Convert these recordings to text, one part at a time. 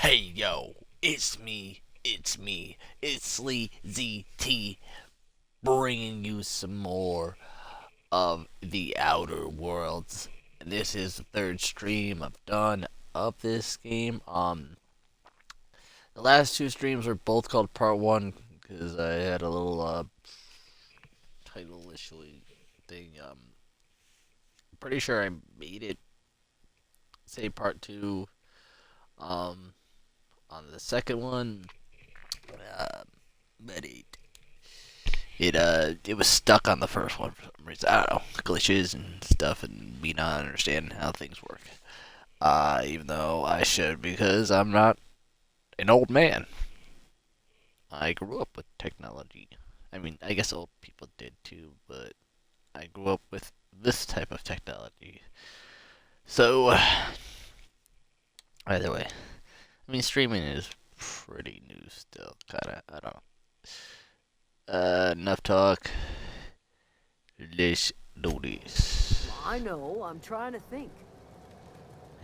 Hey yo, it's lzzzy, bringing you some more of the Outer Worlds. This is the third stream I've done of this game. The last two streams were both called Part 1 because I had a little title issue thing. Pretty sure I made it say Part 2 um, on the second one, uh, but it was stuck on the first one for some reason. I don't know, glitches and stuff, and me not understanding how things work. Even though I should, because I'm not an old man. I grew up with technology. I mean, I guess old people did too, but I grew up with this type of technology. So, either way, I mean, streaming is pretty new still. Kinda, I don't know. Enough talk. Let's do this. I know, I'm trying to think.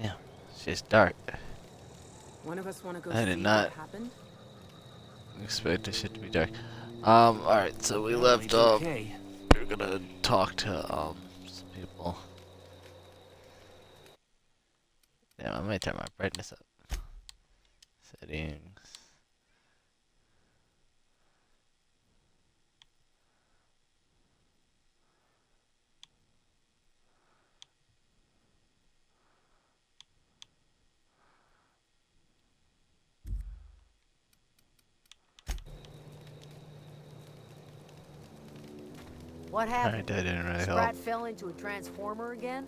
Yeah, it's just dark. One of us want to go I did see what not happened? expect this shit to be dark. Alright, so we No, left he's off. okay. We're gonna talk to, some people. Damn, I might turn my brightness up. Settings. What Alright, happened? that didn't really help. Sprat fell into a transformer again?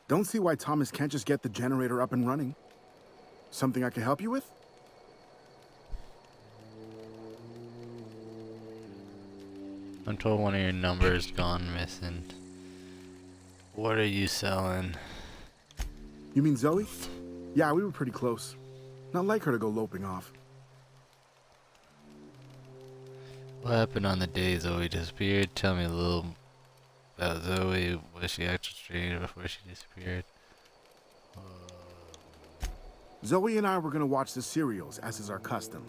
Don't see why Thomas can't just get the generator up and running. Something I can help you with? I'm told one of your numbers gone missing. What are you selling? You mean Zoe? Yeah, we were pretty close. Not like her to go loping off. What happened on the day Zoe disappeared? Tell me a little about Zoe. Was she actually treated before she disappeared? Zoe and I were gonna watch the serials, as is our custom.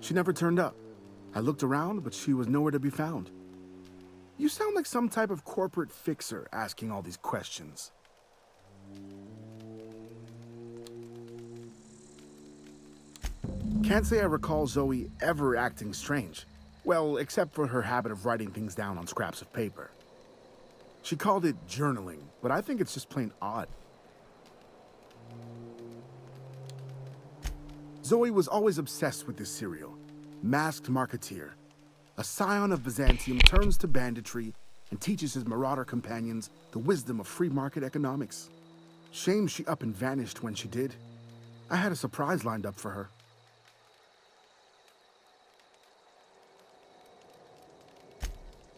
She never turned up. I looked around, but she was nowhere to be found. You sound like some type of corporate fixer asking all these questions. Can't say I recall Zoe ever acting strange. Well, except for her habit of writing things down on scraps of paper. She called it journaling, but I think it's just plain odd. Zoe was always obsessed with this serial. Masked Marketeer. A scion of Byzantium turns to banditry and teaches his marauder companions the wisdom of free market economics. Shame she up and vanished when she did. I had a surprise lined up for her.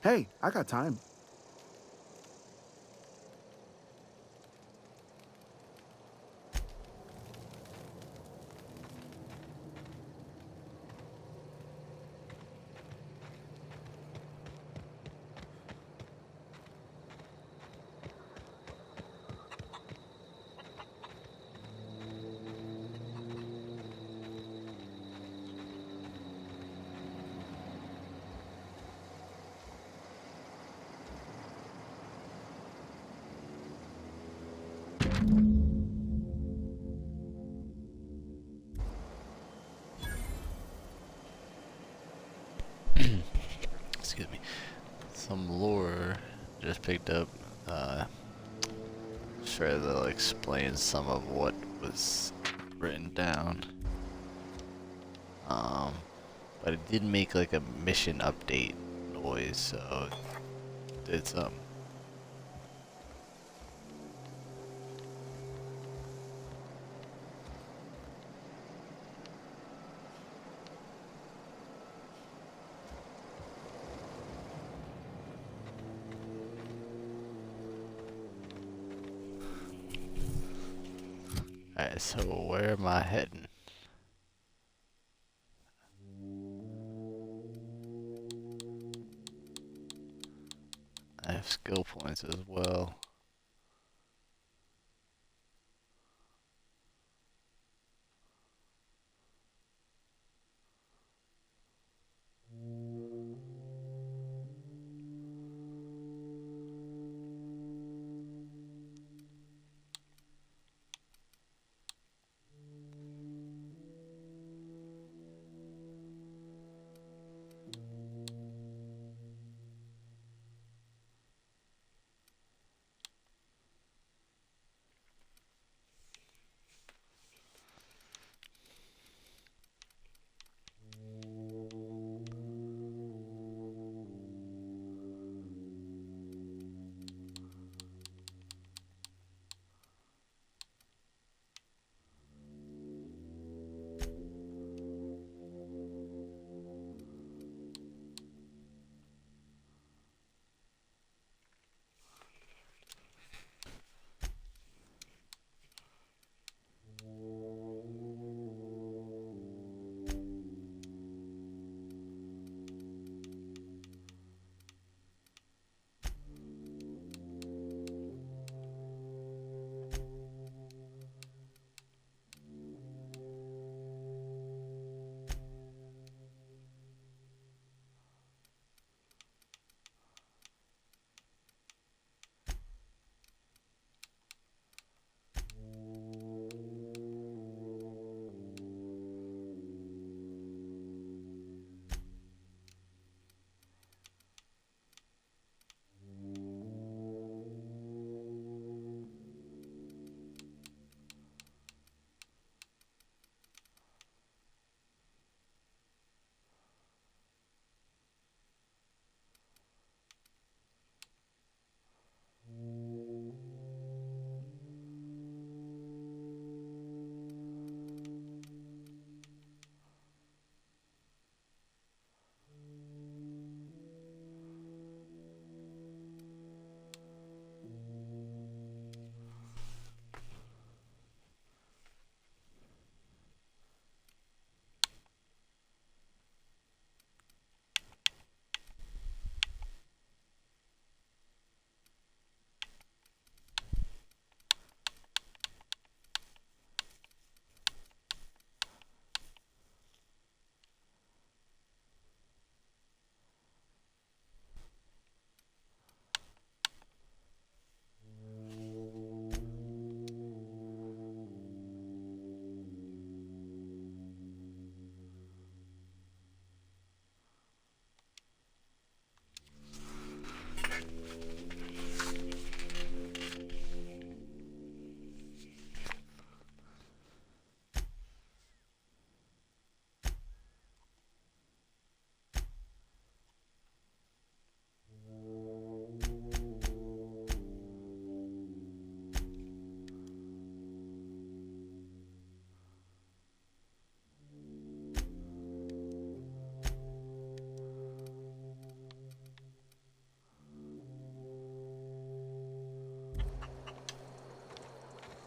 Hey, I got time. Excuse me. Some lore just picked up. Sure they'll explain some of what was written down. Um, but it did make like a mission update noise, so it's Alright, so where am I heading? I have skill points as well.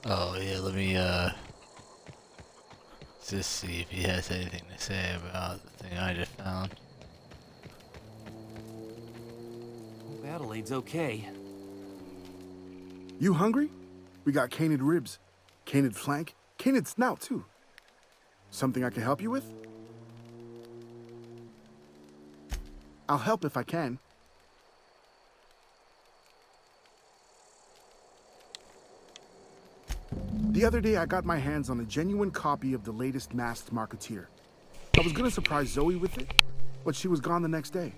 Oh yeah, let me just see if he has anything to say about the thing I just found. Hope Adelaide's okay. You hungry? We got canid ribs, canid flank, canid snout too. Something I can help you with? I'll help if I can. The other day I got my hands on a genuine copy of the latest Masked Marketeer. I was gonna surprise Zoe with it, but she was gone the next day.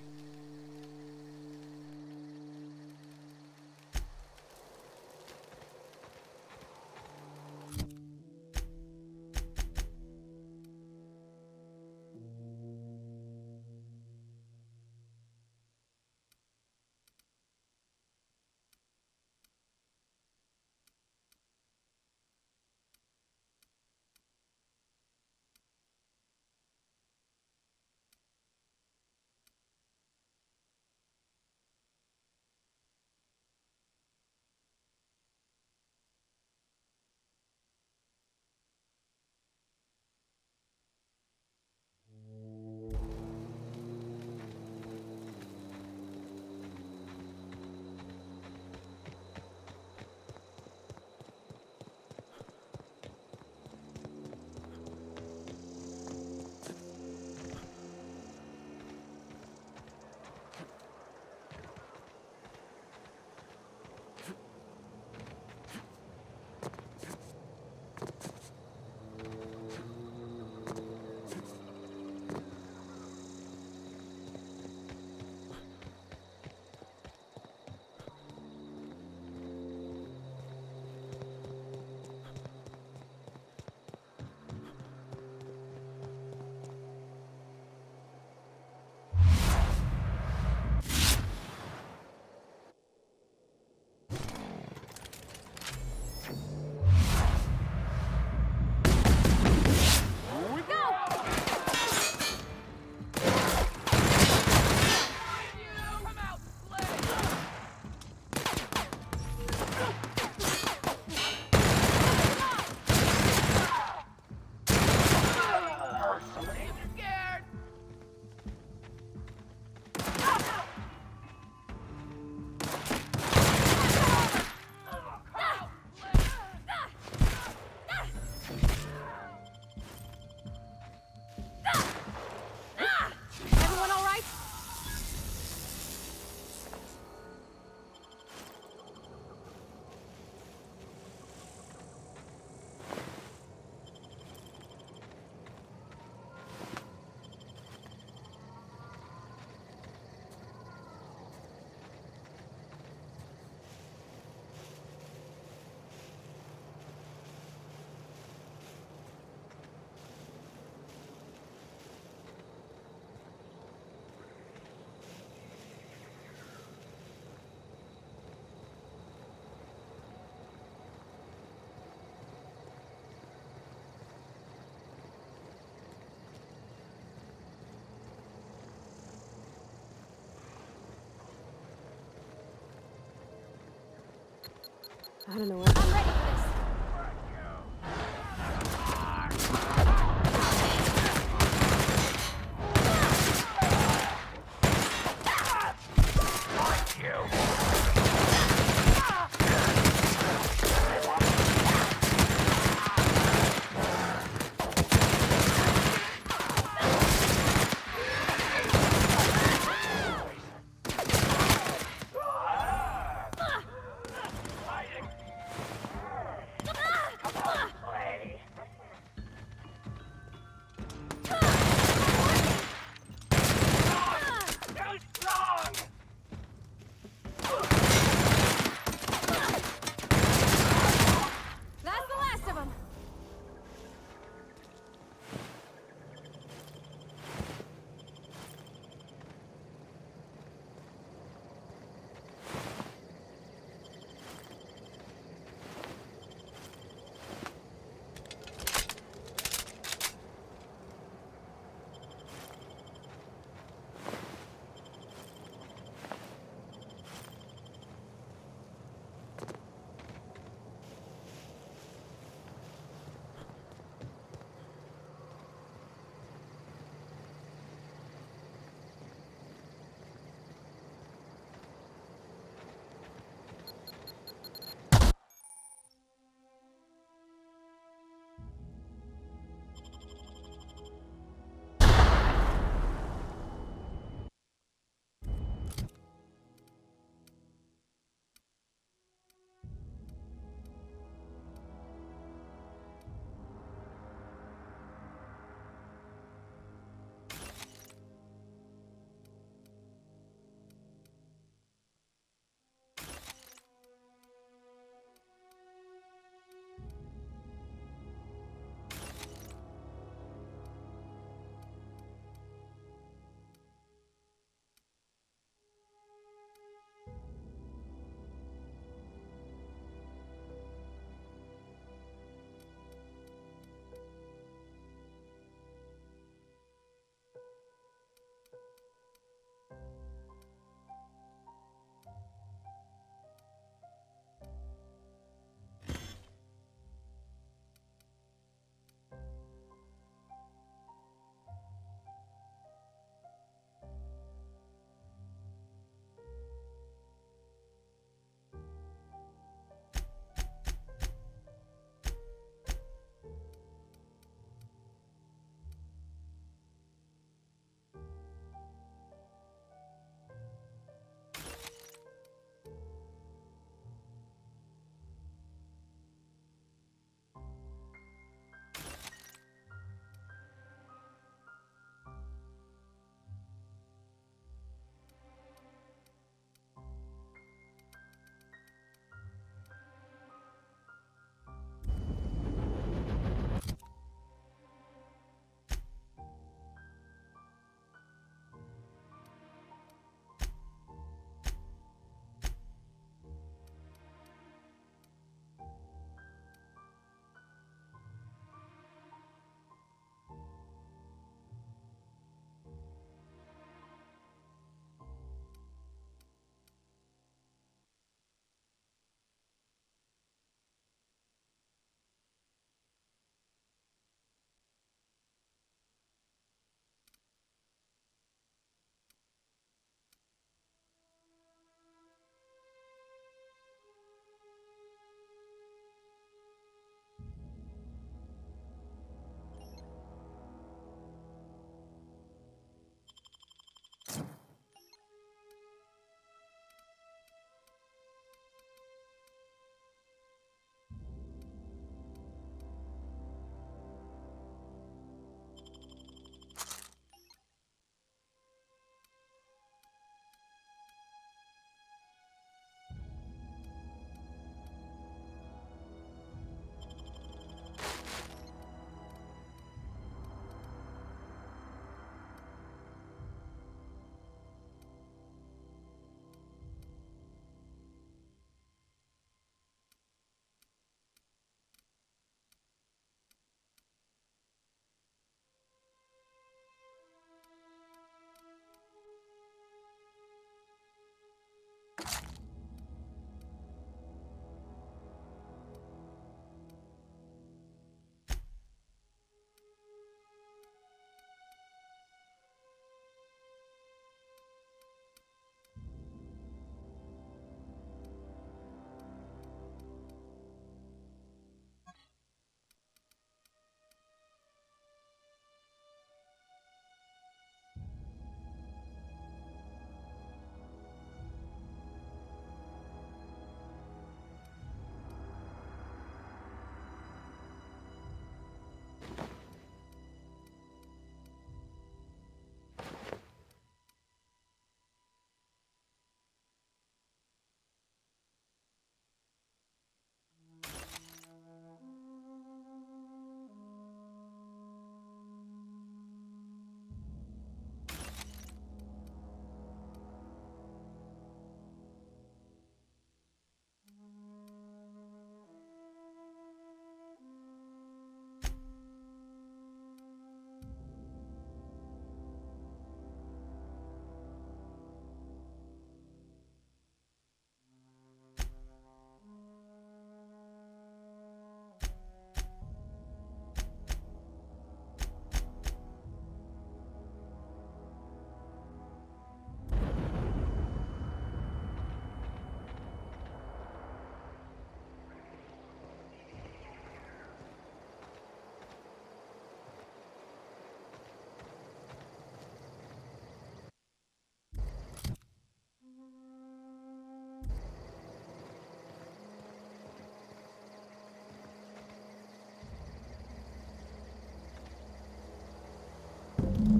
Everyone all right? I don't know what. I'm ready for this.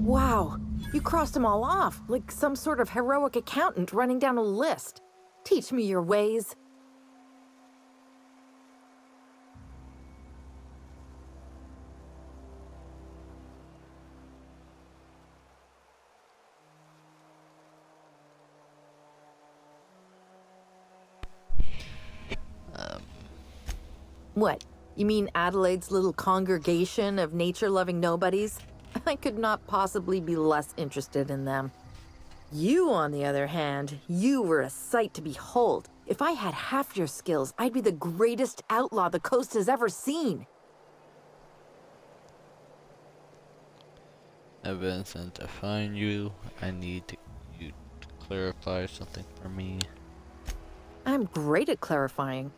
Wow, you crossed them all off, like some sort of heroic accountant running down a list. Teach me your ways. What? You mean Adelaide's little congregation of nature-loving nobodies? I could not possibly be less interested in them. You, on the other hand, you were a sight to behold. If I had half your skills, I'd be the greatest outlaw the coast has ever seen. I've been sent to find you. I need you to clarify something for me. I'm great at clarifying.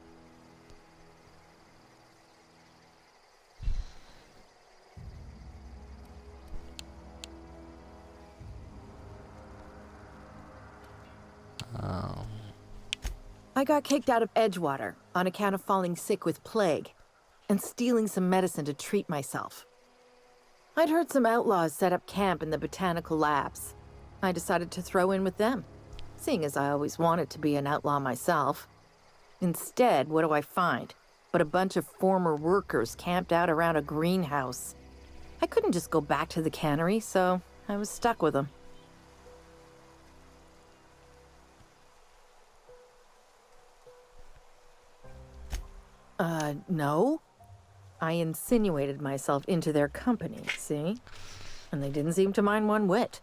I got kicked out of Edgewater on account of falling sick with plague and stealing some medicine to treat myself. I'd heard some outlaws set up camp in the botanical labs. I decided to throw in with them, seeing as I always wanted to be an outlaw myself. Instead, what do I find? But a bunch of former workers camped out around a greenhouse. I couldn't just go back to the cannery, so I was stuck with them. No. I insinuated myself into their company, see? And they didn't seem to mind one whit.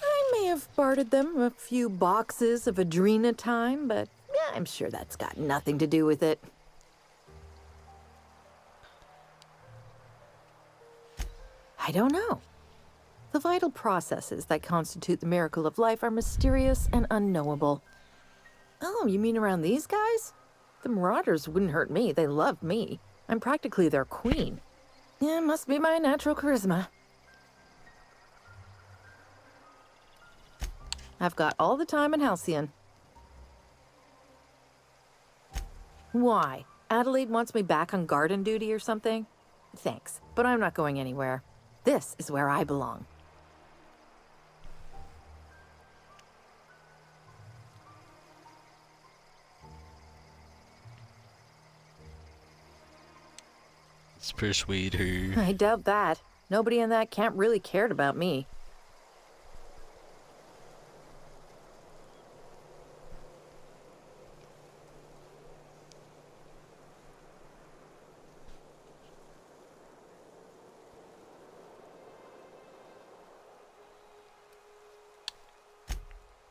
I may have bartered them a few boxes of Adrena time, but yeah, I'm sure that's got nothing to do with it. I don't know. The vital processes that constitute the miracle of life are mysterious and unknowable. Oh, you mean around these guys? The Marauders wouldn't hurt me. They love me. I'm practically their queen. Yeah, must be my natural charisma. I've got all the time in Halcyon. Why? Adelaide wants me back on garden duty or something? Thanks, but I'm not going anywhere. This is where I belong. Let's persuade her. I doubt that. Nobody in that camp really cared about me.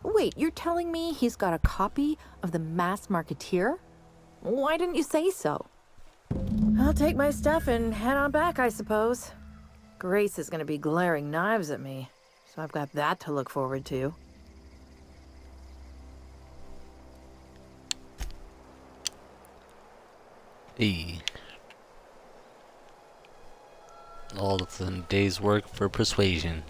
Wait, you're telling me he's got a copy of the Mass Marketeer? Why didn't you say so? I'll take my stuff and head on back, I suppose. Grace is gonna be glaring knives at me, so I've got that to look forward to. Hey. All of the day's work for persuasion.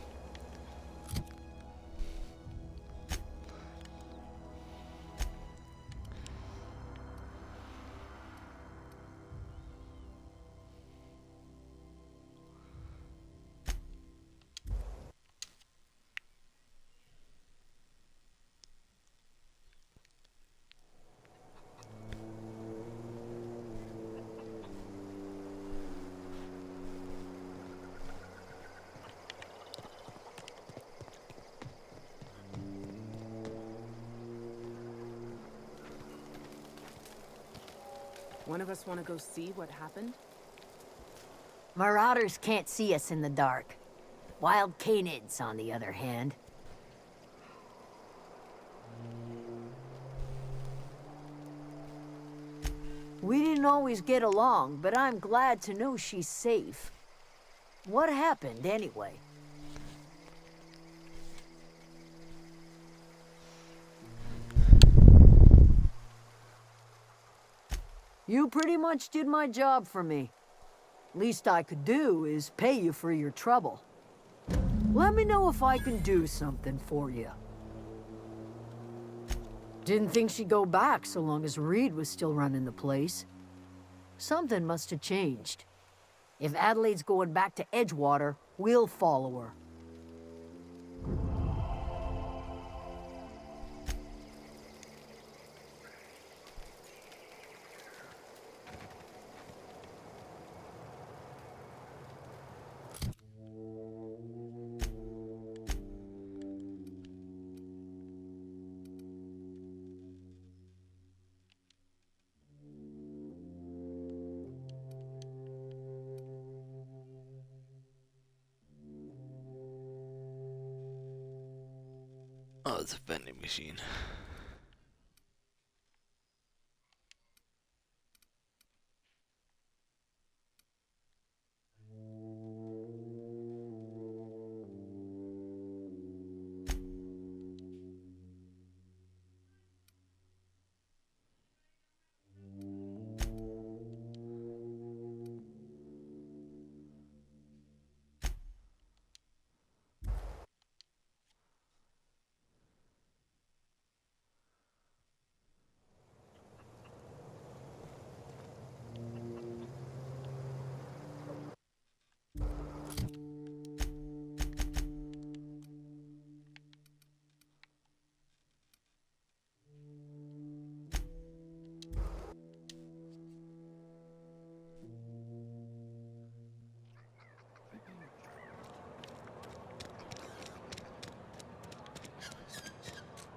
One of us want to go see what happened? Marauders can't see us in the dark. Wild canids, on the other hand. We didn't always get along, but I'm glad to know she's safe. What happened, anyway? You pretty much did my job for me. Least I could do is pay you for your trouble. Let me know if I can do something for you. Didn't think she'd go back so long as Reed was still running the place. Something must have changed. If Adelaide's going back to Edgewater, we'll follow her. Oh, it's a vending machine.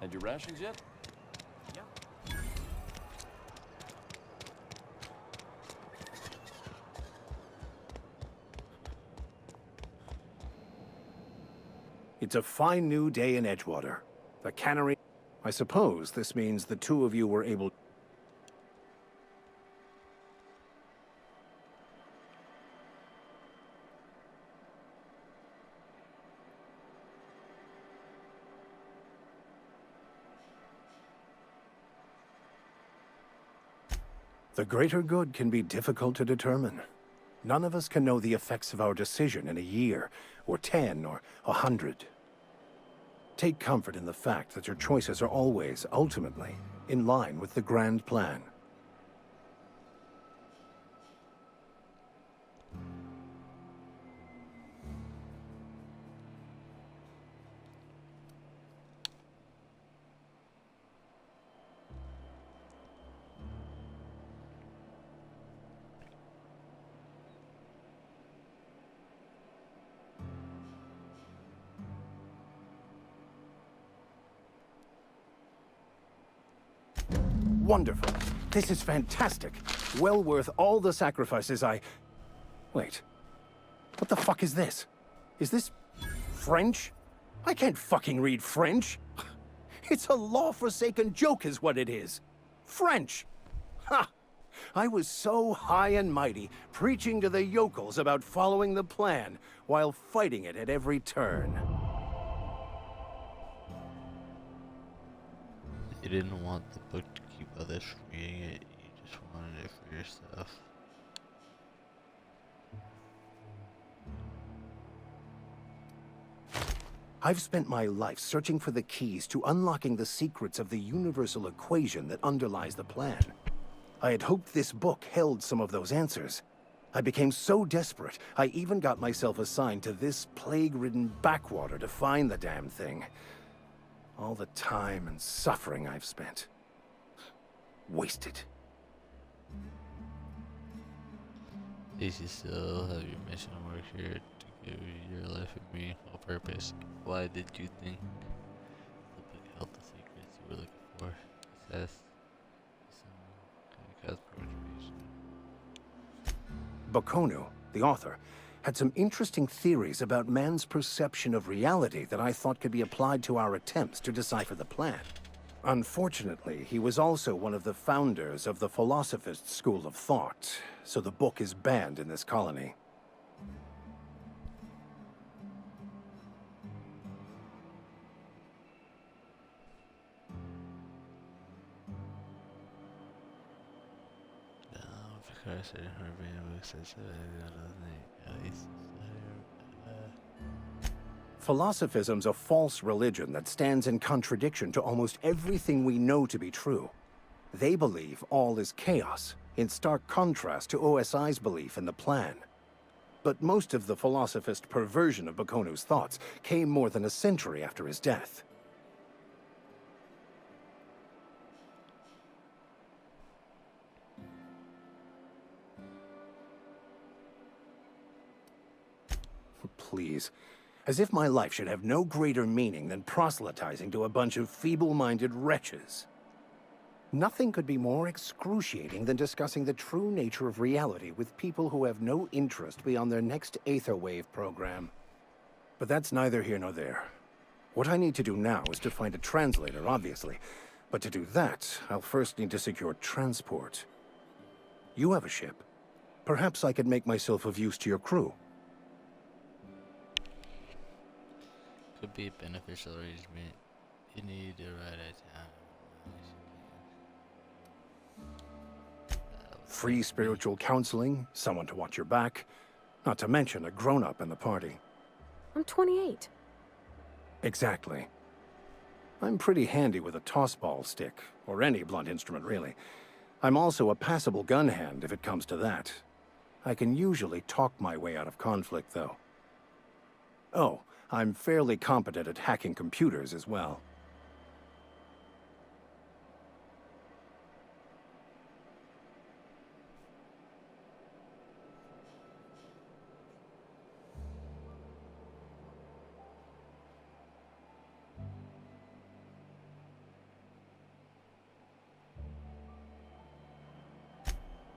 Had your rations yet? It's a fine new day in Edgewater. The cannery... I suppose this means the two of you were able... The greater good can be difficult to determine. None of us can know the effects of our decision in a year, or 10, or 100. Take comfort in the fact that your choices are always, ultimately, in line with the grand plan. Wonderful. This is fantastic. Well worth all the sacrifices I... Wait. What the fuck is this? Is this... French? I can't fucking read French. It's a law-forsaken joke is what it is. French. Ha! I was so high and mighty, preaching to the yokels about following the plan, while fighting it at every turn. You didn't want the book to keep others from reading it, you just wanted it for yourself. I've spent my life searching for the keys to unlocking the secrets of the universal equation that underlies the plan. I had hoped this book held some of those answers. I became so desperate, I even got myself assigned to this plague-ridden backwater to find the damn thing. All the time and suffering I've spent. Wasted. Did you still have your mission work here to give your life with me on purpose? Why did you think the book held the secrets you were looking for? It says some kind of information. Bakono, the author, had some interesting theories about man's perception of reality that I thought could be applied to our attempts to decipher the plan. Unfortunately, he was also one of the founders of the Philosophist School of Thought, so the book is banned in this colony. Because I heard books that said at least Philosophism's a false religion that stands in contradiction to almost everything we know to be true. They believe all is chaos, in stark contrast to OSI's belief in the plan. But most of the philosophist perversion of Bakonu's thoughts came more than a century after his death. Please. As if my life should have no greater meaning than proselytizing to a bunch of feeble-minded wretches. Nothing could be more excruciating than discussing the true nature of reality with people who have no interest beyond their next Aetherwave program. But that's neither here nor there. What I need to do now is to find a translator, obviously. But to do that, I'll first need to secure transport. You have a ship. Perhaps I could make myself of use to your crew. Could be a beneficial arrangement. You need to write it down. Free spiritual counseling, someone to watch your back, not to mention a grown-up in the party. I'm 28. Exactly. I'm pretty handy with a tossball stick, or any blunt instrument, really. I'm also a passable gun hand, if it comes to that. I can usually talk my way out of conflict, though. Oh, I'm fairly competent at hacking computers as well.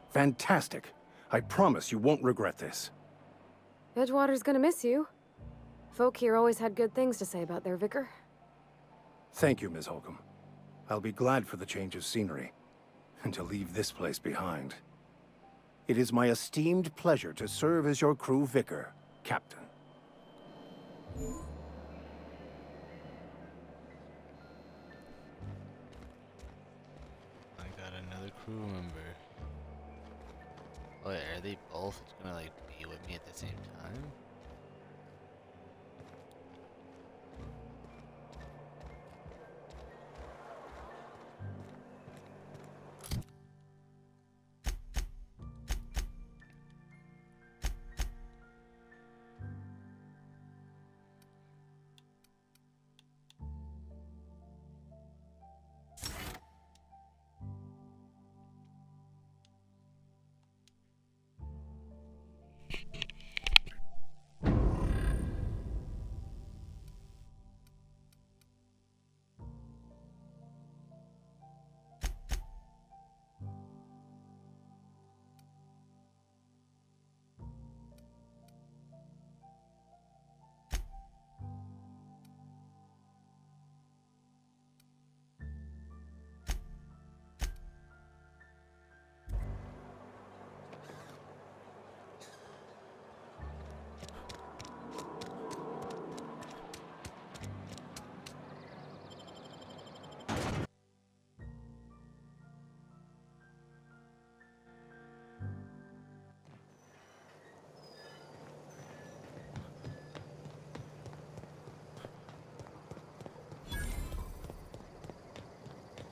Fantastic. I promise you won't regret this. Edgewater's gonna miss you. Folk here always had good things to say about their vicar. Thank you, Ms. Holcomb. I'll be glad for the change of scenery, and to leave this place behind. It is my esteemed pleasure to serve as your crew vicar, Captain. I got another crew member. Oh, yeah, are they both gonna like be with me at the same time?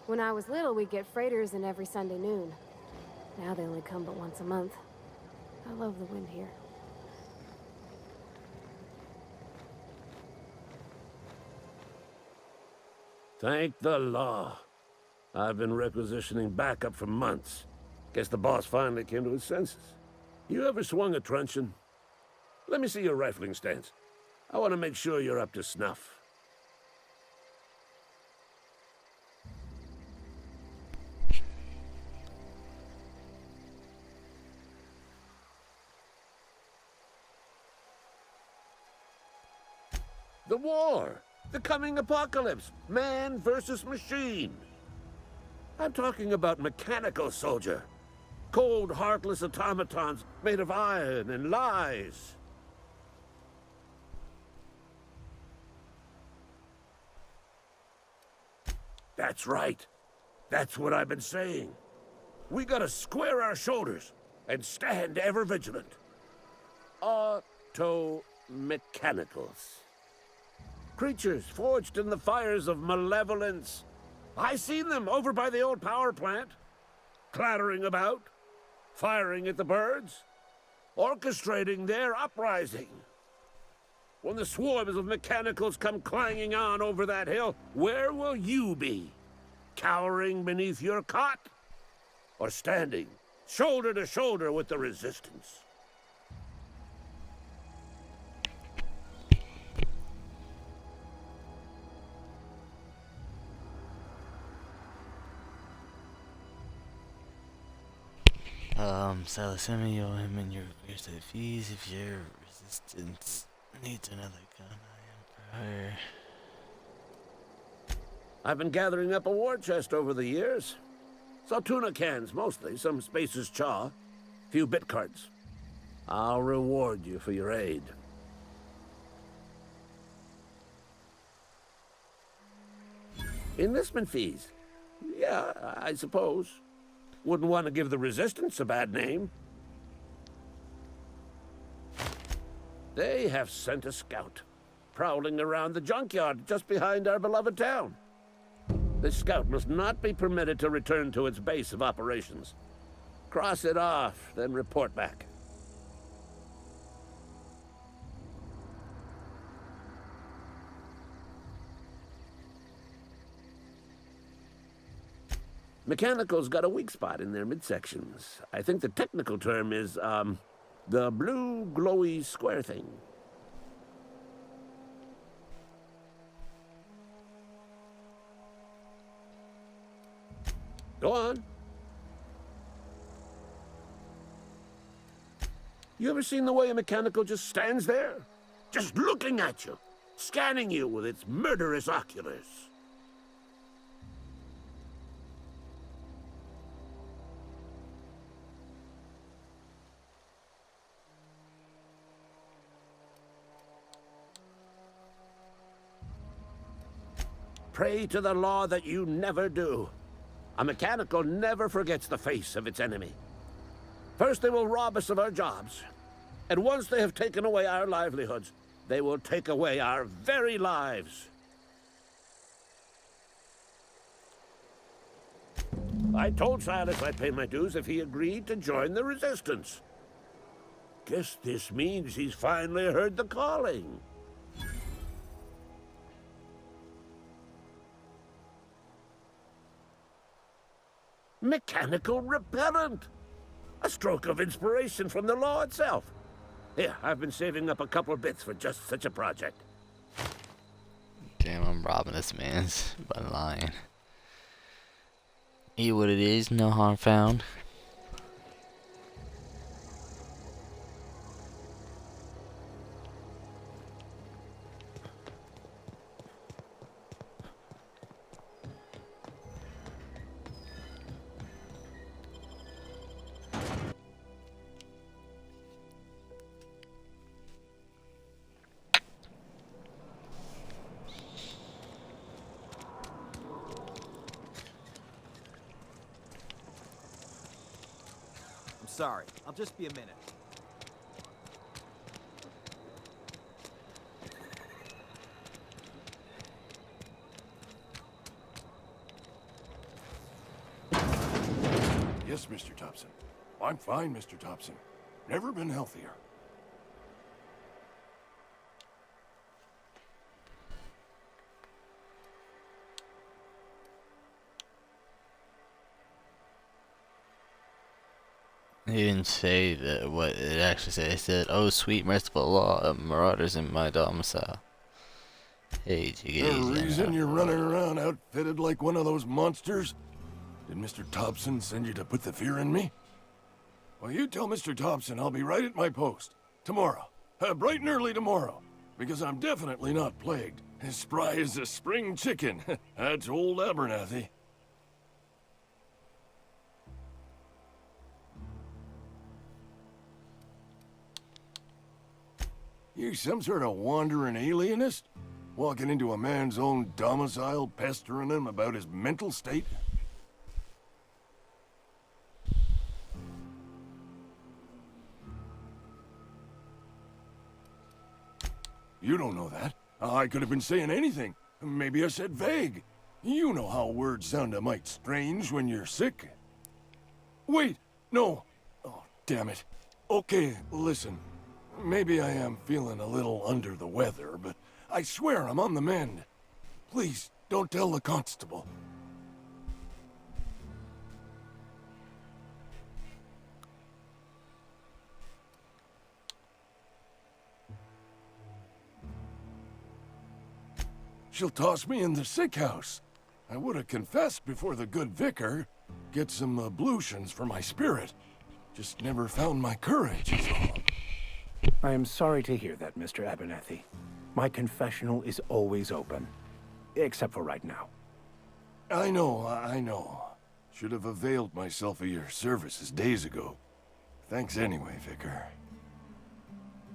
When I was little, we'd get freighters in every Sunday noon. Now they only come but once a month. I love the wind here. Thank the law. I've been requisitioning backup for months. Guess the boss finally came to his senses. You ever swung a truncheon? Let me see your rifling stance. I want to make sure you're up to snuff. The war! The coming apocalypse! Man versus machine! I'm talking about mechanical soldier. Cold, heartless automatons made of iron and lies. That's right. That's what I've been saying. We gotta square our shoulders and stand ever vigilant. Auto-mechanicals. Creatures forged in the fires of malevolence. I seen them over by the old power plant, clattering about, firing at the birds, orchestrating their uprising. When the swarms of mechanicals come clanging on over that hill, where will you be? Cowering beneath your cot? Or standing, shoulder to shoulder with the resistance? So assuming you'll him in your request to the fees if your resistance needs another gun, I am for hire. I've been gathering up a war chest over the years. Saw tuna cans, mostly, some Spacer's Chaw, few bit cards. I'll reward you for your aid. Enlistment fees? Yeah, I suppose. Wouldn't want to give the Resistance a bad name. They have sent a scout, prowling around the junkyard just behind our beloved town. This scout must not be permitted to return to its base of operations. Cross it off, then report back. Mechanical's got a weak spot in their midsections. I think the technical term is, the blue glowy square thing. Go on. You ever seen the way a mechanical just stands there? Just looking at you, scanning you with its murderous oculars. Pray to the law that you never do. A mechanical never forgets the face of its enemy. First they will rob us of our jobs, and once they have taken away our livelihoods, they will take away our very lives. I told Silas I'd pay my dues if he agreed to join the Resistance. Guess this means he's finally heard the calling. Mechanical repellent! A stroke of inspiration from the law itself. Here, I've been saving up a couple bits for just such a project. Damn, I'm robbing this man's by lying. Eat what it is, no harm found. Sorry, I'll just be a minute. Yes, Mr. Thompson. I'm fine, Mr. Thompson. Never been healthier. He didn't say that what it actually said. It said, "Oh, sweet merciful law of marauders in my domicile." Hey, The reason you're running around outfitted like one of those monsters? Did Mr. Thompson send you to put the fear in me? Well, you tell Mr. Thompson I'll be right at my post. Tomorrow. Bright and early tomorrow. Because I'm definitely not plagued. As spry as a spring chicken. That's old Abernathy. You some sort of wandering alienist? Walking into a man's own domicile, pestering him about his mental state? You don't know that. I could have been saying anything. Maybe I said vague. You know how words sound a mite strange when you're sick. Wait, no. Oh, damn it. Okay, listen. Maybe I am feeling a little under the weather, but I swear I'm on the mend. Please, don't tell the constable. She'll toss me in the sick house. I would have confessed before the good vicar. Get some ablutions for my spirit. Just never found my courage, is all. I am sorry to hear that, Mr. Abernathy. My confessional is always open. Except for right now. I know. Should have availed myself of your services days ago. Thanks anyway, Vicar.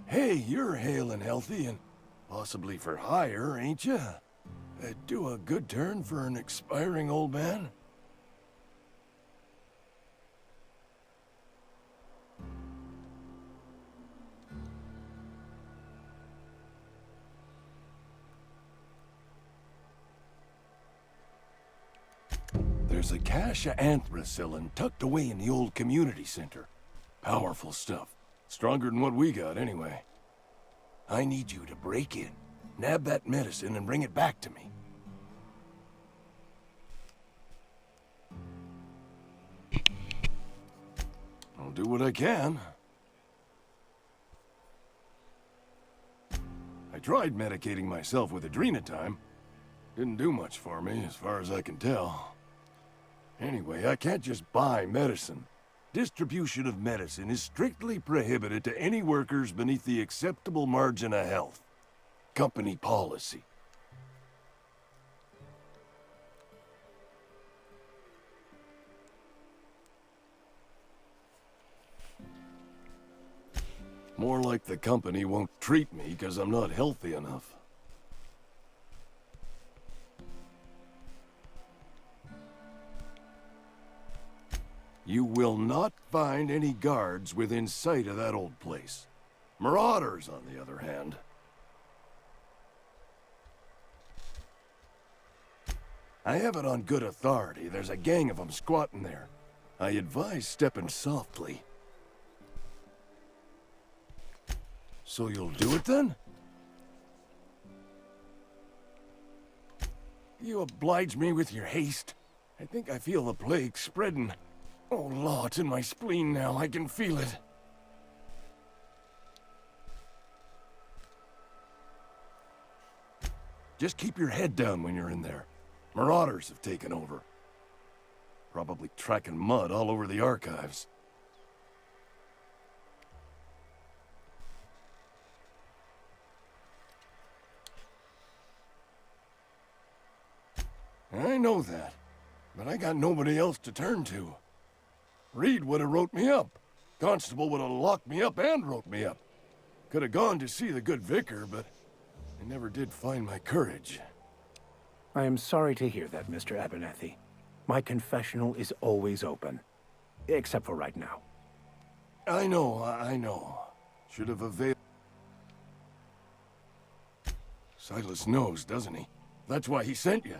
Hey, you're hale and healthy and possibly for hire, ain't ya? Do a good turn for an expiring old man? There's a cache of anthracillin tucked away in the old community center. Powerful stuff. Stronger than what we got, anyway. I need you to break in, nab that medicine, and bring it back to me. I'll do what I can. I tried medicating myself with adrenatime. Didn't do much for me, as far as I can tell. Anyway, I can't just buy medicine. Distribution of medicine is strictly prohibited to any workers beneath the acceptable margin of health. Company policy. More like the company won't treat me because I'm not healthy enough. You will not find any guards within sight of that old place. Marauders, on the other hand. I have it on good authority. There's a gang of them squatting there. I advise stepping softly. So you'll do it then? You oblige me with your haste. I think I feel the plague spreading. Oh, Law, it's in my spleen now. I can feel it. Just keep your head down when you're in there. Marauders have taken over. Probably tracking mud all over the archives. I know that, but I got nobody else to turn to. Reed would have wrote me up. Constable would have locked me up and wrote me up. Could have gone to see the good vicar, but I never did find my courage. I am sorry to hear that, Mr. Abernathy. My confessional is always open. Except for right now. I know. Should have availed... Silas knows, doesn't he? That's why he sent you.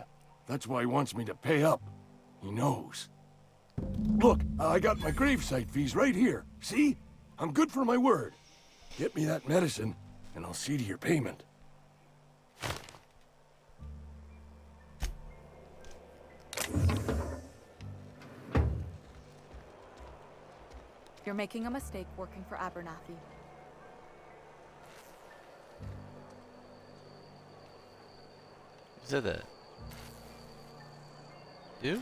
That's why he wants me to pay up. He knows. Look, I got my gravesite fees right here. See? I'm good for my word. Get me that medicine, and I'll see to your payment. You're making a mistake working for Abernathy. Who said that? You?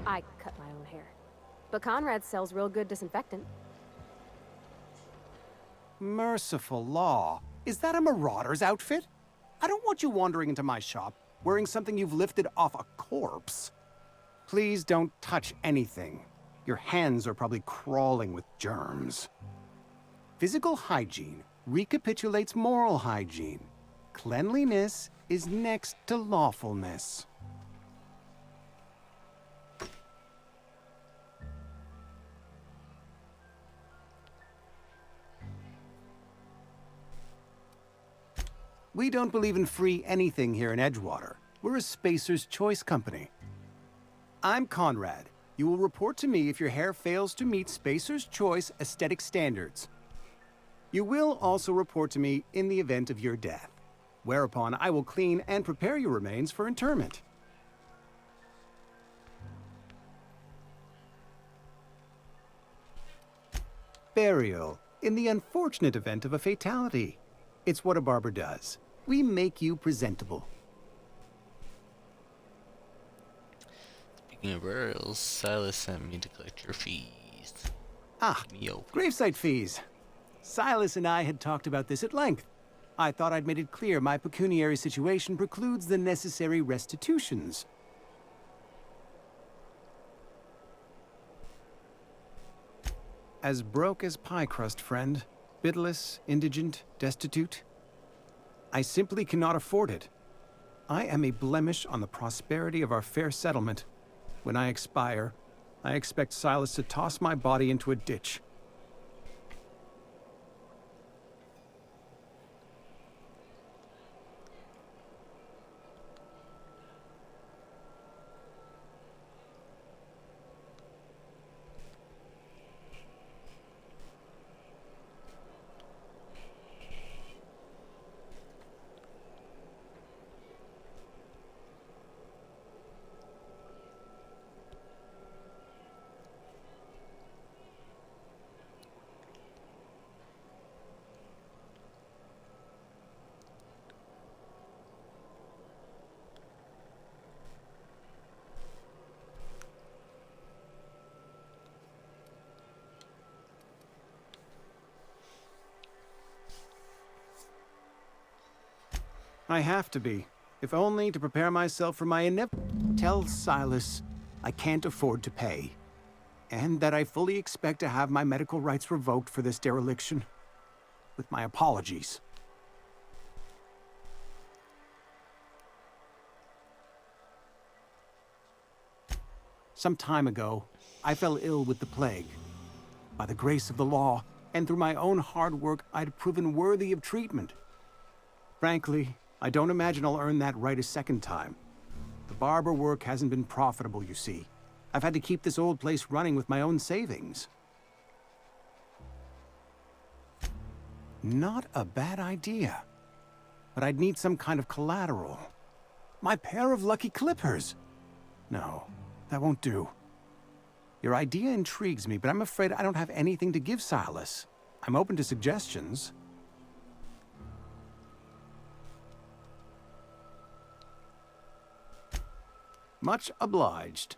I cut my own hair. But Conrad sells real good disinfectant. Merciful law. Is that a marauder's outfit? I don't want you wandering into my shop wearing something you've lifted off a corpse. Please don't touch anything. Your hands are probably crawling with germs. Physical hygiene recapitulates moral hygiene. Cleanliness is next to lawfulness. We don't believe in free anything here in Edgewater. We're a Spacer's Choice company. I'm Conrad. You will report to me if your hair fails to meet Spacer's Choice aesthetic standards. You will also report to me in the event of your death, whereupon I will clean and prepare your remains for interment. Burial, in the unfortunate event of a fatality. It's what a barber does. We make you presentable. Speaking of burials, Silas sent me to collect your fees. Ah, gravesite fees. Silas and I had talked about this at length. I thought I'd made it clear my pecuniary situation precludes the necessary restitutions. As broke as pie crust, friend. Bidless, indigent, destitute. I simply cannot afford it. I am a blemish on the prosperity of our fair settlement. When I expire, I expect Silas to toss my body into a ditch. I have to be, if only to prepare myself for my inevitable. Tell Silas I can't afford to pay, and that I fully expect to have my medical rights revoked for this dereliction. With my apologies. Some time ago, I fell ill with the plague. By the grace of the law, and through my own hard work, I'd proven worthy of treatment. Frankly, I don't imagine I'll earn that right a second time. The barber work hasn't been profitable, you see. I've had to keep this old place running with my own savings. Not a bad idea. But I'd need some kind of collateral. My pair of lucky clippers! No, that won't do. Your idea intrigues me, but I'm afraid I don't have anything to give Silas. I'm open to suggestions. Much obliged.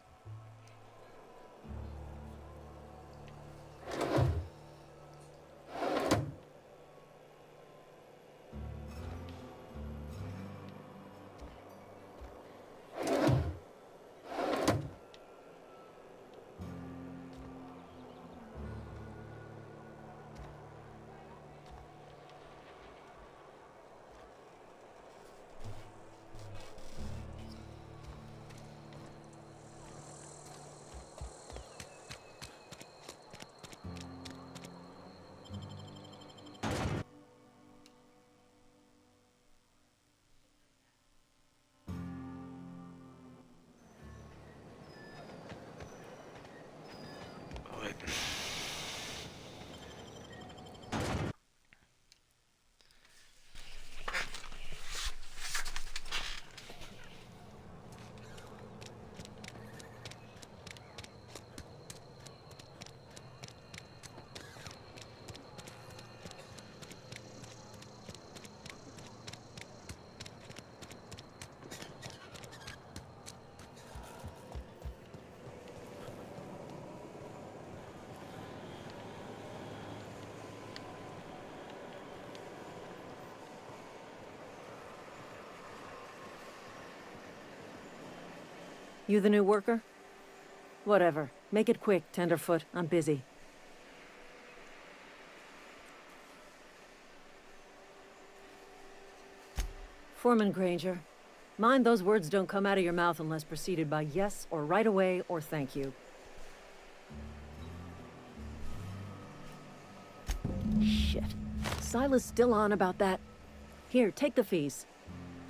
You the new worker? Whatever. Make it quick, Tenderfoot. I'm busy. Foreman Granger, mind those words don't come out of your mouth unless preceded by yes or right away or thank you. Shit. Silas still on about that. Here, take the fees.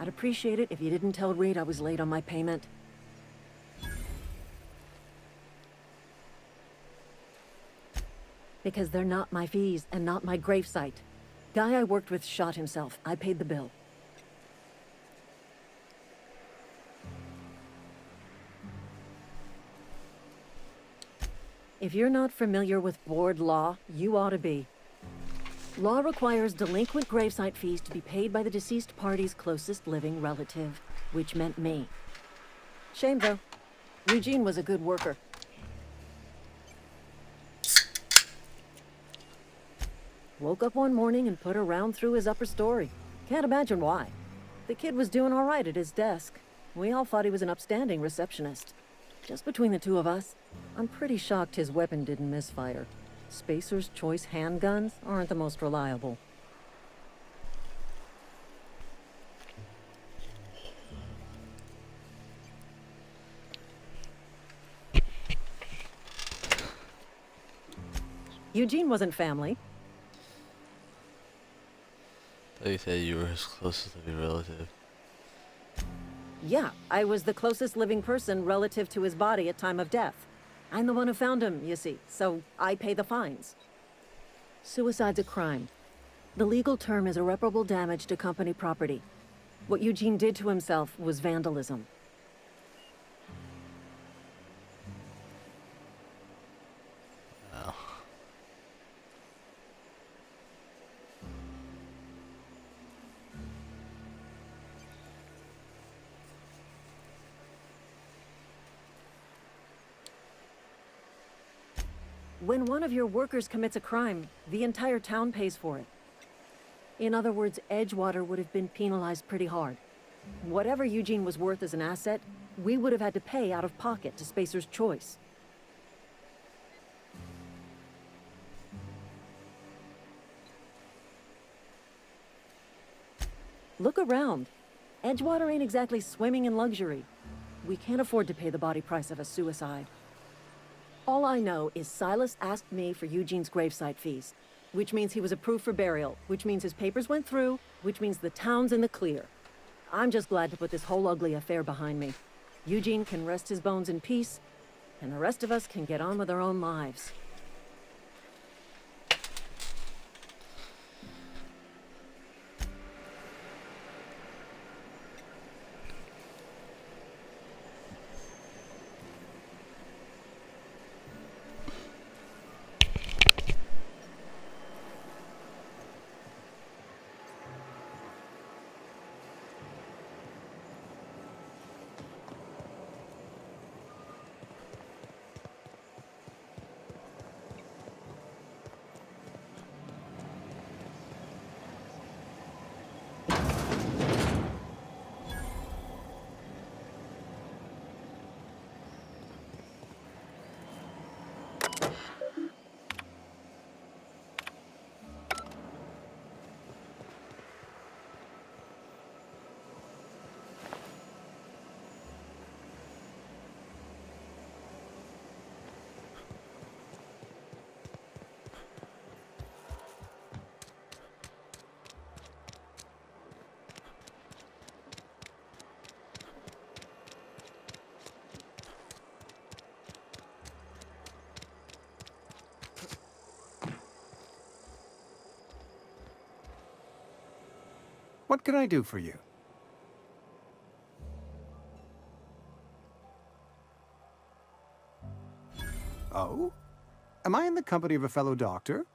I'd appreciate it if you didn't tell Reed I was late on my payment. Because they're not my fees and not my gravesite. Guy I worked with shot himself. I paid the bill. If you're not familiar with board law, you ought to be. Law requires delinquent gravesite fees to be paid by the deceased party's closest living relative, which meant me. Shame, though. Eugene was a good worker. Woke up one morning and put a round through his upper story. Can't imagine why. The kid was doing all right at his desk. We all thought he was an upstanding receptionist. Just between the two of us, I'm pretty shocked his weapon didn't misfire. Spacer's Choice handguns aren't the most reliable. Eugene wasn't family. I thought you said you were his closest living relative. Yeah, I was the closest living person relative to his body at time of death. I'm the one who found him, you see, so I pay the fines. Suicide's a crime. The legal term is irreparable damage to company property. What Eugene did to himself was vandalism. Oh. When one of your workers commits a crime, the entire town pays for it. In other words, Edgewater would have been penalized pretty hard. Whatever Eugene was worth as an asset, we would have had to pay out of pocket to Spacer's Choice. Look around. Edgewater ain't exactly swimming in luxury. We can't afford to pay the body price of a suicide. All I know is Silas asked me for Eugene's gravesite fees, which means he was approved for burial, which means his papers went through, which means the town's in the clear. I'm just glad to put this whole ugly affair behind me. Eugene can rest his bones in peace, and the rest of us can get on with our own lives. What can I do for you? Oh? Am I in the company of a fellow doctor?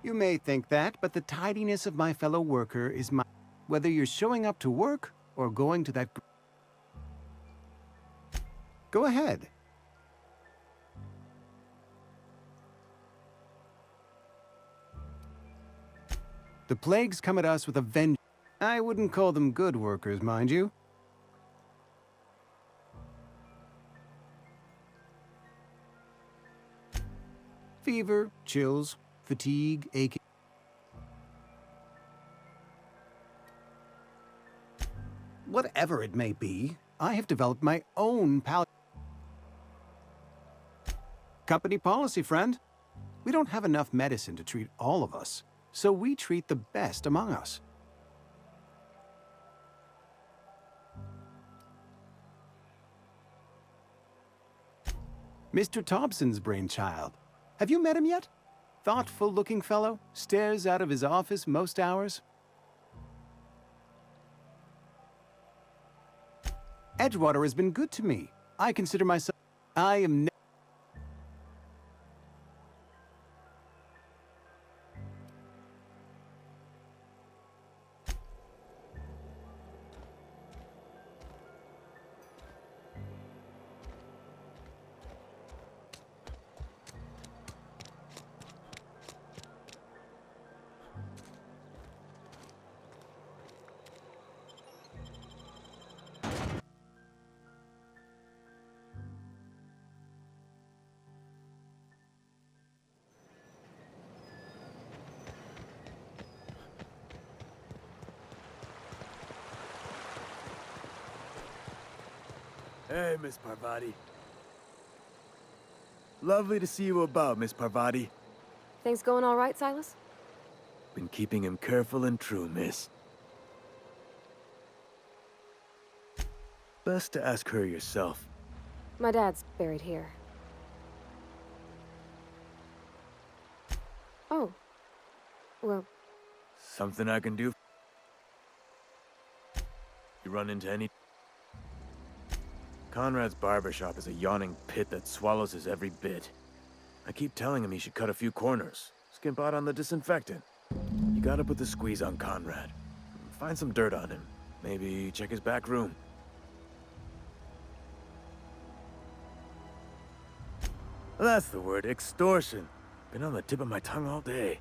You may think that, but the tidiness of my fellow worker is my... Whether you're showing up to work or going to that... Go ahead. The plagues come at us with a vengeance. I wouldn't call them good workers, mind you. Fever, chills, fatigue, aching. Whatever it may be, I have developed my own company policy, friend. We don't have enough medicine to treat all of us, so we treat the best among us. Mr. Thompson's brainchild. Have you met him yet? Thoughtful-looking fellow, stares out of his office most hours. Edgewater has been good to me. I consider myself... I am... Hey, Miss Parvati. Lovely to see you about, Miss Parvati. Things going all right, Silas? Been keeping him careful and true, miss. Best to ask her yourself. My dad's buried here. Oh. Well... Something I can do? You run into any... Conrad's barbershop is a yawning pit that swallows his every bit. I keep telling him he should cut a few corners, skimp out on the disinfectant. You gotta put the squeeze on Conrad. Find some dirt on him. Maybe check his back room. That's the word, extortion. Been on the tip of my tongue all day.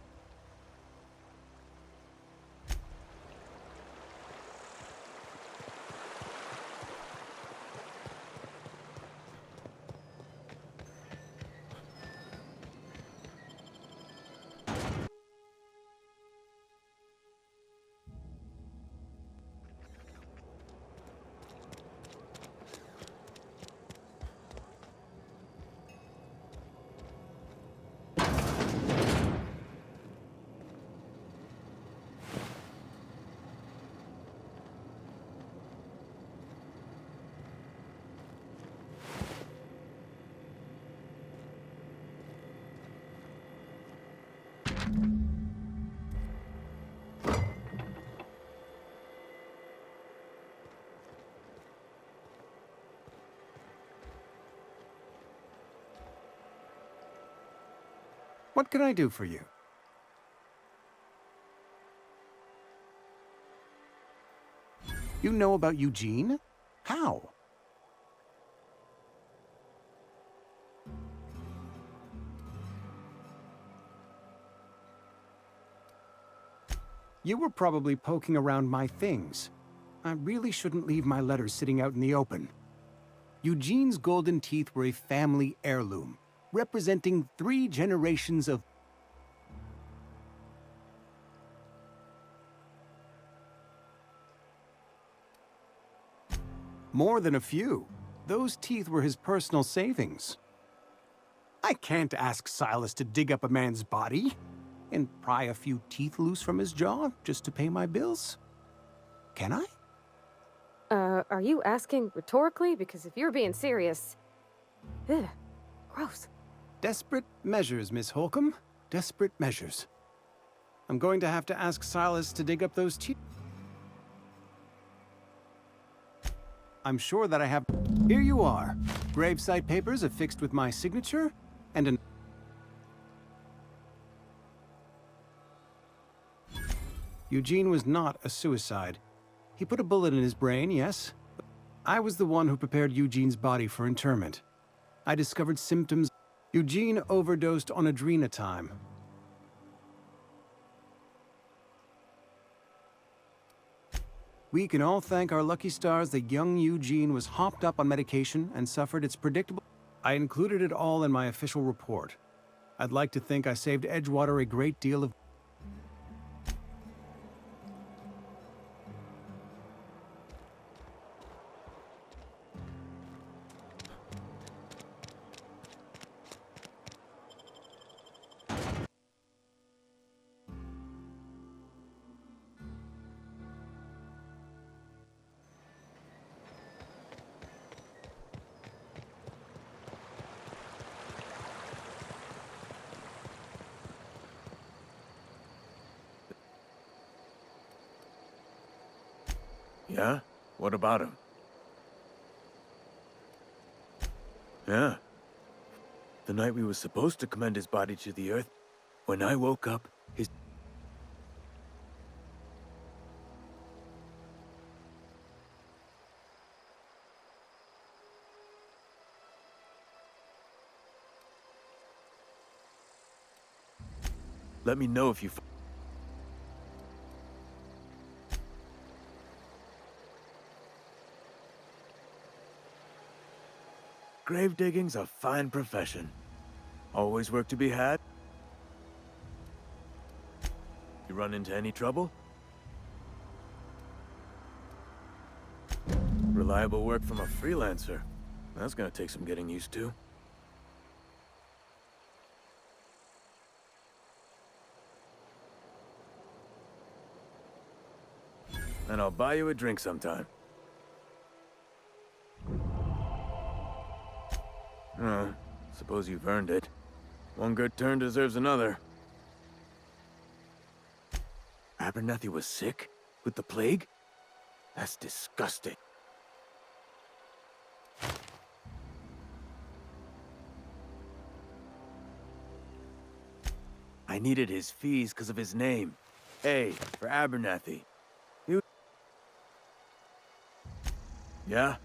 What can I do for you? You know about Eugene? How? You were probably poking around my things. I really shouldn't leave my letters sitting out in the open. Eugene's golden teeth were a family heirloom, representing 3 generations of... More than a few. Those teeth were his personal savings. I can't ask Silas to dig up a man's body and pry a few teeth loose from his jaw just to pay my bills. Can I? Are you asking rhetorically? Because if you're being serious... Ugh, gross. Desperate measures, Miss Holcomb. Desperate measures. I'm going to have to ask Silas to dig up those teeth. I'm sure that I have... Here you are. Gravesite papers affixed with my signature, and an... Eugene was not a suicide. He put a bullet in his brain, yes. But I was the one who prepared Eugene's body for interment. I discovered symptoms. Eugene overdosed on adrenatime. We can all thank our lucky stars that young Eugene was hopped up on medication and suffered its predictable... I included it all in my official report. I'd like to think I saved Edgewater a great deal of... Yeah? What about him? Yeah. The night we were supposed to commend his body to the earth, when I woke up, his... Let me know if you... Grave digging's a fine profession. Always work to be had. You run into any trouble? Reliable work from a freelancer. That's gonna take some getting used to. And I'll buy you a drink sometime. Oh, suppose you've earned it. One good turn deserves another. Abernathy was sick? With the plague? That's disgusting. I needed his fees because of his name. A for Abernathy. You... Yeah?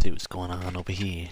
See what's going on over here.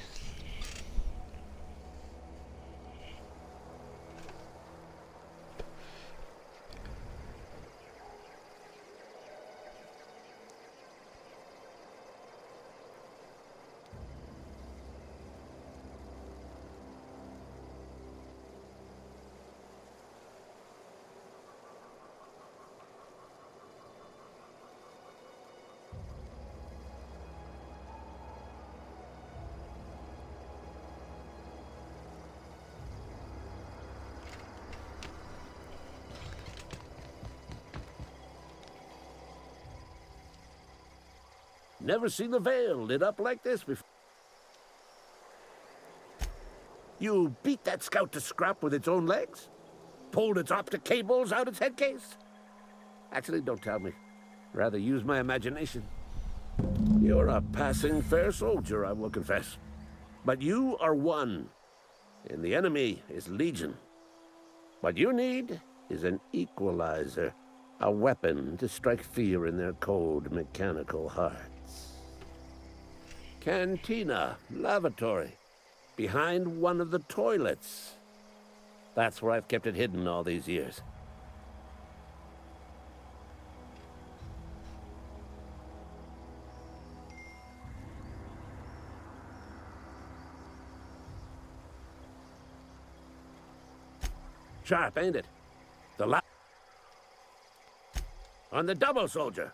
Never seen the Veil lit up like this before. You beat that scout to scrap with its own legs? Pulled its optic cables out its head case? Actually, don't tell me. Rather use my imagination. You're a passing fair soldier, I will confess. But you are one, and the enemy is legion. What you need is an equalizer, a weapon to strike fear in their cold, mechanical hearts. Cantina, lavatory, behind one of the toilets. That's where I've kept it hidden all these years. Sharp, ain't it? On the double, soldier.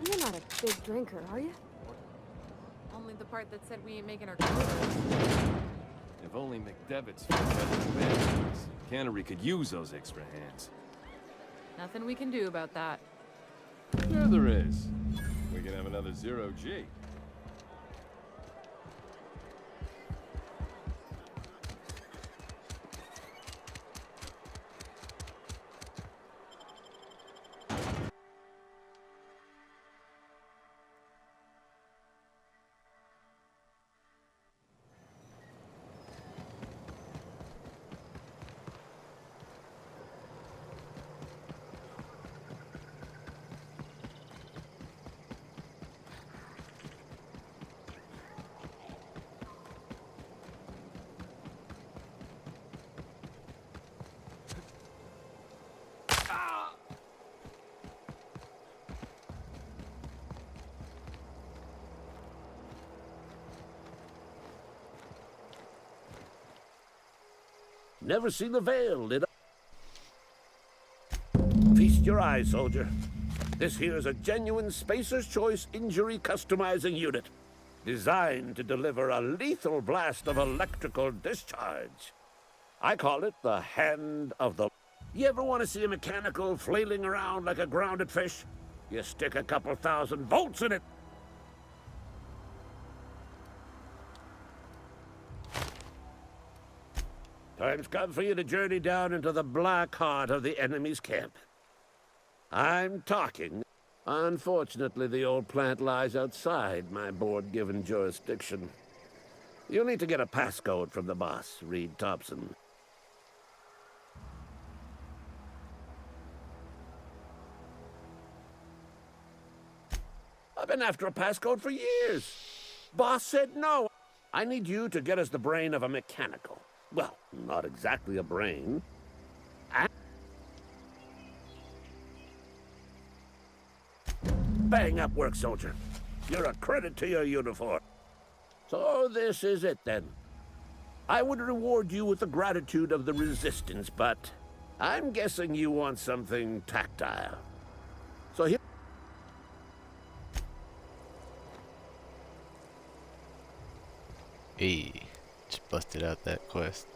You're not a big drinker, are you? Only the part that said we ain't making our quotas. If only McDevitt's better. Cannery could use those extra hands. Nothing we can do about that. Yeah, there is. We can have another 0G. Never seen the Veil lit up. Feast your eyes, soldier. This here's a genuine Spacer's Choice injury customizing unit, designed to deliver a lethal blast of electrical discharge. I call it the Hand of the... You ever want to see a mechanical flailing around like a grounded fish? You stick a couple thousand volts in it. Time's come for you to journey down into the black heart of the enemy's camp. I'm talking. Unfortunately, the old plant lies outside my board-given jurisdiction. You'll need to get a passcode from the boss, Reed Thompson. I've been after a passcode for years. Boss said no. I need you to get us the brain of a mechanical. Well, not exactly a brain. Bang up work, soldier. You're a credit to your uniform. So this is it, then. I would reward you with the gratitude of the Resistance, but I'm guessing you want something tactile. So here... Hey, just busted out that quest.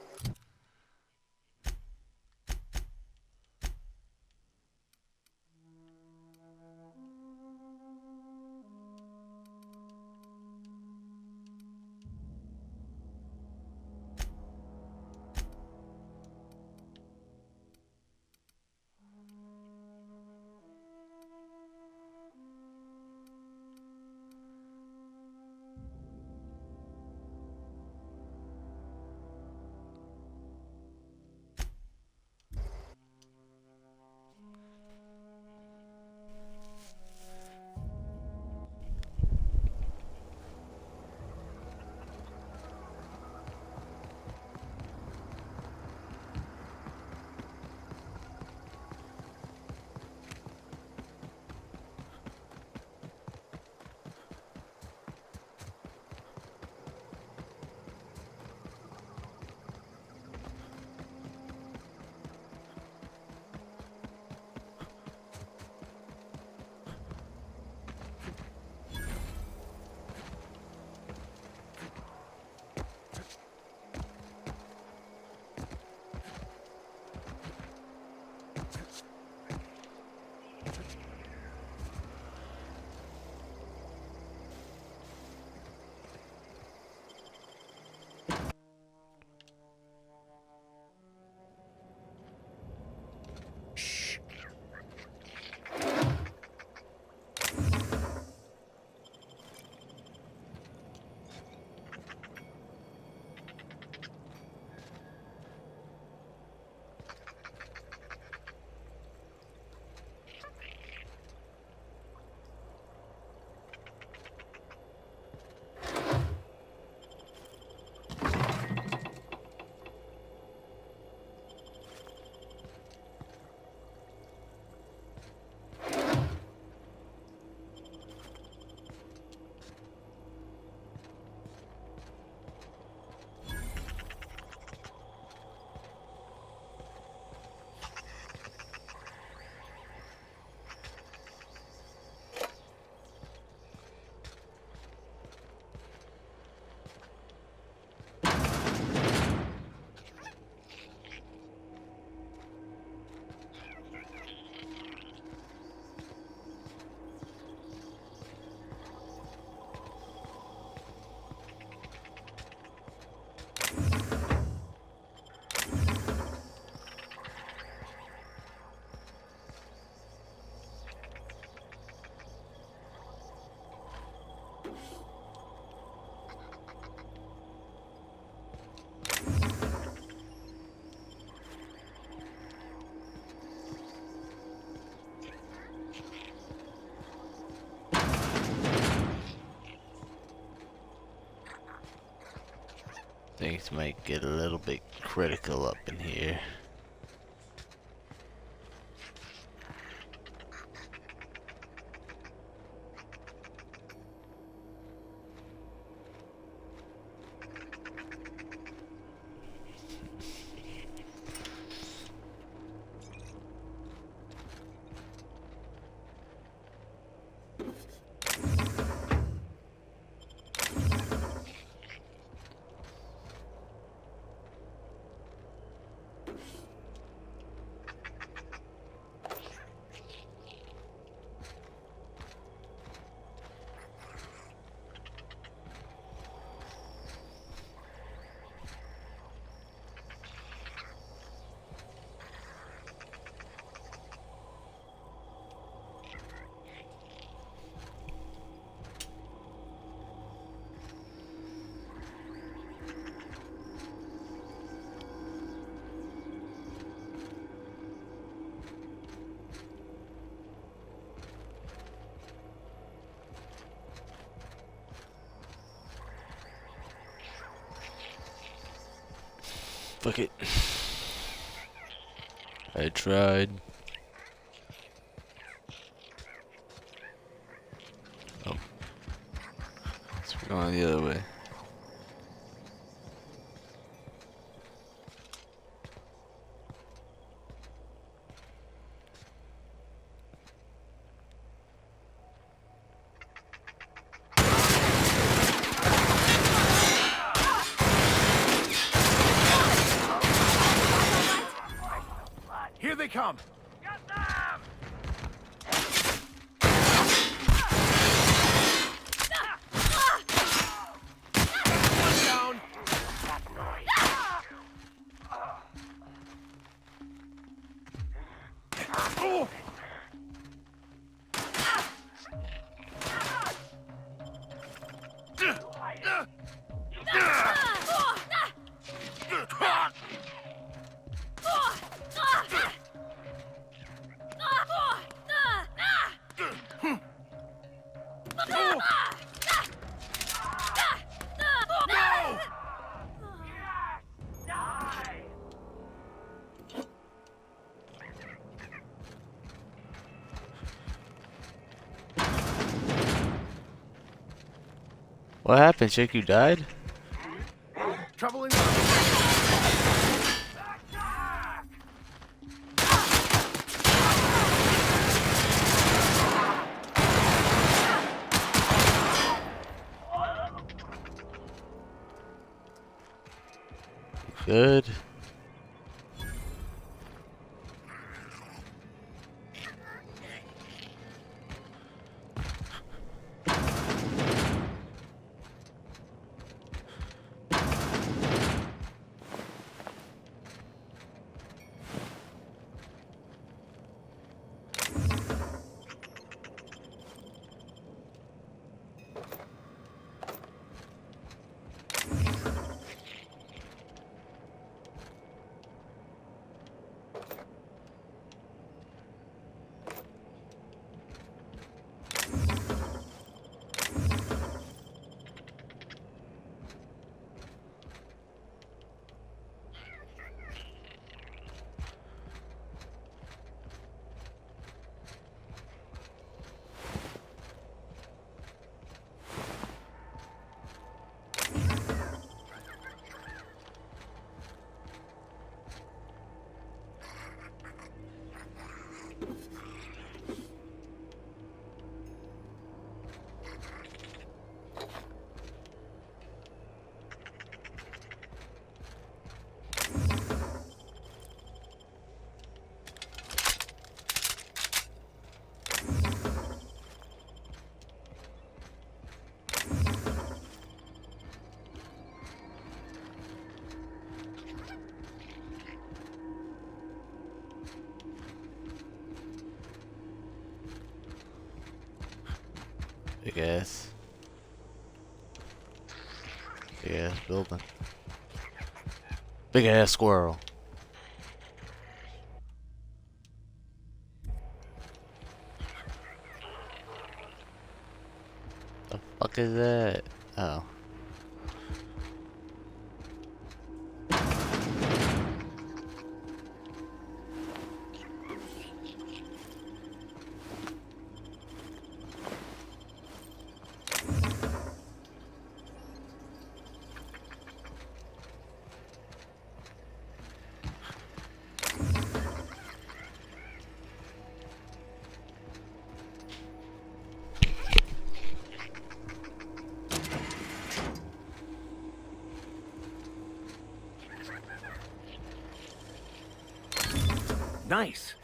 Things might get a little bit critical up in here. Fuck it. I tried. Oh. So we're going the other way. Here they come! Down! What happened, Chick? You died? Trouble in Good. Big ass. Big ass building. Big ass squirrel. The fuck is that? Oh. Nice.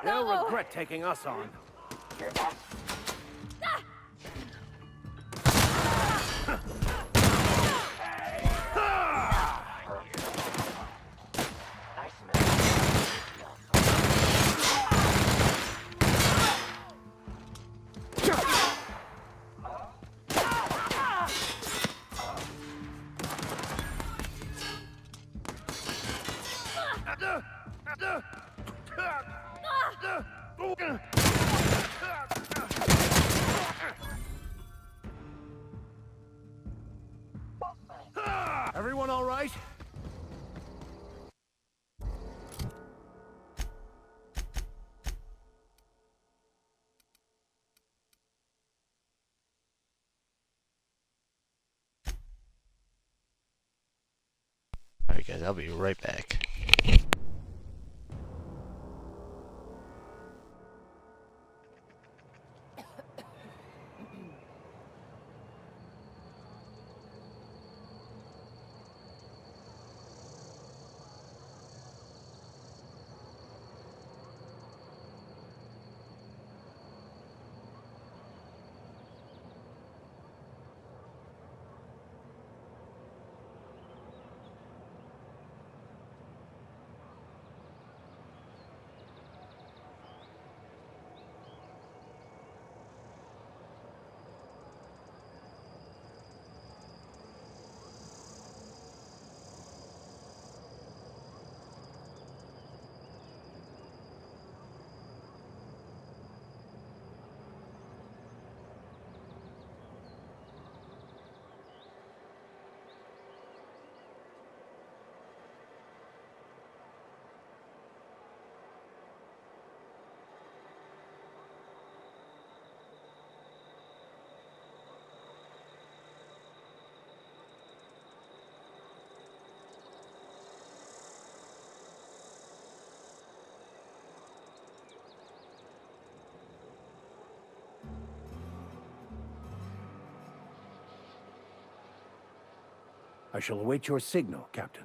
They'll regret taking us on. Everyone all right? Alright guys, I'll be right back. I shall await your signal, Captain.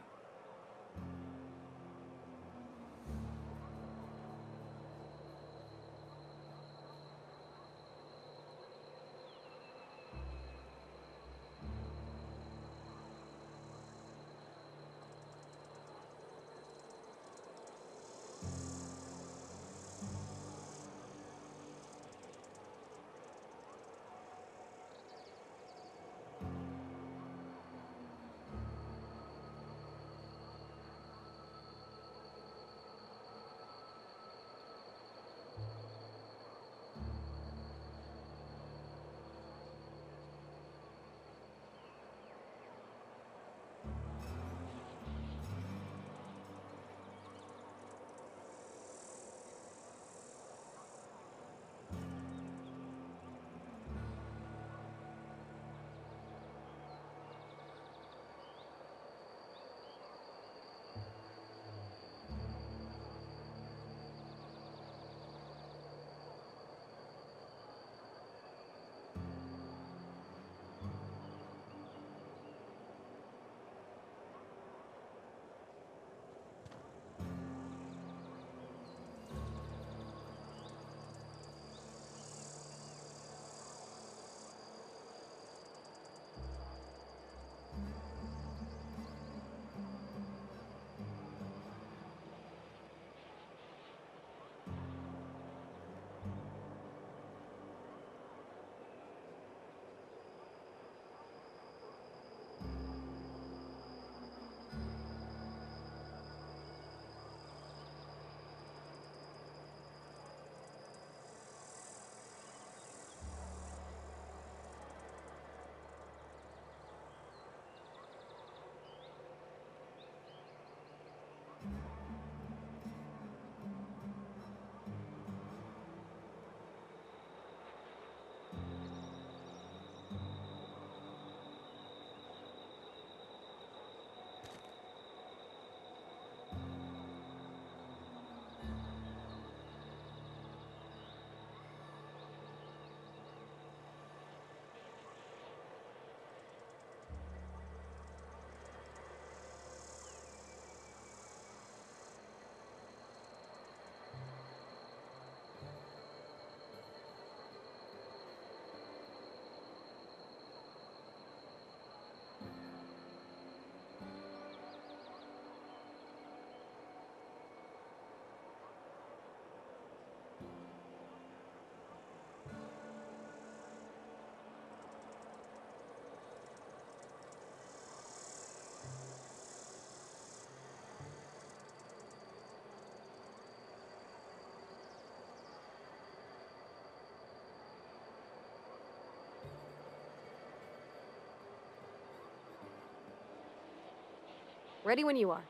Ready when you are.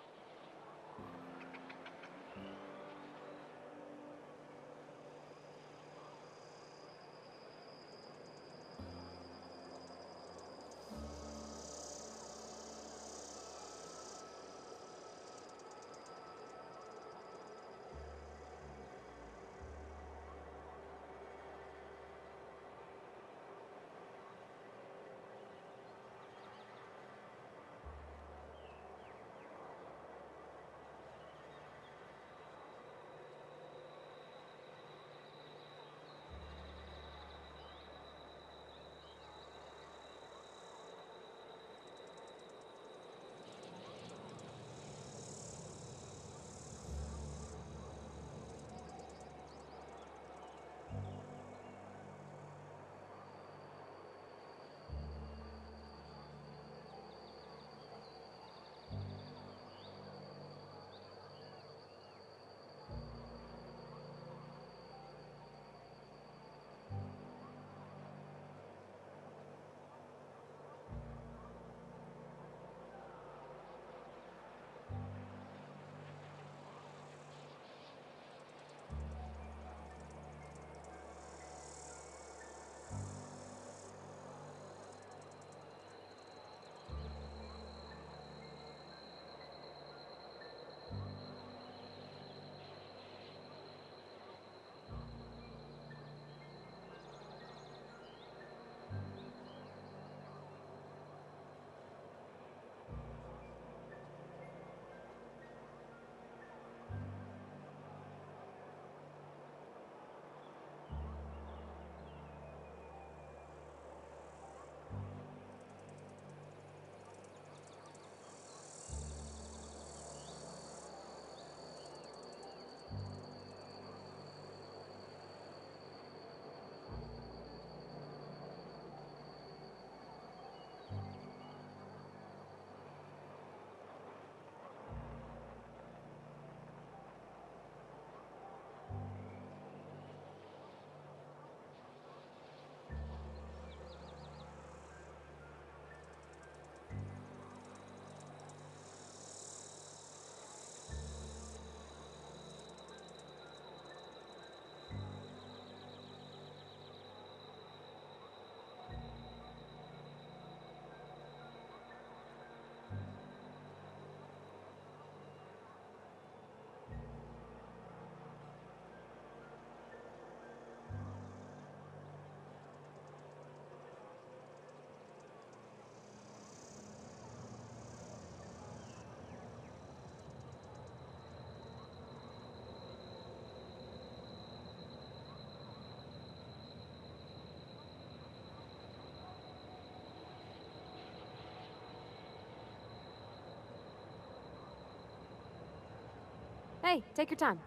Hey, take your time.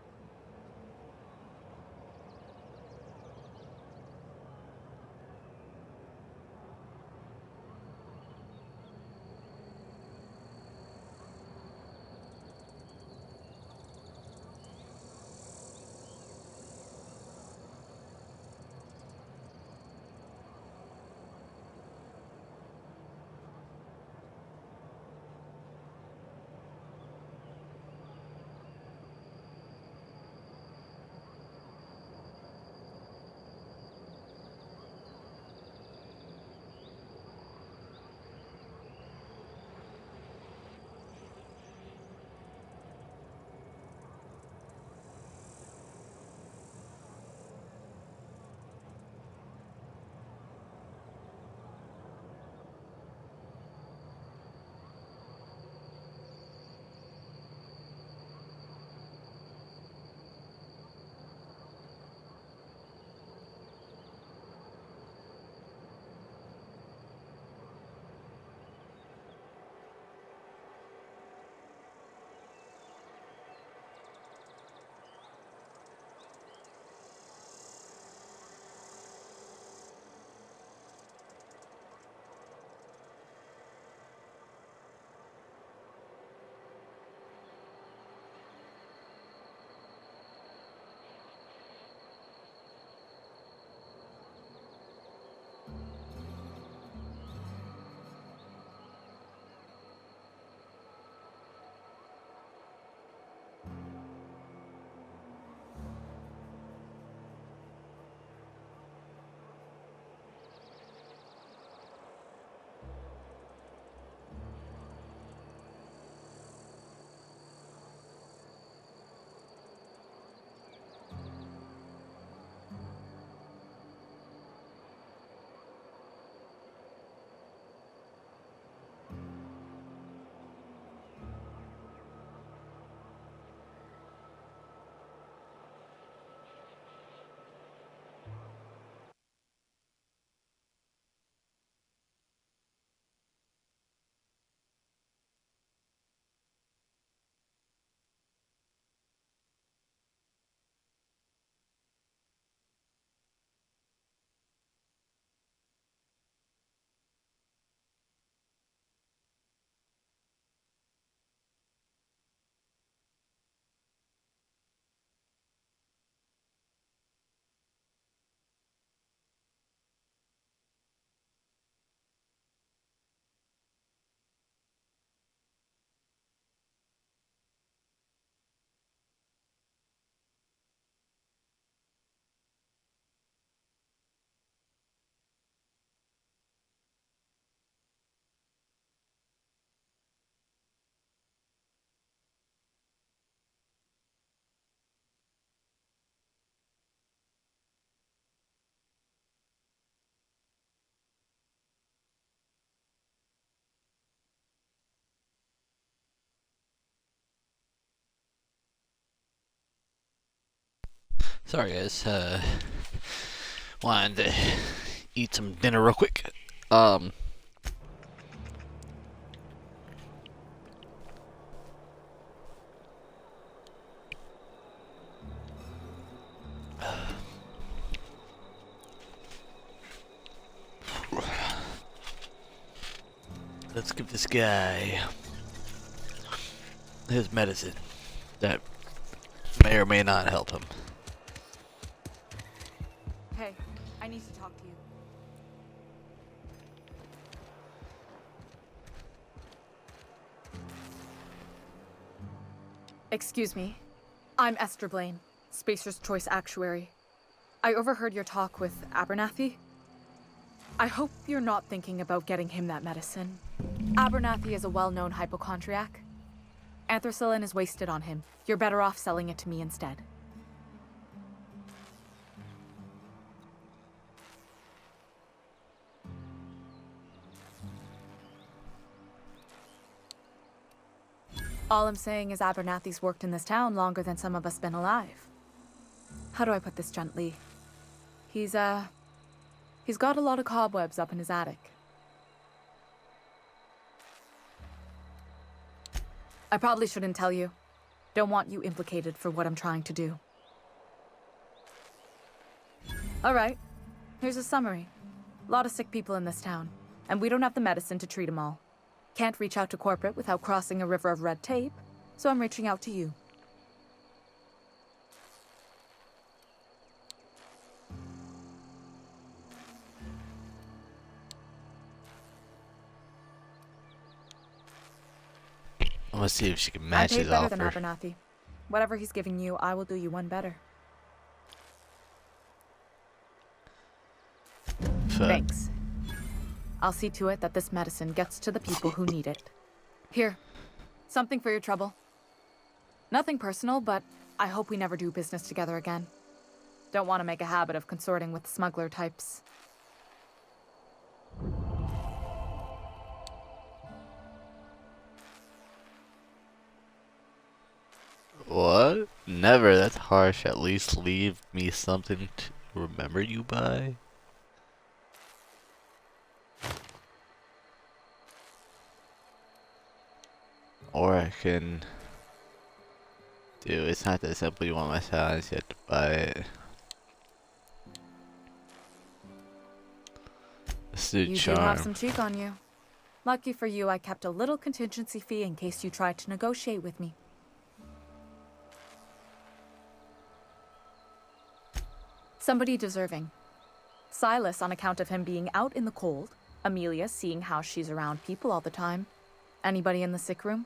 Sorry, guys. Wanted to eat some dinner real quick. Um, let's give this guy his medicine. That may or may not help him. Hey, I need to talk to you. Excuse me. I'm Esther Blaine, Spacer's Choice Actuary. I overheard your talk with Abernathy. I hope you're not thinking about getting him that medicine. Abernathy is a well-known hypochondriac. Anthracillin is wasted on him. You're better off selling it to me instead. All I'm saying is Abernathy's worked in this town longer than some of us been alive. How do I put this gently? He's got a lot of cobwebs up in his attic. I probably shouldn't tell you, Don't want you implicated for what I'm trying to do. All right, here's a summary. A lot of sick people in this town, and we don't have the medicine to treat them all. Can't reach out to corporate without crossing a river of red tape, so I'm reaching out to you. Let's see if she can I'm match paid his better than offer. Abernathy. Whatever he's giving you, I will do you one better. Thanks. I'll see to it that this medicine gets to the people who need it. Here, something for your trouble. Nothing personal, but I hope we never do business together again. Don't want to make a habit of consorting with smuggler types. What? Never. That's harsh. At least leave me something to remember you by. Or I can... Dude, it's not that simple. You want my silence, you have to buy it. Let's do You do have charm. some cheek on you. Lucky for you, I kept a little contingency fee in case you tried to negotiate with me. Somebody deserving. Silas on account of him being out in the cold. Amelia seeing how she's around people all the time. Anybody in the sick room?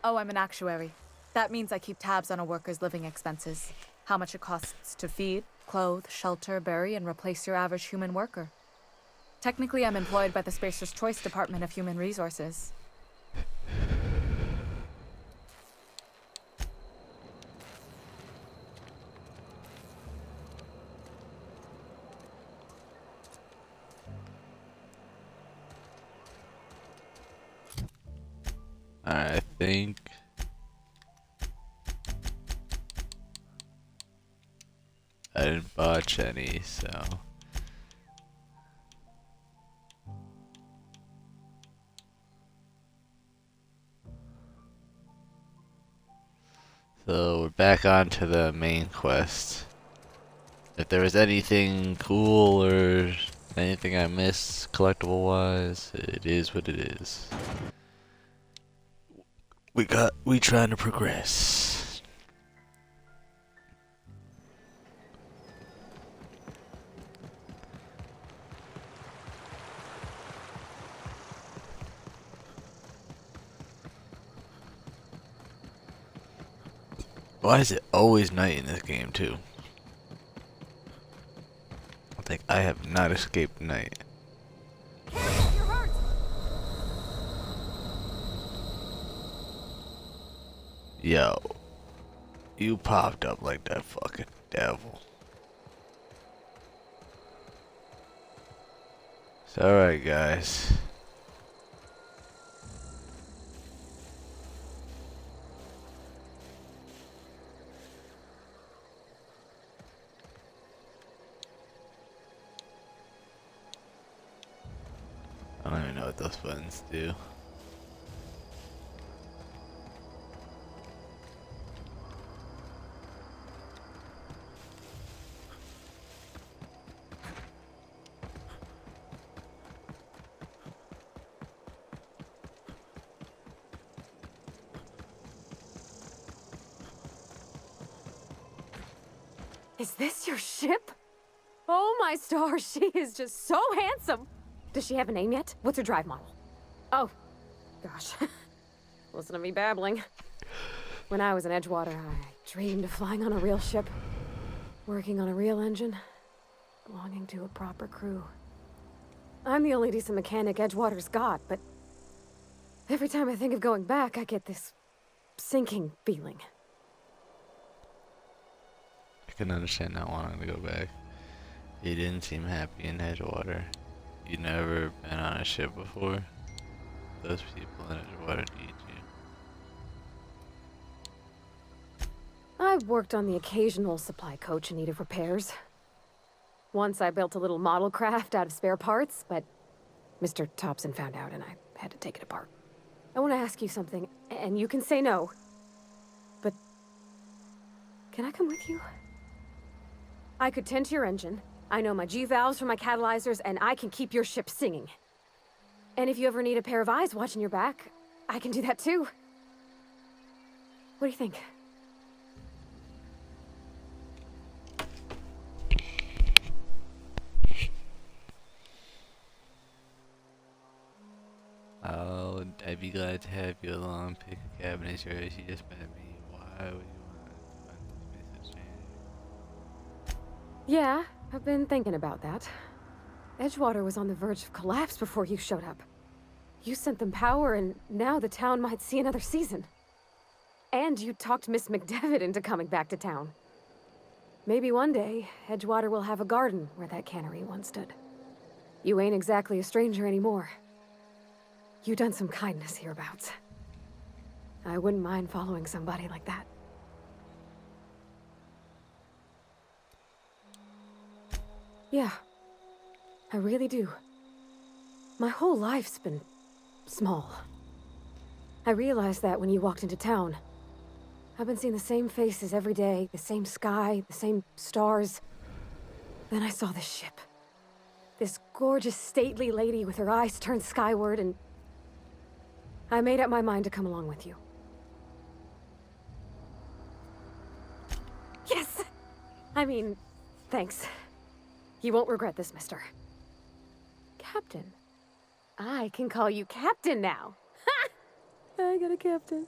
Oh, I'm an actuary. That means I keep tabs on a worker's living expenses. How much it costs to feed, clothe, shelter, bury, and replace your average human worker. Technically, I'm employed by the Spacer's Choice Department of Human Resources. I think... I didn't botch any, so... So we're back on to the main quest. If there was anything cool or anything I missed collectible wise, it is what it is. We trying to progress. Why is it always night in this game too? I think I have not escaped night. Yo, you popped up like that fucking devil. It's alright, guys. I don't even know what those buttons do. Is this your ship? Oh my stars, she is just so handsome. Does she have a name yet? What's her drive model? Oh, gosh. Listen to me babbling. When I was in Edgewater, I dreamed of flying on a real ship, working on a real engine, belonging to a proper crew. I'm the only decent mechanic Edgewater's got, but every time I think of going back, I get this sinking feeling. I can understand not wanting to go back. You didn't seem happy in Edgewater. You never been on a ship before. Those people in Edgewater need you. I've worked on the occasional supply coach in need of repairs. Once I built a little model craft out of spare parts, but Mr. Thompson found out and I had to take it apart. I want to ask you something. and you can say no. But can I come with you? I could tend to your engine. I know my G-valves from my catalyzers, and I can keep your ship singing. And if you ever need a pair of eyes watching your back, I can do that too. What do you think? Oh, I'd be glad to have you along. Pick a cabin insurance. You just met me. Why would you want this change? Yeah, I've been thinking about that. Edgewater was on the verge of collapse before you showed up. You sent them power, and now the town might see another season. And you talked Miss McDevitt into coming back to town. Maybe one day, Edgewater will have a garden where that cannery once stood. You ain't exactly a stranger anymore. You done some kindness hereabouts. I wouldn't mind following somebody like that. Yeah, I really do. My whole life's been small. I realized that when you walked into town. I've been seeing the same faces every day, the same sky, the same stars. Then I saw this ship. This gorgeous, stately lady with her eyes turned skyward, and I made up my mind to come along with you. Yes! I mean, thanks. You won't regret this, mister. Captain. I can call you Captain now. Ha! I got a captain.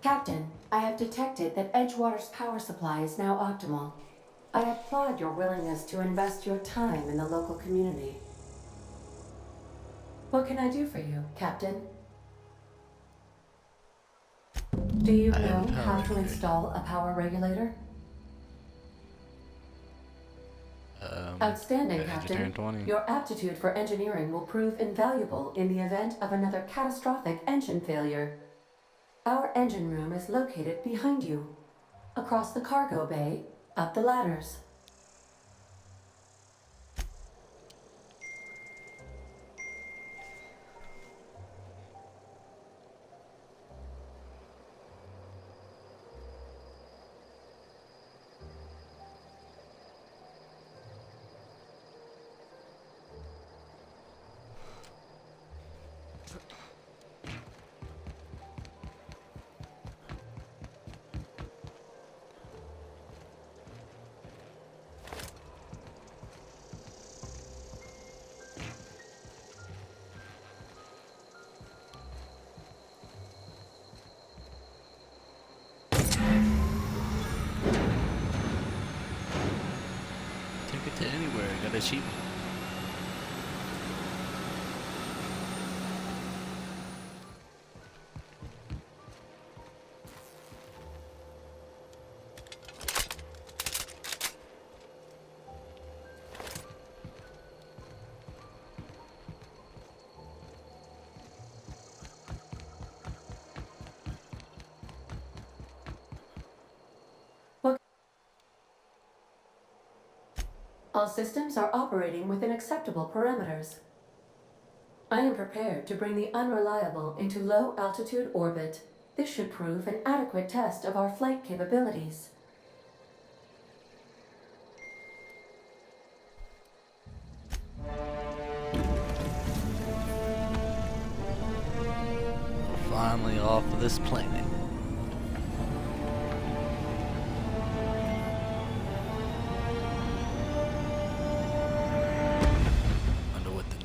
Captain, I have detected that Edgewater's power supply is now optimal. I applaud your willingness to invest your time in the local community. What can I do for you, Captain? Do you know how to install a power regulator? Outstanding, Captain. Your aptitude for engineering will prove invaluable in the event of another catastrophic engine failure. Our engine room is located behind you, across the cargo bay, up the ladders. Take it to anywhere. I got a cheap. All systems are operating within acceptable parameters. I am prepared to bring the unreliable into low-altitude orbit. This should prove an adequate test of our flight capabilities. We're finally off of this planet.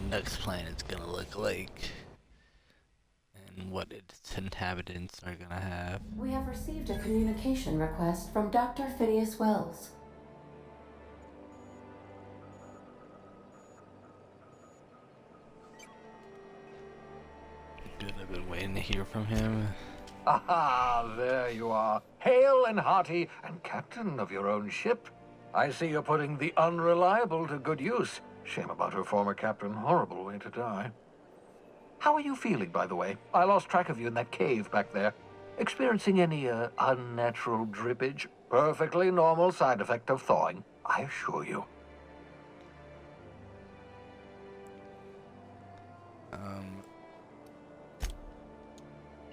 Next planet's gonna look like and what its inhabitants are gonna have. We have received a communication request from Dr. Phineas Wells. Good, I've been waiting to hear from him. Ah, there you are. hale and hearty, and captain of your own ship. I see you're putting the unreliable to good use. Shame about her former captain. Horrible way to die. How are you feeling, by the way? I lost track of you in that cave back there. Experiencing any, unnatural drippage? Perfectly normal side effect of thawing, I assure you.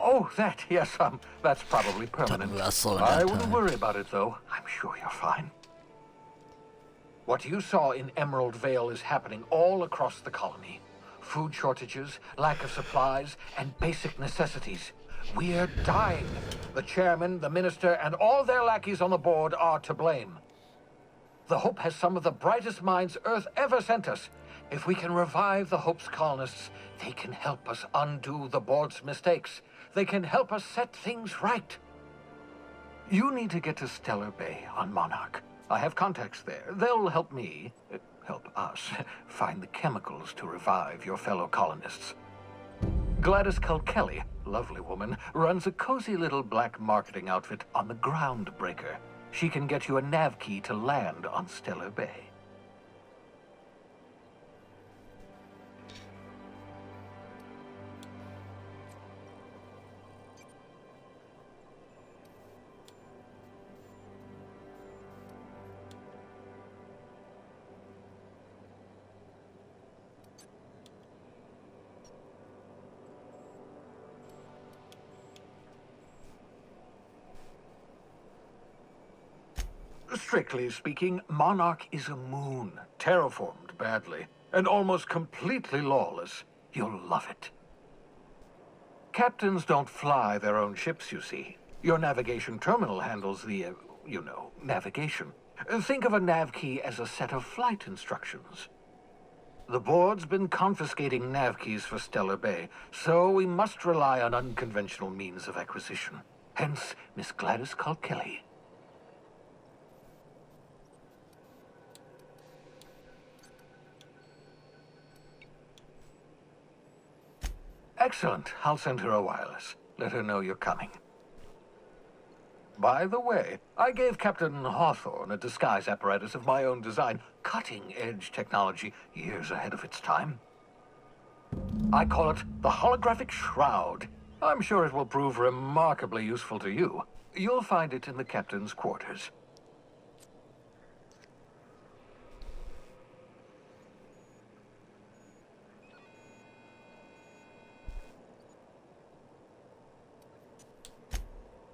Oh, that, yes, that's probably permanent. I wouldn't worry about it, though. I'm sure you're fine. What you saw in Emerald Vale is happening all across the colony. Food shortages, lack of supplies, and basic necessities. We're dying. The chairman, the minister, and all their lackeys on the board are to blame. The Hope has some of the brightest minds Earth ever sent us. If we can revive the Hope's colonists, they can help us undo the board's mistakes. They can help us set things right. You need to get to Stellar Bay on Monarch. I have contacts there. They'll help me, help us, find the chemicals to revive your fellow colonists. Gladys Culkelly, lovely woman, runs a cozy little black marketing outfit on the Groundbreaker. She can get you a nav key to land on Stellar Bay. Strictly speaking, Monarch is a moon, terraformed badly, and almost completely lawless. You'll love it. Captains don't fly their own ships, you see. Your navigation terminal handles the, navigation. Think of a nav key as a set of flight instructions. The board's been confiscating nav keys for Stellar Bay, so we must rely on unconventional means of acquisition. Hence, Miss Gladys Culkelly. Excellent. I'll send her a wireless. Let her know you're coming. By the way, I gave Captain Hawthorne a disguise apparatus of my own design, cutting-edge technology, years ahead of its time. I call it the Holographic Shroud. I'm sure it will prove remarkably useful to you. You'll find it in the captain's quarters.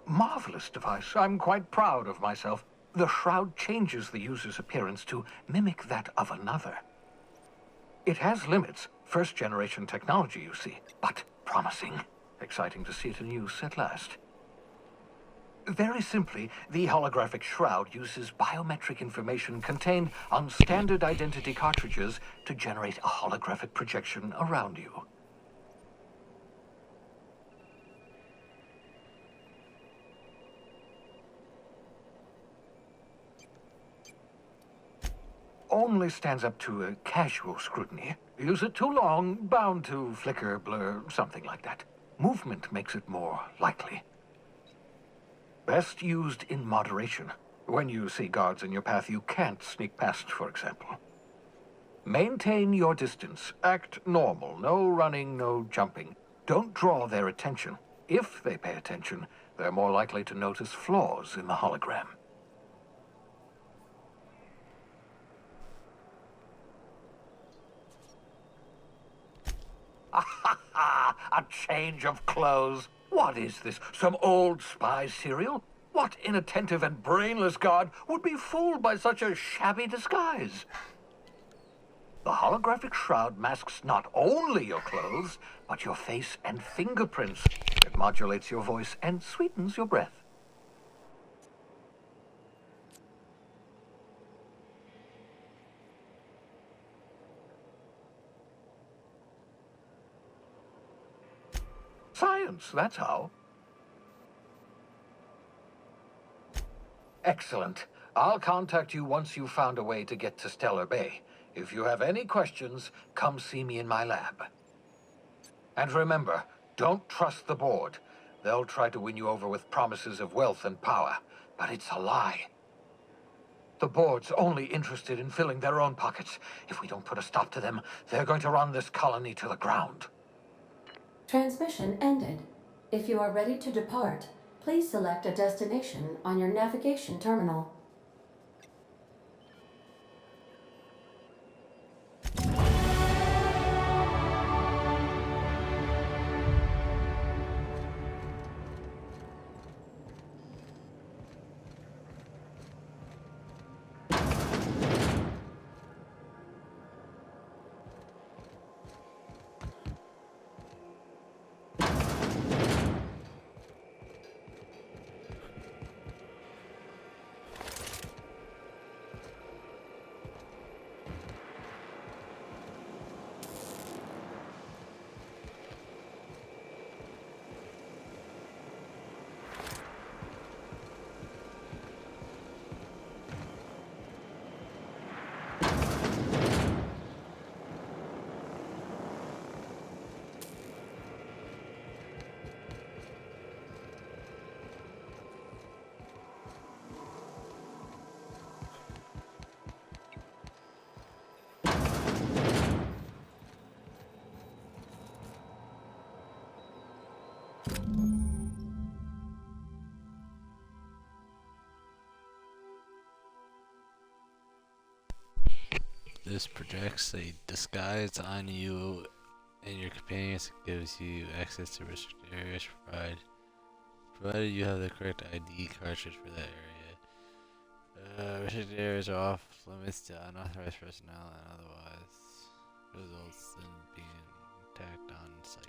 Marvelous device. I'm quite proud of myself. The shroud changes the user's appearance to mimic that of another. It has limits, first-generation technology, you see, but promising. Exciting to see it in use at last. Very simply, the holographic shroud uses biometric information contained on standard identity cartridges to generate a holographic projection around you. Only stands up to a casual scrutiny. Use it too long, bound to flicker, blur, something like that. Movement makes it more likely. Best used in moderation. When you see guards in your path you can't sneak past, for example. Maintain your distance. Act normal. No running, no jumping. Don't draw their attention. If they pay attention, they're more likely to notice flaws in the hologram. A change of clothes. What is this? Some old spy serial? What inattentive and brainless guard would be fooled by such a shabby disguise? The holographic shroud masks not only your clothes, but your face and fingerprints. It modulates your voice and sweetens your breath. Science, that's how. Excellent. I'll contact you once you've found a way to get to Stellar Bay. If you have any questions, come see me in my lab. And remember, don't trust the board. They'll try to win you over with promises of wealth and power, but it's a lie. The board's only interested in filling their own pockets. If we don't put a stop to them, they're going to run this colony to the ground. Transmission ended. If you are ready to depart, please select a destination on your navigation terminal. This projects a disguise on you and your companions. It gives you access to restricted areas, provided you have the correct ID cartridge for that area. Restricted areas are off limits to unauthorized personnel and otherwise results in being attacked on site.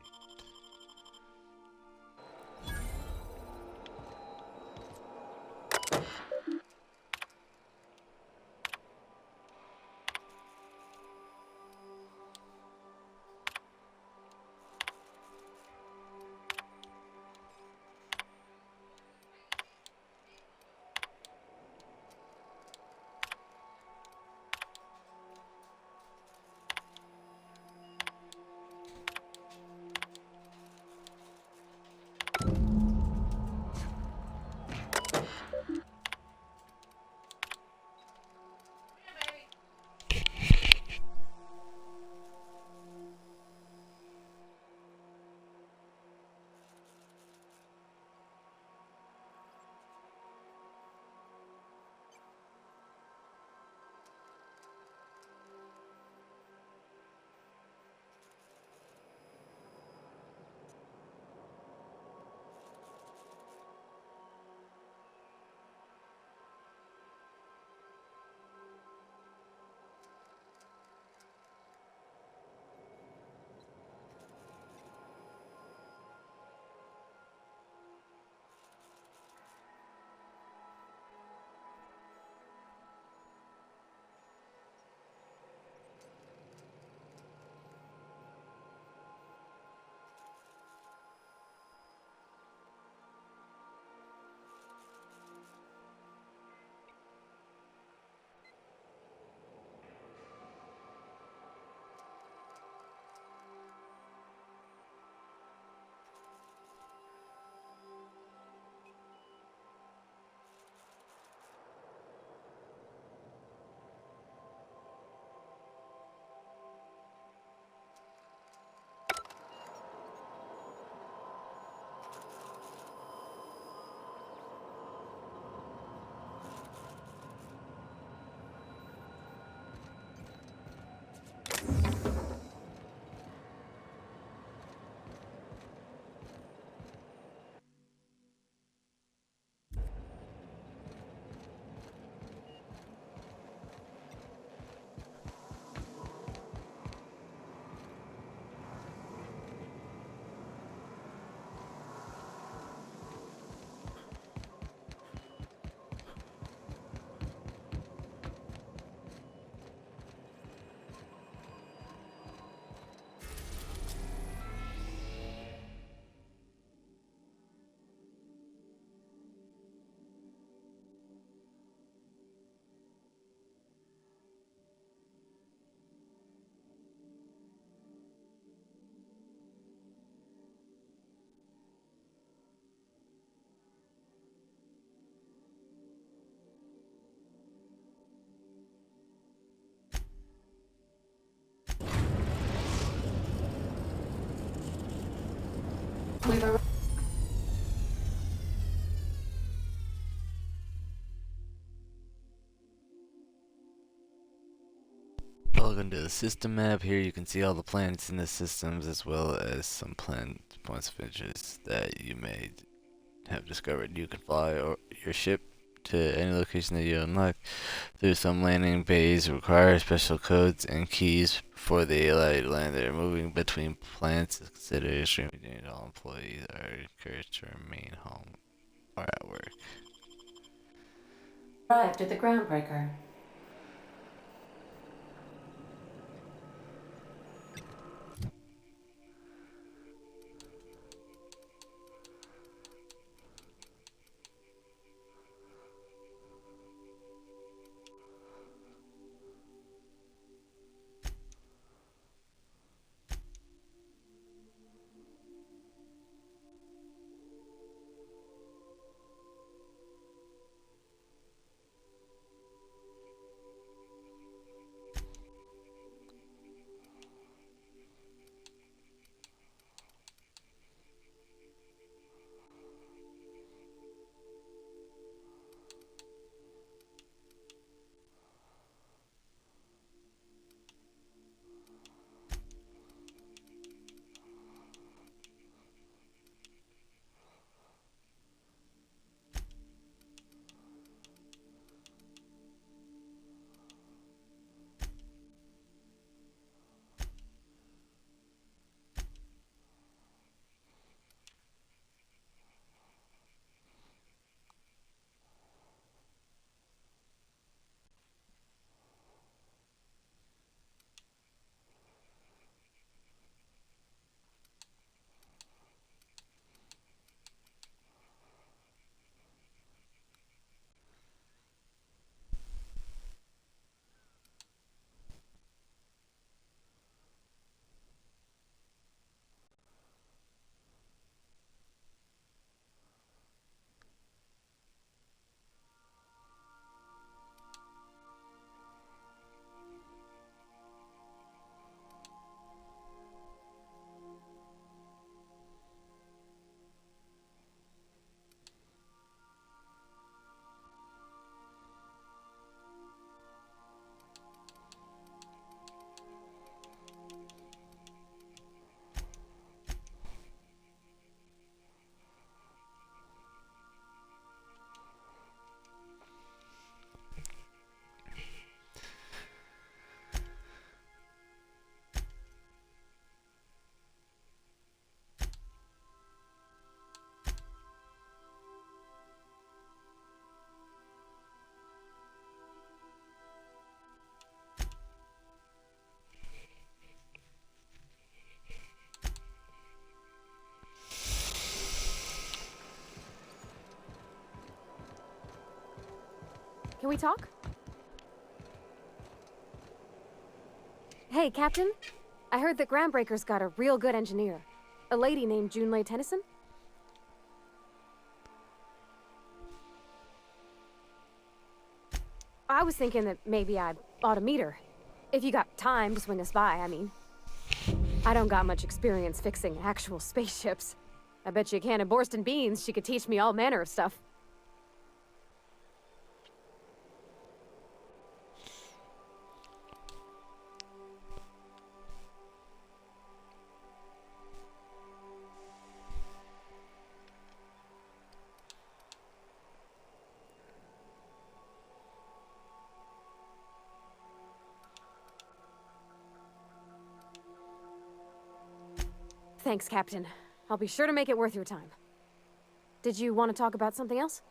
We've arrived. Welcome to the system map. Here you can see all the planets in the systems as well as some planet points of interest that you may have discovered. You can fly your ship to any location that you unlock through some landing bays require special codes and keys before they allow you to land there. Moving between planets is considered extremely dangerous. All employees are encouraged to remain home or at work. Arrived at the groundbreaker. Can we talk? Hey, Captain. I heard that Groundbreaker's got a real good engineer. A lady named Junlei Tennyson? I was thinking that maybe I ought to meet her. If you got time to swing us by, I mean. I don't got much experience fixing actual spaceships. I bet you a can of Borston beans she could teach me all manner of stuff. Thanks, Captain. I'll be sure to make it worth your time. Did you want to talk about something else?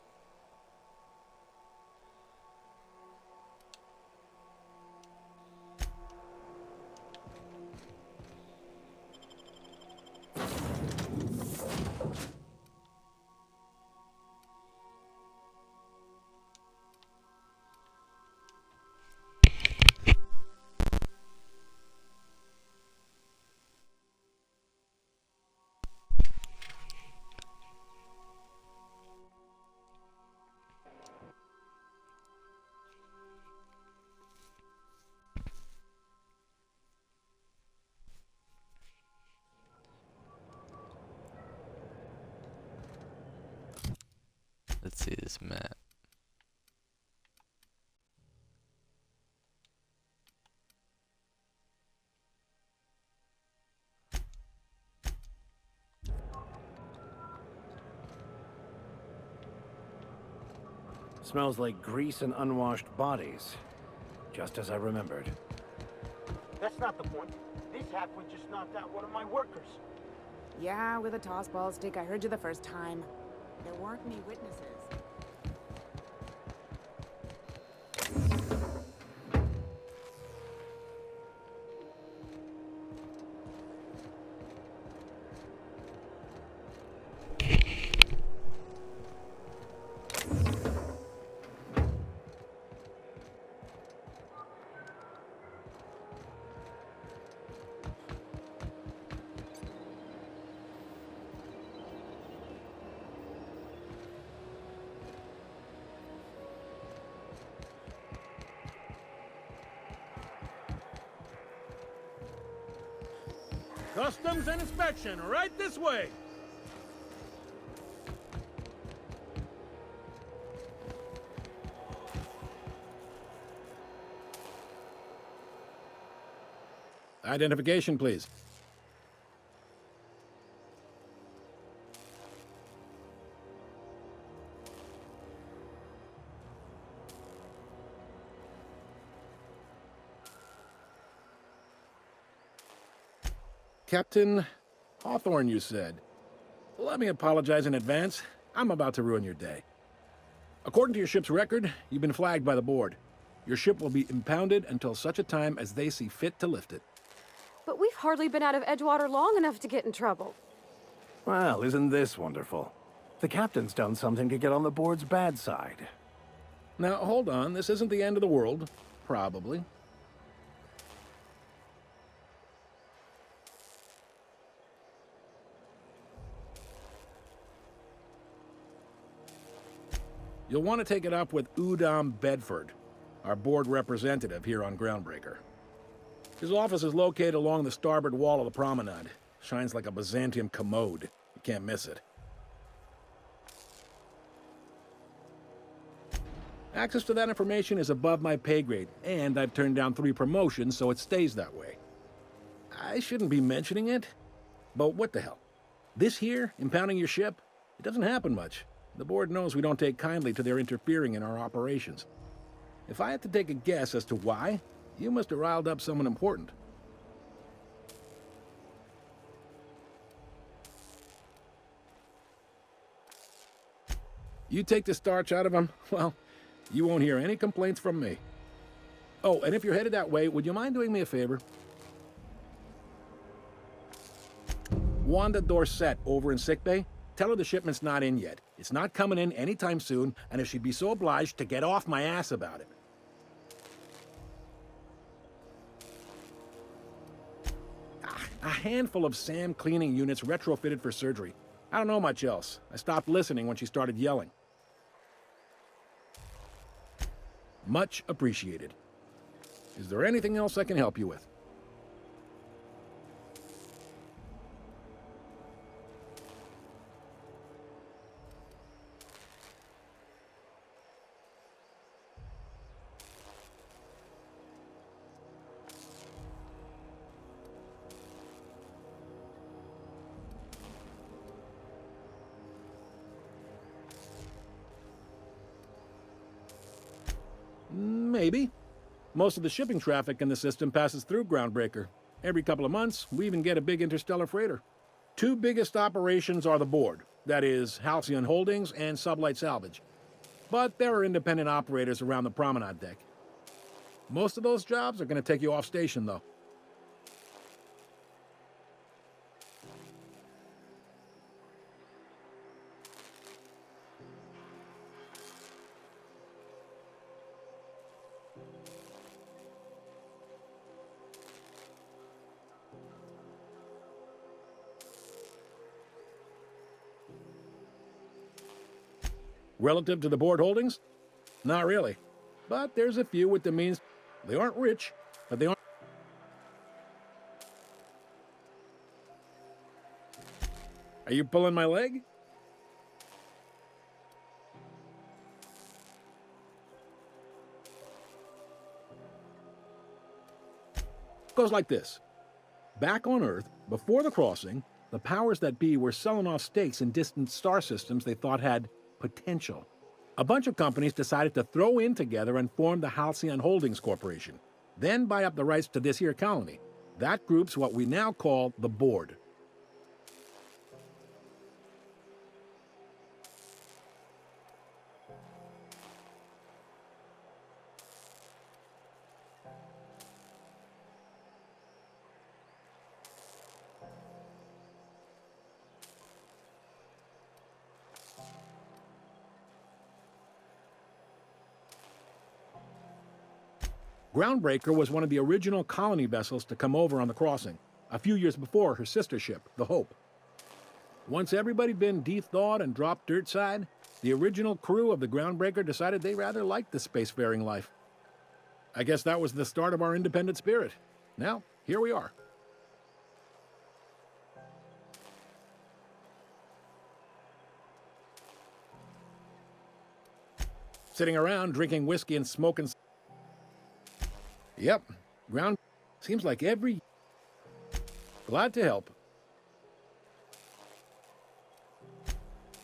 Matt. Smells like grease and unwashed bodies. Just as I remembered. That's not the point. This halfwit just knocked out one of my workers. Yeah, with a toss ball stick. I heard you the first time. There weren't any witnesses. Customs and inspection, right this way. Identification, please. Captain Hawthorne, you said. Let me apologize in advance. I'm about to ruin your day. According to your ship's record, you've been flagged by the board. Your ship will be impounded until such a time as they see fit to lift it. But we've hardly been out of Edgewater long enough to get in trouble. Well, isn't this wonderful? The captain's done something to get on the board's bad side. Now, hold on. This isn't the end of the world. Probably. You'll want to take it up with Udom Bedford, our board representative here on Groundbreaker. His office is located along the starboard wall of the promenade. Shines like a Byzantium commode. You can't miss it. Access to that information is above my pay grade, and I've turned down 3 promotions, so it stays that way. I shouldn't be mentioning it, but what the hell? This here, impounding your ship, it doesn't happen much. The board knows we don't take kindly to their interfering in our operations. If I had to take a guess as to why, you must have riled up someone important. You take the starch out of them, well, you won't hear any complaints from me. Oh, and if you're headed that way, would you mind doing me a favor? Wanda Dorset over in sickbay, tell her the shipment's not in yet. It's not coming in anytime soon, and if she'd be so obliged to get off my ass about it. A handful of SAM cleaning units retrofitted for surgery. I don't know much else. I stopped listening when she started yelling. Much appreciated. Is there anything else I can help you with? Maybe. Most of the shipping traffic in the system passes through Groundbreaker. Every couple of months, we even get a big interstellar freighter. 2 biggest operations are the board, that is, Halcyon Holdings and Sublight Salvage. But there are independent operators around the promenade deck. Most of those jobs are going to take you off station, though. Relative to the board holdings? Not really. But there's a few with the means. They aren't rich, but they aren't. Are you pulling my leg? Goes like this. Back on Earth, before the crossing, the powers that be were selling off stakes in distant star systems they thought had potential. A bunch of companies decided to throw in together and form the Halcyon Holdings Corporation, then buy up the rights to this here colony. That group's what we now call the Board. Groundbreaker was one of the original colony vessels to come over on the crossing, a few years before her sister ship, the Hope. Once everybody'd been de-thawed and dropped dirt side, the original crew of the Groundbreaker decided they rather liked the spacefaring life. I guess that was the start of our independent spirit. Now, here we are. Sitting around, drinking whiskey and smoking. Yep, ground seems like every... Glad to help.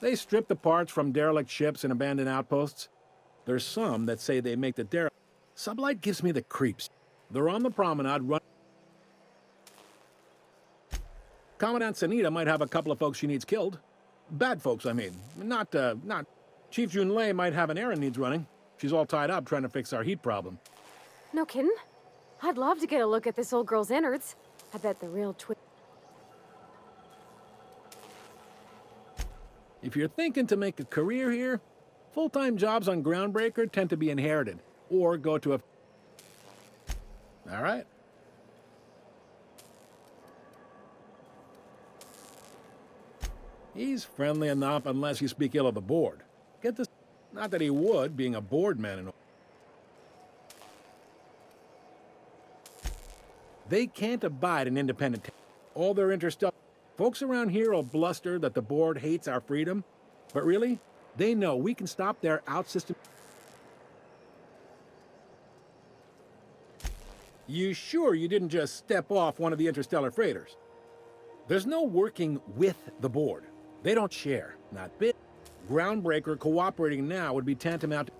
They strip the parts from derelict ships and abandoned outposts. There's some that say they make the derelict. Sublight gives me the creeps. They're on the promenade run. Commandant Sanita might have a couple of folks she needs killed. Bad folks, I mean. Not Chief Junlei might have an errand needs running. She's all tied up trying to fix our heat problem. No kidding? I'd love to get a look at this old girl's innards. I bet the real If you're thinking to make a career here, full-time jobs on Groundbreaker tend to be inherited, or go to a... All right. He's friendly enough unless you speak ill of the board. Get this... Not that he would, being a board man and all. They can't abide an independent... All their interstellar... Folks around here will bluster that the board hates our freedom, but really, they know we can stop their out-system... You sure you didn't just step off one of the interstellar freighters? There's no working with the board. They don't share, not bit. Groundbreaker cooperating now would be tantamount to...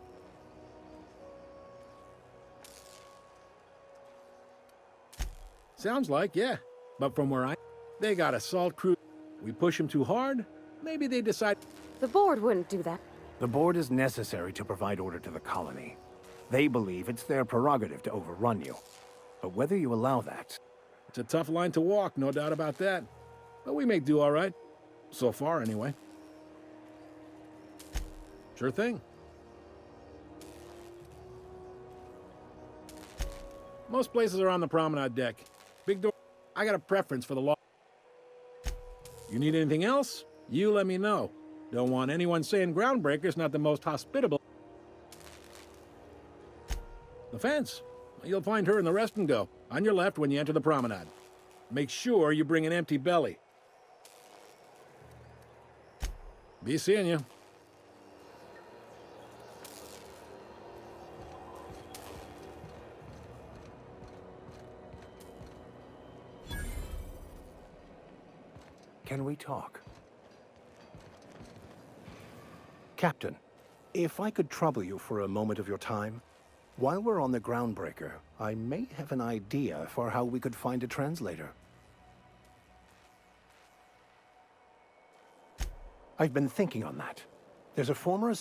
Sounds like, yeah. But from where they got assault crew. We push them too hard, maybe they decide... The board wouldn't do that. The board is necessary to provide order to the colony. They believe it's their prerogative to overrun you. But whether you allow that... It's a tough line to walk, no doubt about that. But we may do all right. So far, anyway. Sure thing. Most places are on the promenade deck. Big door. I got a preference for the law. You need anything else? You let me know. Don't want anyone saying Groundbreaker's not the most hospitable. The fence. You'll find her in the rest and go. On your left when you enter the promenade. Make sure you bring an empty belly. Be seeing you. Can we talk? Captain, if I could trouble you for a moment of your time, while we're on the Groundbreaker, I may have an idea for how we could find a translator. I've been thinking on that. There's a former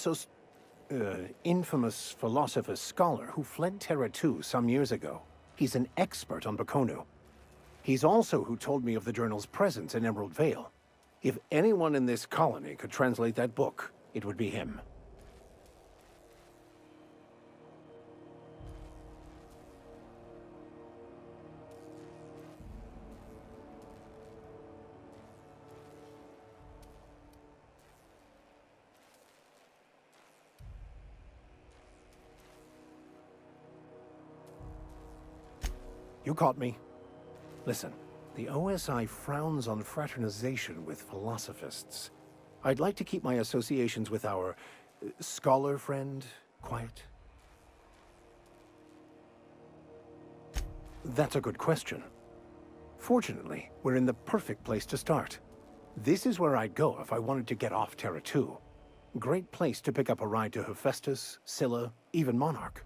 infamous philosopher scholar who fled Terra 2 some years ago. He's an expert on Bakonu. He's also who told me of the journal's presence in Emerald Vale. If anyone in this colony could translate that book, it would be him. You caught me. Listen, the OSI frowns on fraternization with philosophists. I'd like to keep my associations with our scholar friend quiet. That's a good question. Fortunately, we're in the perfect place to start. This is where I'd go if I wanted to get off Terra 2. Great place to pick up a ride to Hephaestus, Scylla, even Monarch.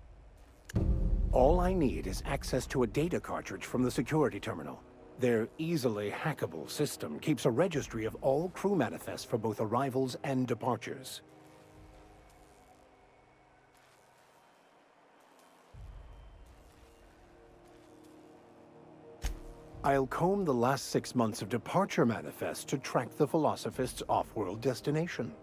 All I need is access to a data cartridge from the security terminal. Their easily hackable system keeps a registry of all crew manifests for both arrivals and departures. I'll comb the last 6 months of departure manifests to track the Philosophist's off-world destination.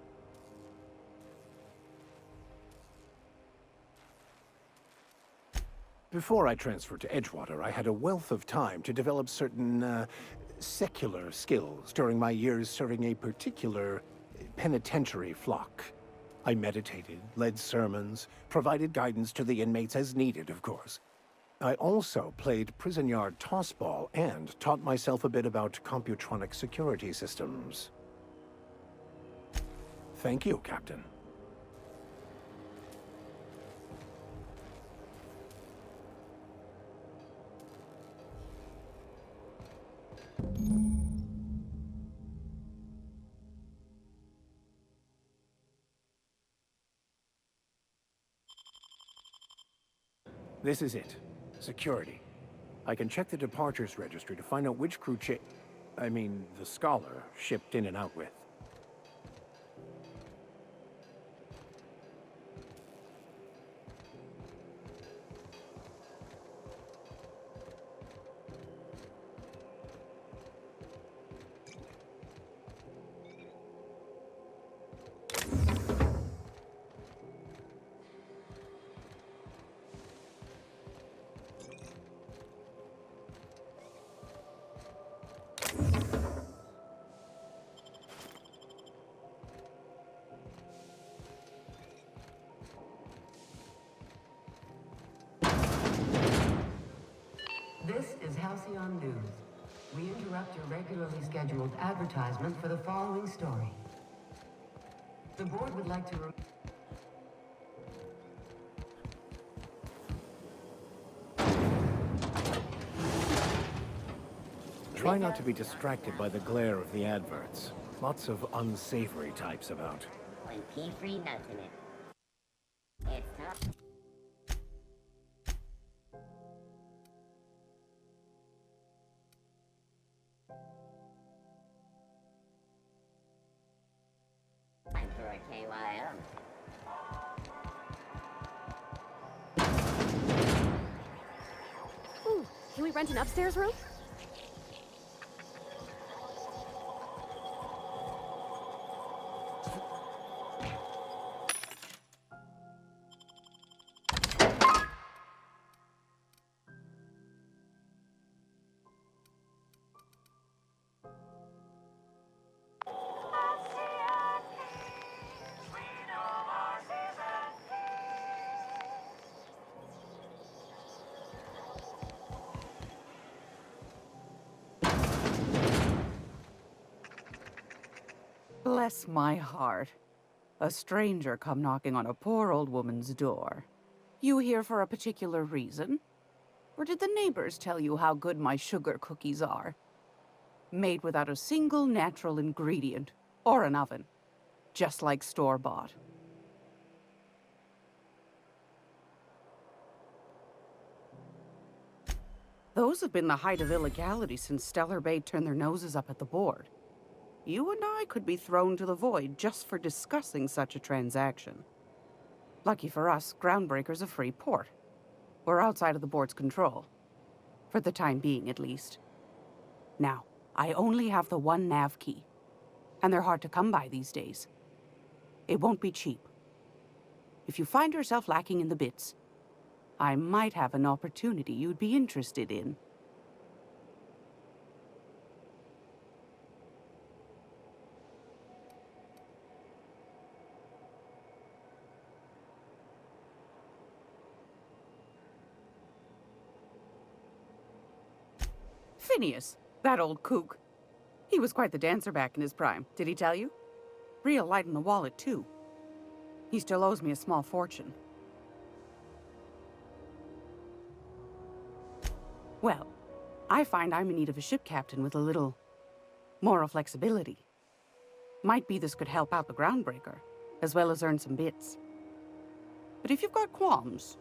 Before I transferred to Edgewater, I had a wealth of time to develop certain, secular skills during my years serving a particular penitentiary flock. I meditated, led sermons, provided guidance to the inmates as needed, of course. I also played prison yard tossball and taught myself a bit about computronic security systems. Thank you, Captain. This is it. Security. I can check the departures registry to find out which crew the Scholar shipped in and out with. This is Halcyon News. We interrupt your regularly scheduled advertisement for the following story. The board would like to... Try not to be distracted by the glare of the adverts. Lots of unsavory types about. When Pt.3 nuts in it. It's not... Time for a KYO. Ooh, can we rent an upstairs room? Bless my heart. A stranger come knocking on a poor old woman's door. You here for a particular reason? Or did the neighbors tell you how good my sugar cookies are? Made without a single natural ingredient, or an oven. Just like store-bought. Those have been the height of illegality since Stellar Bay turned their noses up at the board. You and I could be thrown to the void just for discussing such a transaction. Lucky for us, Groundbreaker's a free port. We're outside of the board's control. For the time being, at least. Now, I only have the one nav key. And they're hard to come by these days. It won't be cheap. If you find yourself lacking in the bits, I might have an opportunity you'd be interested in. Phineas, that old kook. He was quite the dancer back in his prime, did he tell you? Real light in the wallet, too. He still owes me a small fortune. Well, I find I'm in need of a ship captain with a little moral flexibility. Might be this could help out the groundbreaker, as well as earn some bits. But if you've got qualms...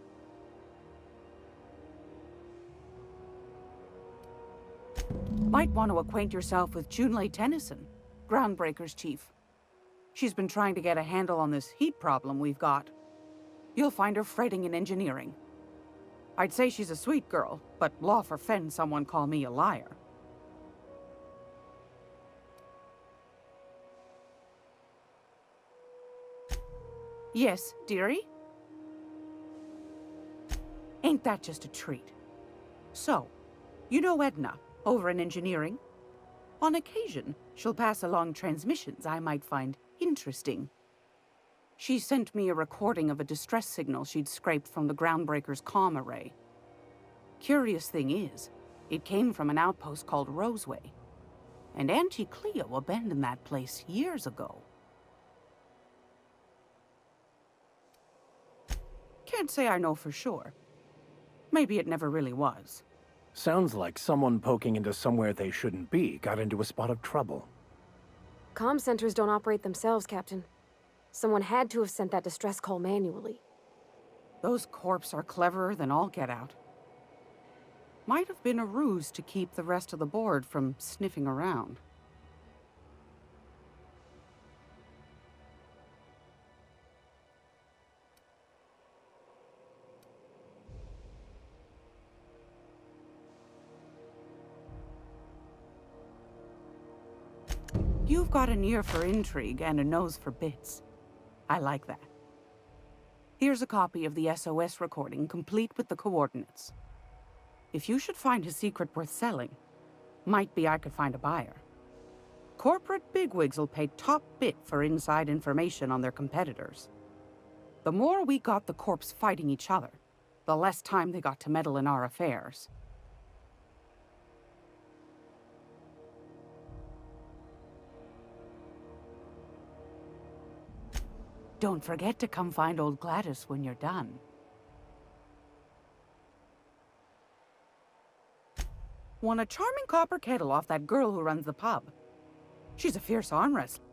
Might want to acquaint yourself with Junlei Tennyson, Groundbreaker's chief. She's been trying to get a handle on this heat problem we've got. You'll find her fretting in engineering. I'd say she's a sweet girl, but law forfend someone call me a liar. Yes, dearie? Ain't that just a treat? So, you know Edna, over in engineering? On occasion, she'll pass along transmissions I might find interesting. She sent me a recording of a distress signal she'd scraped from the Groundbreaker's comm array. Curious thing is, it came from an outpost called Roseway. And Auntie Cleo abandoned that place years ago. Can't say I know for sure. Maybe it never really was. Sounds like someone poking into somewhere they shouldn't be got into a spot of trouble. Comm centers don't operate themselves, Captain. Someone had to have sent that distress call manually. Those corps are cleverer than all get out. Might have been a ruse to keep the rest of the board from sniffing around. You've got an ear for intrigue and a nose for bits. I like that. Here's a copy of the SOS recording, complete with the coordinates. If you should find a secret worth selling, might be I could find a buyer. Corporate bigwigs will pay top bit for inside information on their competitors. The more we got the corps fighting each other, the less time they got to meddle in our affairs. Don't forget to come find old Gladys when you're done. Won a charming copper kettle off that girl who runs the pub. She's a fierce arm wrestler.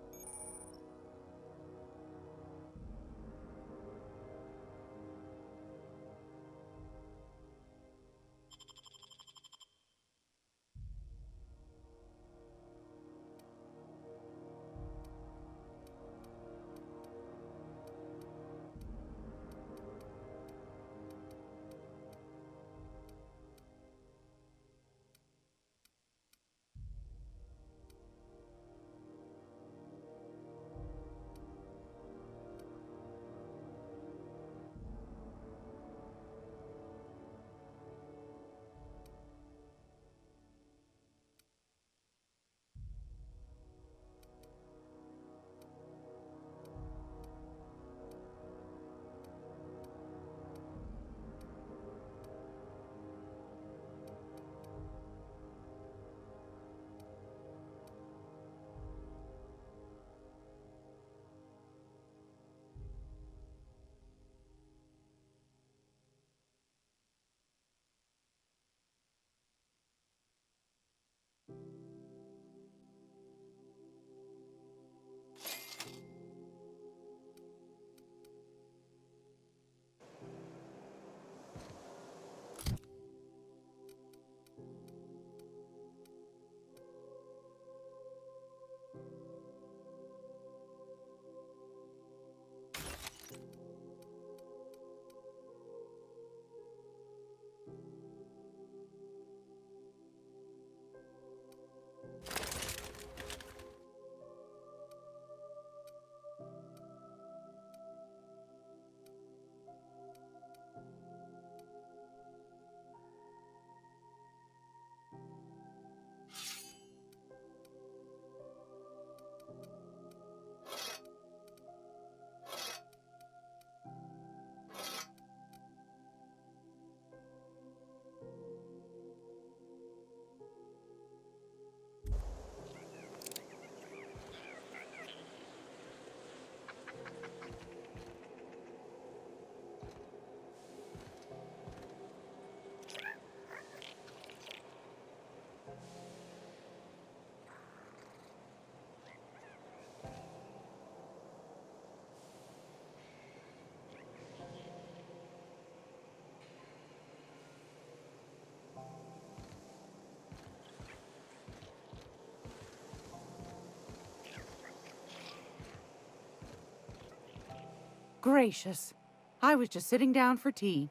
gracious. I was just sitting down for tea.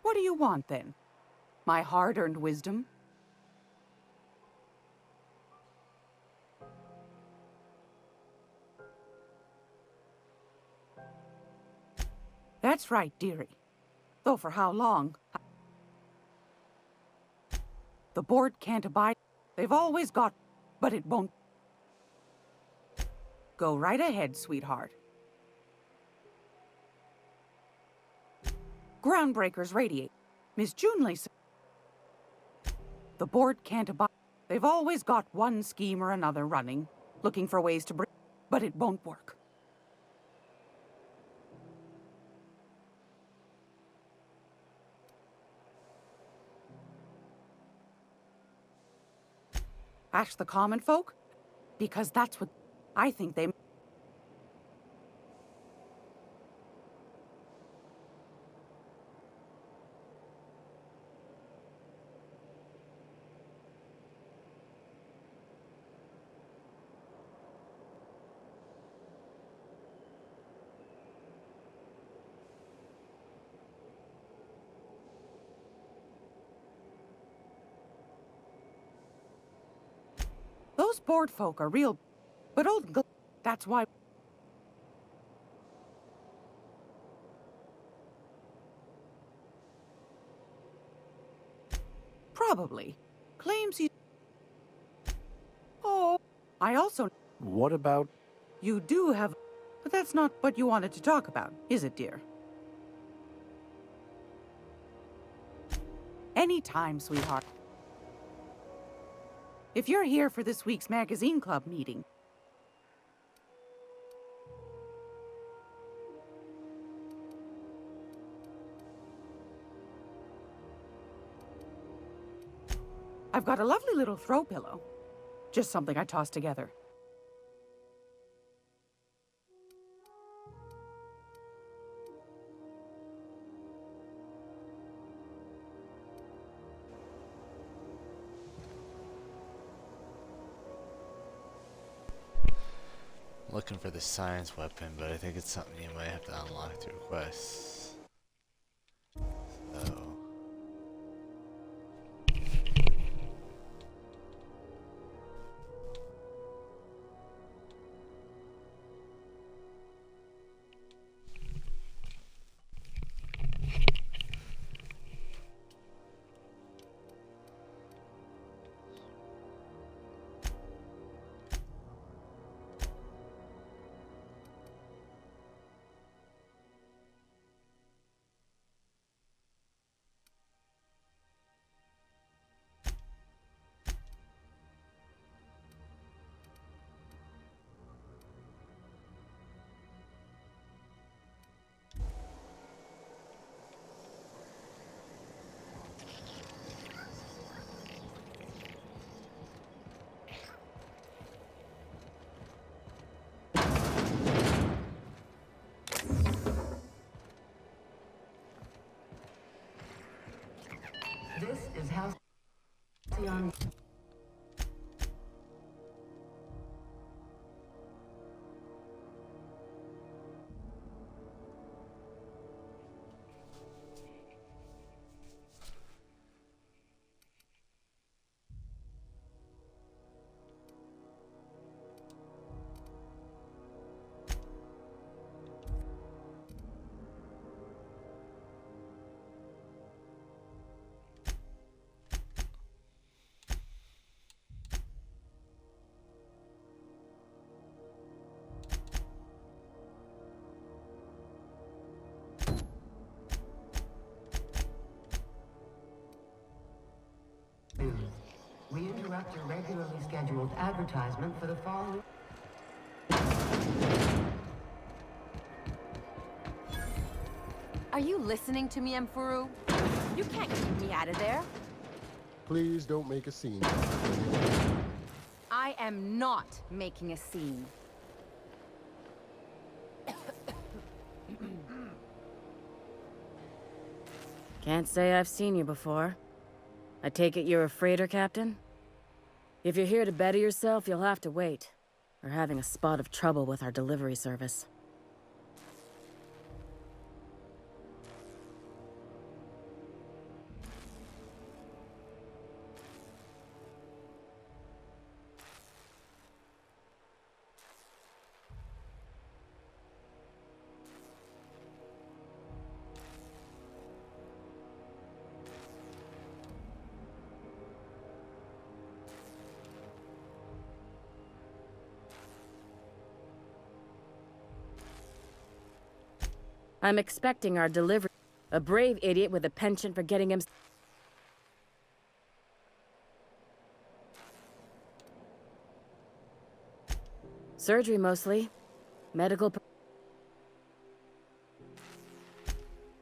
What do you want, then? My hard-earned wisdom? That's right, dearie. Though for how long? The board can't abide. They've always got, but it won't. Go right ahead, sweetheart. Groundbreakers radiate. Miss Junley said the board can't abide. They've always got one scheme or another running, looking for ways to break, but it won't work. Ask the common folk? Because that's what I think they... Those board folk are real, but that's why... Probably. Claims he... Oh, I also... What about... You do have... But that's not what you wanted to talk about, is it, dear? Anytime, sweetheart. If you're here for this week's magazine club meeting... I've got a lovely little throw pillow. Just something I tossed together. Looking for the science weapon, but I think it's something you might have to unlock through quests. So... This is House Sion. We interrupt your regularly scheduled advertisement for the following... Are you listening to me, Emfuru? You can't keep me out of there. Please don't make a scene. I am not making a scene. Can't say I've seen you before. I take it you're a freighter captain? If you're here to better yourself, you'll have to wait. We're having a spot of trouble with our delivery service. I'm expecting our delivery. A brave idiot with a penchant for getting him. Surgery mostly. Medical.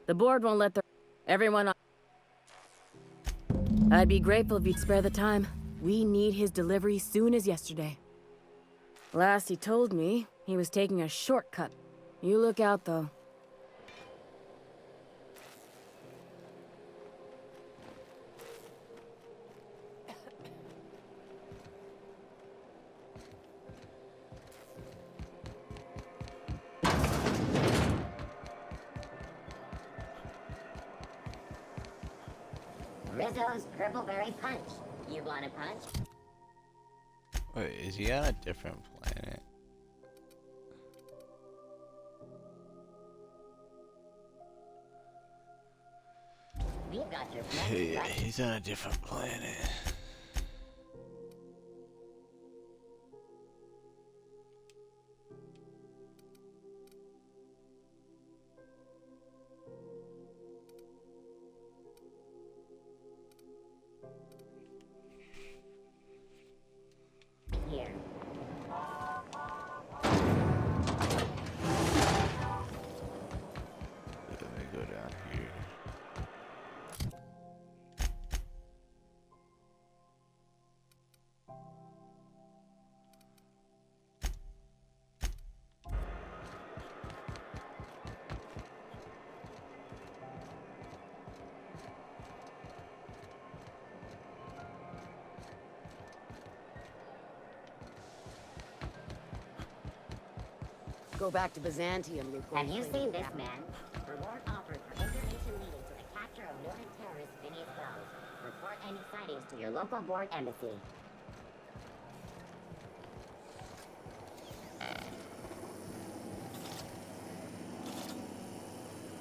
The board won't let the. Everyone. I'd be grateful if you'd spare the time. We need his delivery soon as yesterday. Last he told me, he was taking a shortcut. You look out, though. Rizzo's Purple Berry Punch. You want a punch? Wait, is he on a different planet? We've got your Yeah, he's on a different planet. here. Let me go down here. Go back to Byzantium, you. Have you seen this man? Reward offered for information leading to the capture of Northern terrorist Phineas Wells. Report any sightings to your local board embassy.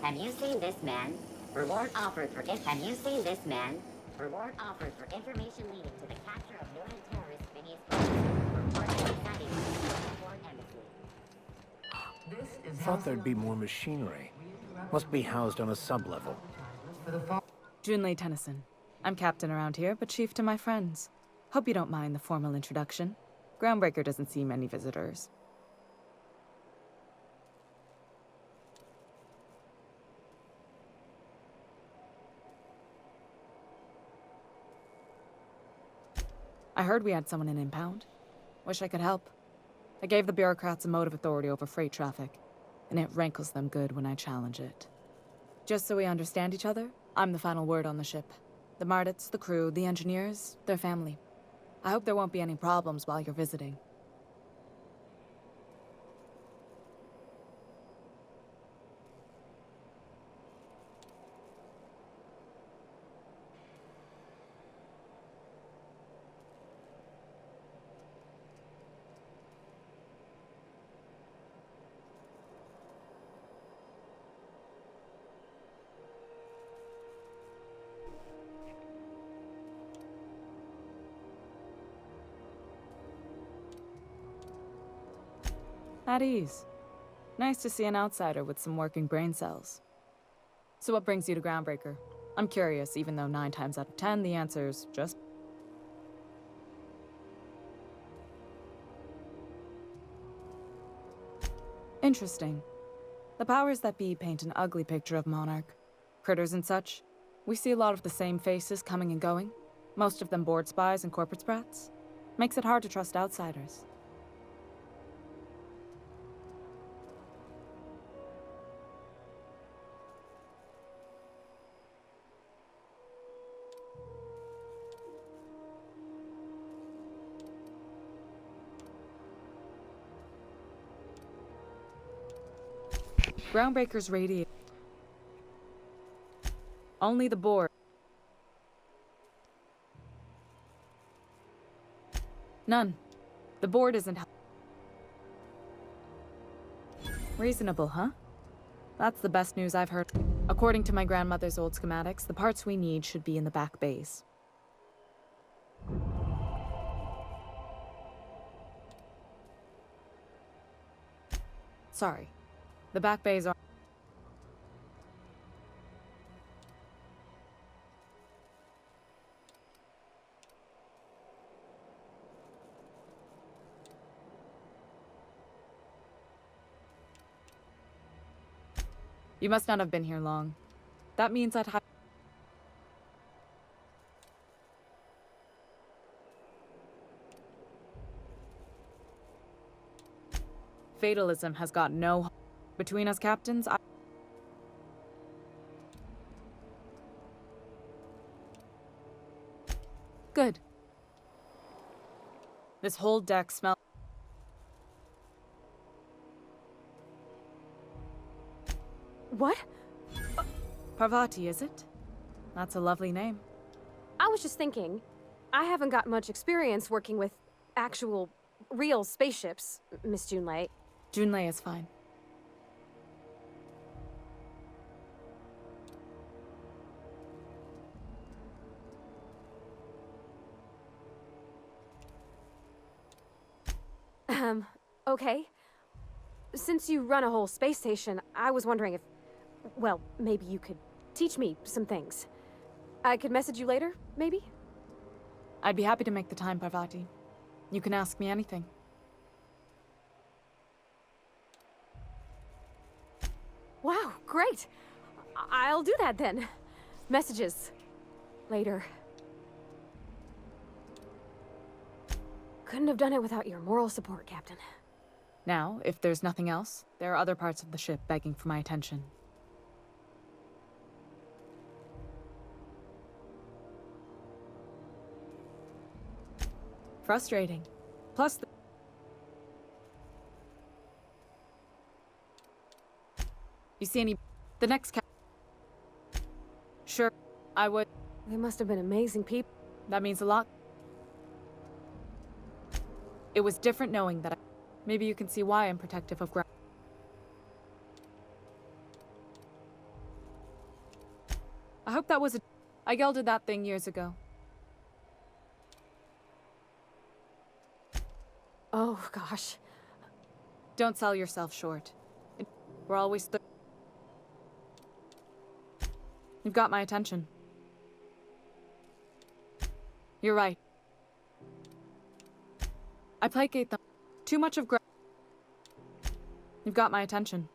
Have you seen this man? Reward offered for Have you seen this man? Reward offered for information leading to the capture of Northern terrorist Phineas Wells. Report any sightings to your local board embassy. Thought there'd be more machinery. Must be housed on a sub-level. Junlei Tennyson. I'm captain around here, but chief to my friends. Hope you don't mind the formal introduction. Groundbreaker doesn't see many visitors. I heard we had someone in impound. Wish I could help. I gave the bureaucrats a motive authority over freight traffic, and it rankles them good when I challenge it. Just so we understand each other, I'm the final word on the ship. The Mardits, the crew, the engineers, their family. I hope there won't be any problems while you're visiting. At ease. Nice to see an outsider with some working brain cells. So what brings you to Groundbreaker? I'm curious, even though 9 times out of 10 the answer's just... Interesting. The powers that be paint an ugly picture of Monarch. Critters and such. We see a lot of the same faces coming and going. Most of them board spies and corporate sprats. Makes it hard to trust outsiders. Groundbreaker's radiator. Only the board. None. The board isn't. Reasonable, huh? That's the best news I've heard. According to my grandmother's old schematics, the parts we need should be in the back bays. Sorry. The back bays are... You must not have been here long. That means I'd have... Fatalism has got no... Between us captains, I... Good. This whole deck smells... What? Parvati, is it? That's a lovely name. I was just thinking, I haven't got much experience working with actual, real spaceships, Miss Junlei. Junlei is fine. Okay. Since you run a whole space station, I was wondering if, well, maybe you could teach me some things. I could message you later, maybe? I'd be happy to make the time, Parvati. You can ask me anything. Wow, great! I'll do that then. Messages. Later. Couldn't have done it without your moral support, Captain. Now, if there's nothing else, there are other parts of the ship begging for my attention. Frustrating. Plus, you see any... The next Sure, I would. They must have been amazing people. That means a lot. It was different knowing that Maybe you can see why I'm protective of ground. I hope that was I gelded that thing years ago. Oh, gosh. Don't sell yourself short. We're always You've got my attention. You're right. I placate them. Too much of You've got my attention.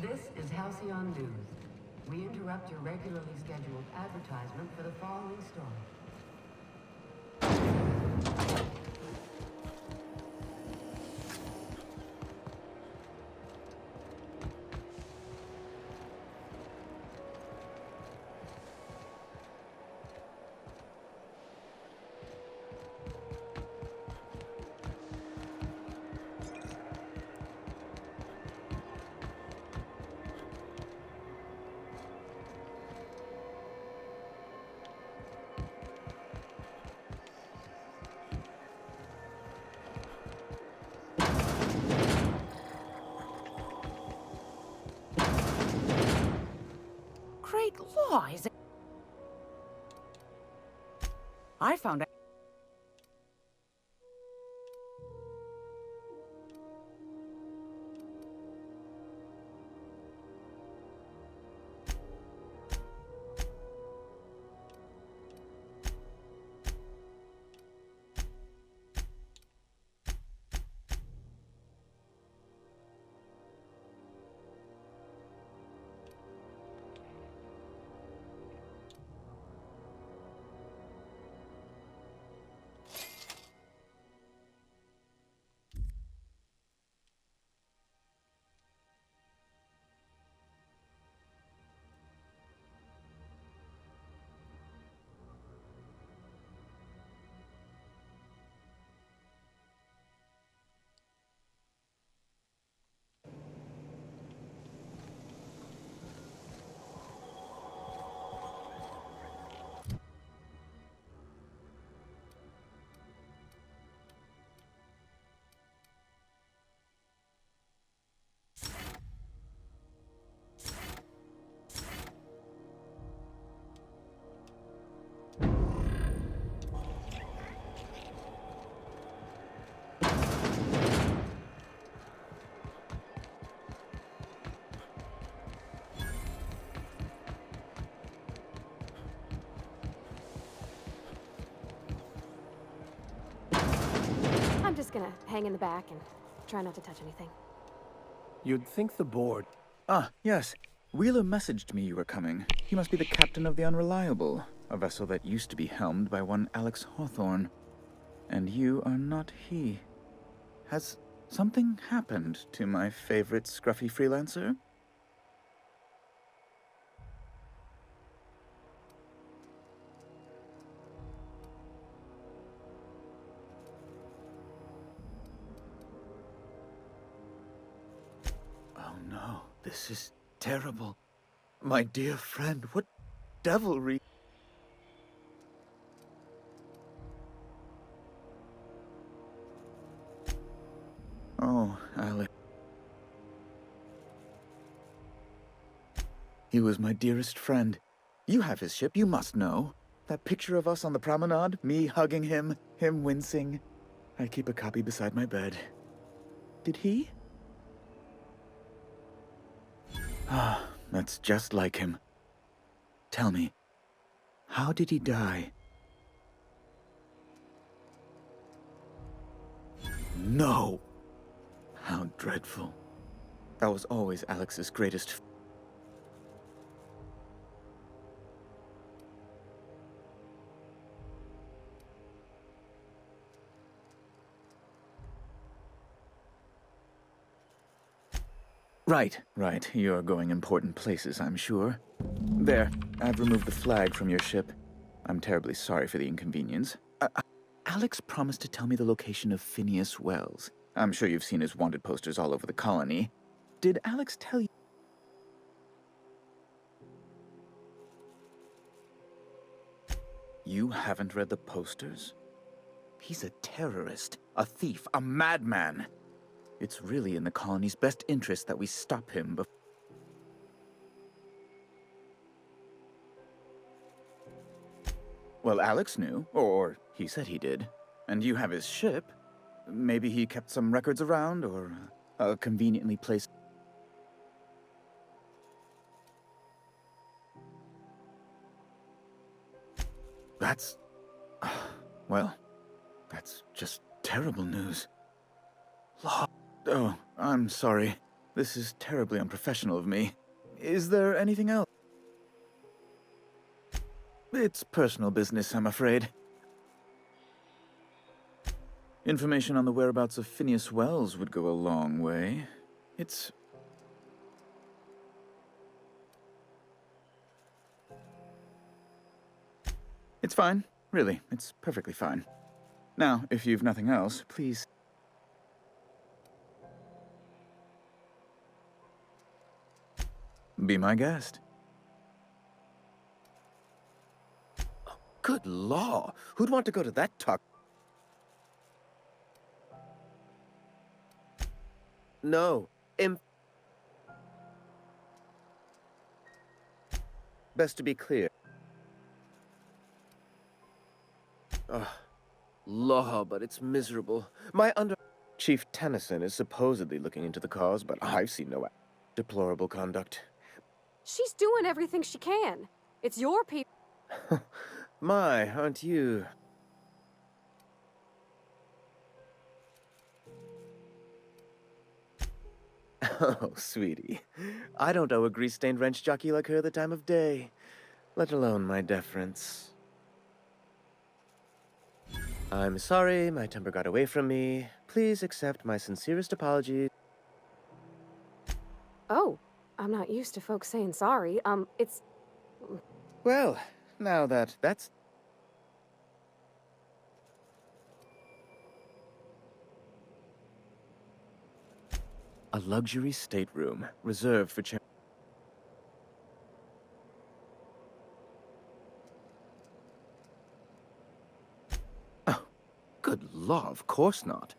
This is Halcyon News. We interrupt your regularly scheduled advertisement for the following story. Great law, is it? I found out. I'm just gonna hang in the back and try not to touch anything. You'd think the board... Ah, yes. Wheeler messaged me you were coming. He must be the captain of the Unreliable, a vessel that used to be helmed by one Alex Hawthorne. And you are not he. Has something happened to my favorite scruffy freelancer? Oh no, this is terrible. My dear friend, what devilry... Oh, Alex. He was my dearest friend. You have his ship, you must know. That picture of us on the promenade, me hugging him, him wincing. I keep a copy beside my bed. Did he? Ah, that's just like him. Tell me, how did he die? No! How dreadful. That was always Alex's greatest... Right. You're going important places, I'm sure. There, I've removed the flag from your ship. I'm terribly sorry for the inconvenience. Alex promised to tell me the location of Phineas Wells. I'm sure you've seen his wanted posters all over the colony. Did Alex tell you? You haven't read the posters? He's a terrorist, a thief, a madman. It's really in the colony's best interest that we stop him before. Well, Alex knew, or he said he did. And you have his ship. Maybe he kept some records around, or conveniently placed. That's... well, that's just terrible news. Oh, I'm sorry. This is terribly unprofessional of me. Is there anything else? It's personal business, I'm afraid. Information on the whereabouts of Phineas Wells would go a long way. It's fine. Really, it's perfectly fine. Now, if you've nothing else, please... be my guest. Good law! Who'd want to go to that talk? No. Best to be clear. Law, but it's miserable. Chief Tennyson is supposedly looking into the cause, but I've seen no deplorable conduct. She's doing everything she can. It's your people. My, aren't you? Oh, sweetie. I don't owe a grease-stained wrench jockey like her the time of day, let alone my deference. I'm sorry, my temper got away from me. Please accept my sincerest apologies. Oh, I'm not used to folks saying sorry. It's... Well, now that's... a luxury stateroom, reserved for Oh, good law, of course not.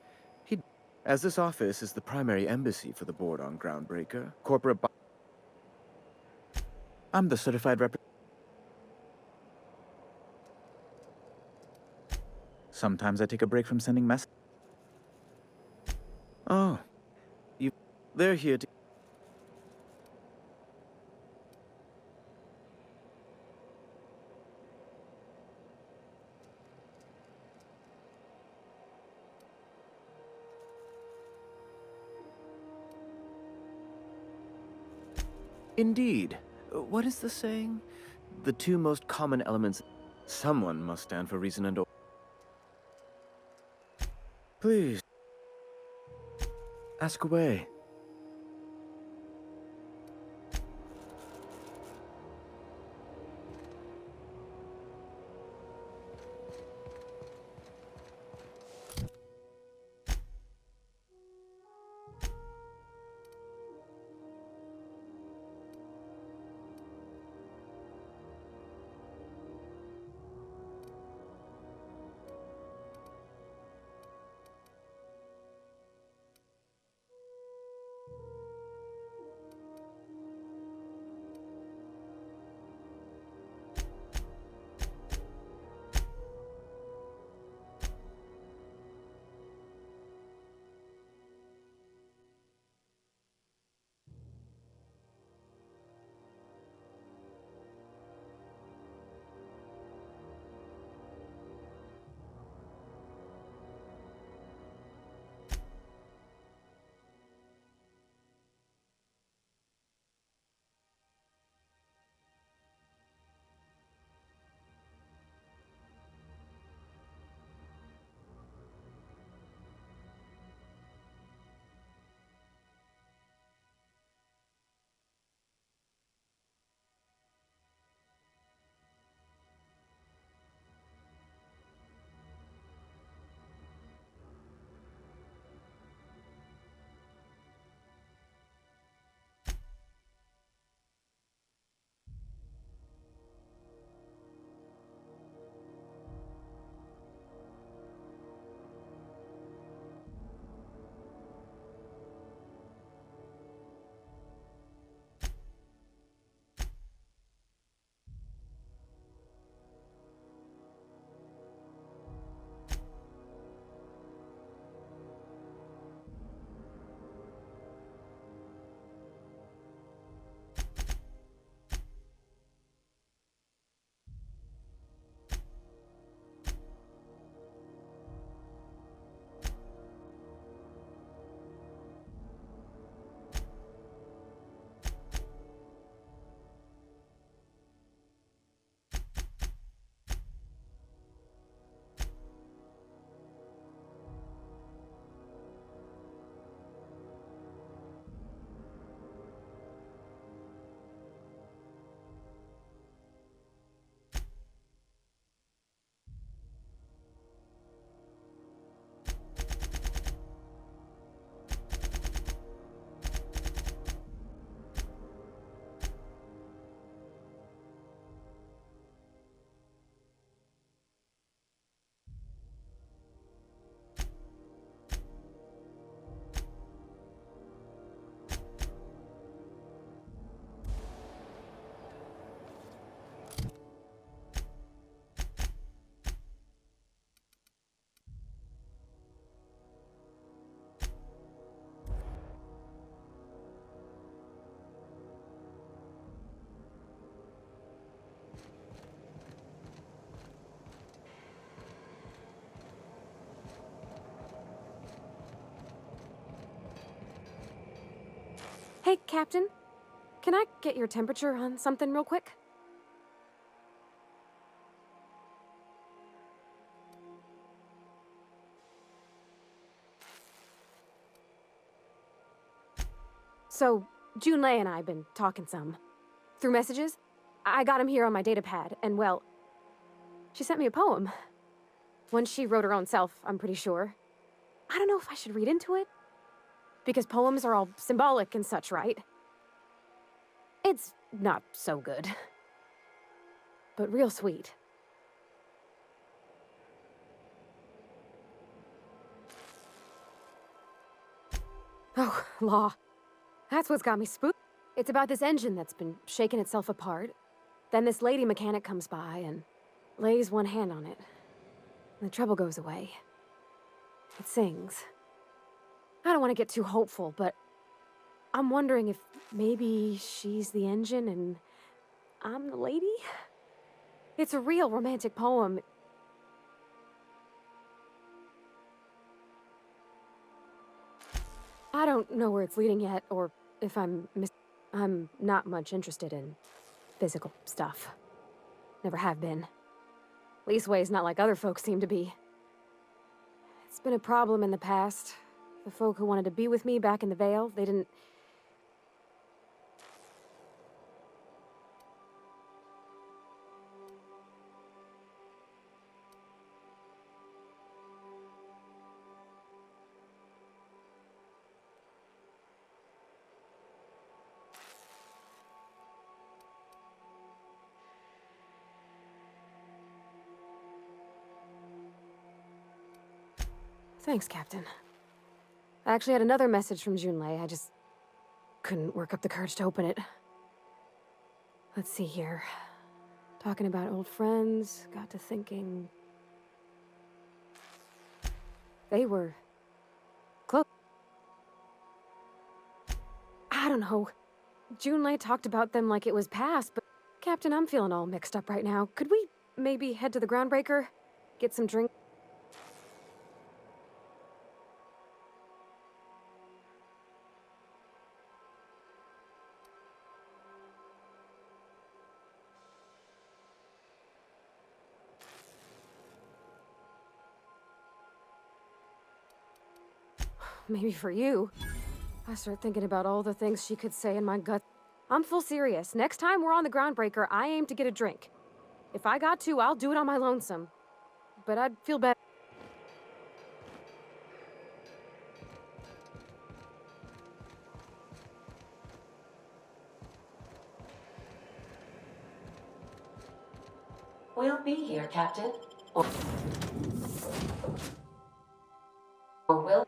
As this office is the primary embassy for the board on Groundbreaker, I'm the certified Sometimes I take a break from sending messages. Oh, they're here to... Indeed. What is the saying? The two most common elements... Someone must stand for reason and order. Please. Ask away. Hey, Captain. Can I get your temperature on something real quick? So, Junlei and I have been talking some. Through messages? I got him here on my datapad, and well, she sent me a poem. One she wrote her own self, I'm pretty sure. I don't know if I should read into it. Because poems are all symbolic and such, right? It's not so good. But real sweet. Oh, law. That's what's got me spooked. It's about this engine that's been shaking itself apart. Then this lady mechanic comes by and lays one hand on it. And the trouble goes away. It sings. I don't want to get too hopeful, but I'm wondering if maybe she's the engine and I'm the lady? It's a real romantic poem. I don't know where it's leading yet, or if I'm not much interested in physical stuff. Never have been. Leastways, not like other folks seem to be. It's been a problem in the past. The folk who wanted to be with me back in the Vale, they didn't... Thanks, Captain. I actually had another message from Junlei. I just couldn't work up the courage to open it. Let's see here. Talking about old friends, got to thinking... They were... close. I don't know. Junlei talked about them like it was past, but... Captain, I'm feeling all mixed up right now. Could we maybe head to the Groundbreaker? Get some drink? Maybe for you. I start thinking about all the things she could say in my gut. I'm full serious. Next time we're on the Groundbreaker, I aim to get a drink. If I got to, I'll do it on my lonesome. But I'd feel better. We'll be here, Captain. Or will...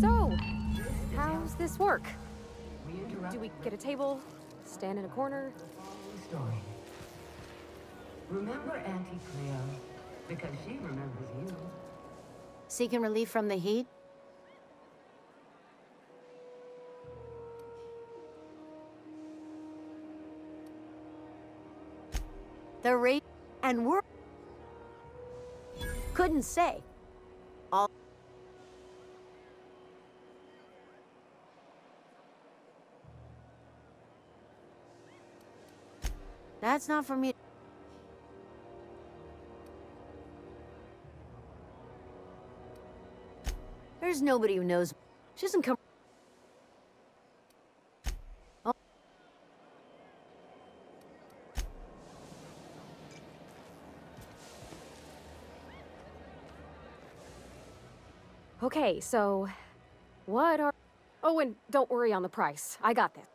So, how's this work? Do we get a table? Stand in a corner? Story. Remember Auntie Cleo, because she remembers you. Seeking relief from the heat? The rate and we're... Couldn't say. All... That's not for me. There's nobody who knows. She doesn't come. Okay, so what are... Oh, and don't worry on the price. I got this.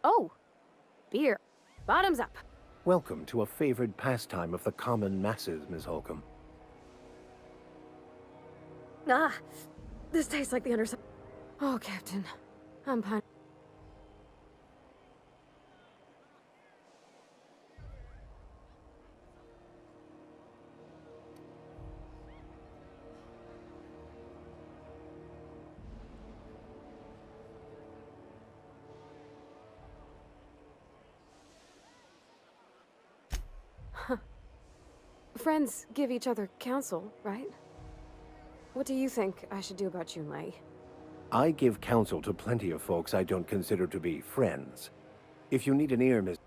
Oh, beer. Bottoms up. Welcome to a favored pastime of the common masses, Ms. Holcomb. Ah, this tastes like the underside. Oh, Captain. I'm pine. Friends give each other counsel, right? What do you think I should do about Junlei? I give counsel to plenty of folks I don't consider to be friends. If you need an ear, Miss...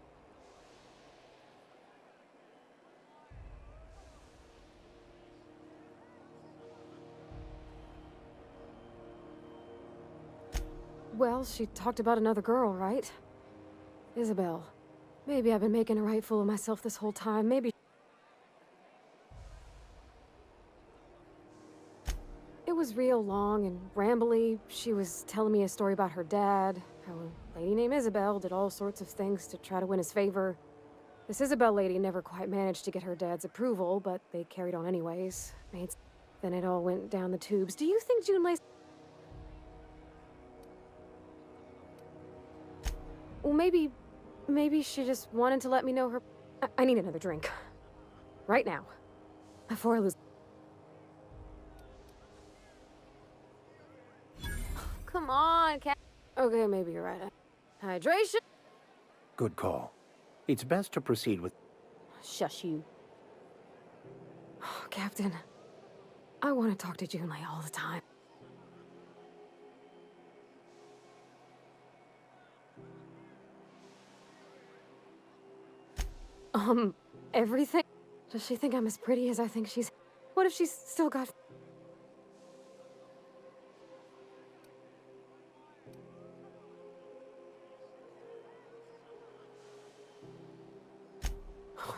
Well, she talked about another girl, right? Isabel. Maybe I've been making a right fool of myself this whole time. Maybe... It was real long and rambly. She was telling me a story about her dad, how a lady named Isabel did all sorts of things to try to win his favor. This Isabel lady never quite managed to get her dad's approval, but they carried on anyways. Then it all went down the tubes. Do you think Junlei... Well, maybe she just wanted to let me know her... I need another drink. Right now. Before I lose... Come on, Cat. Okay, maybe you're right. Hydration? Good call. It's best to proceed with... Shush you. Captain, I want to talk to Junlei all the time. Everything? Does she think I'm as pretty as I think she's... What if she's still got...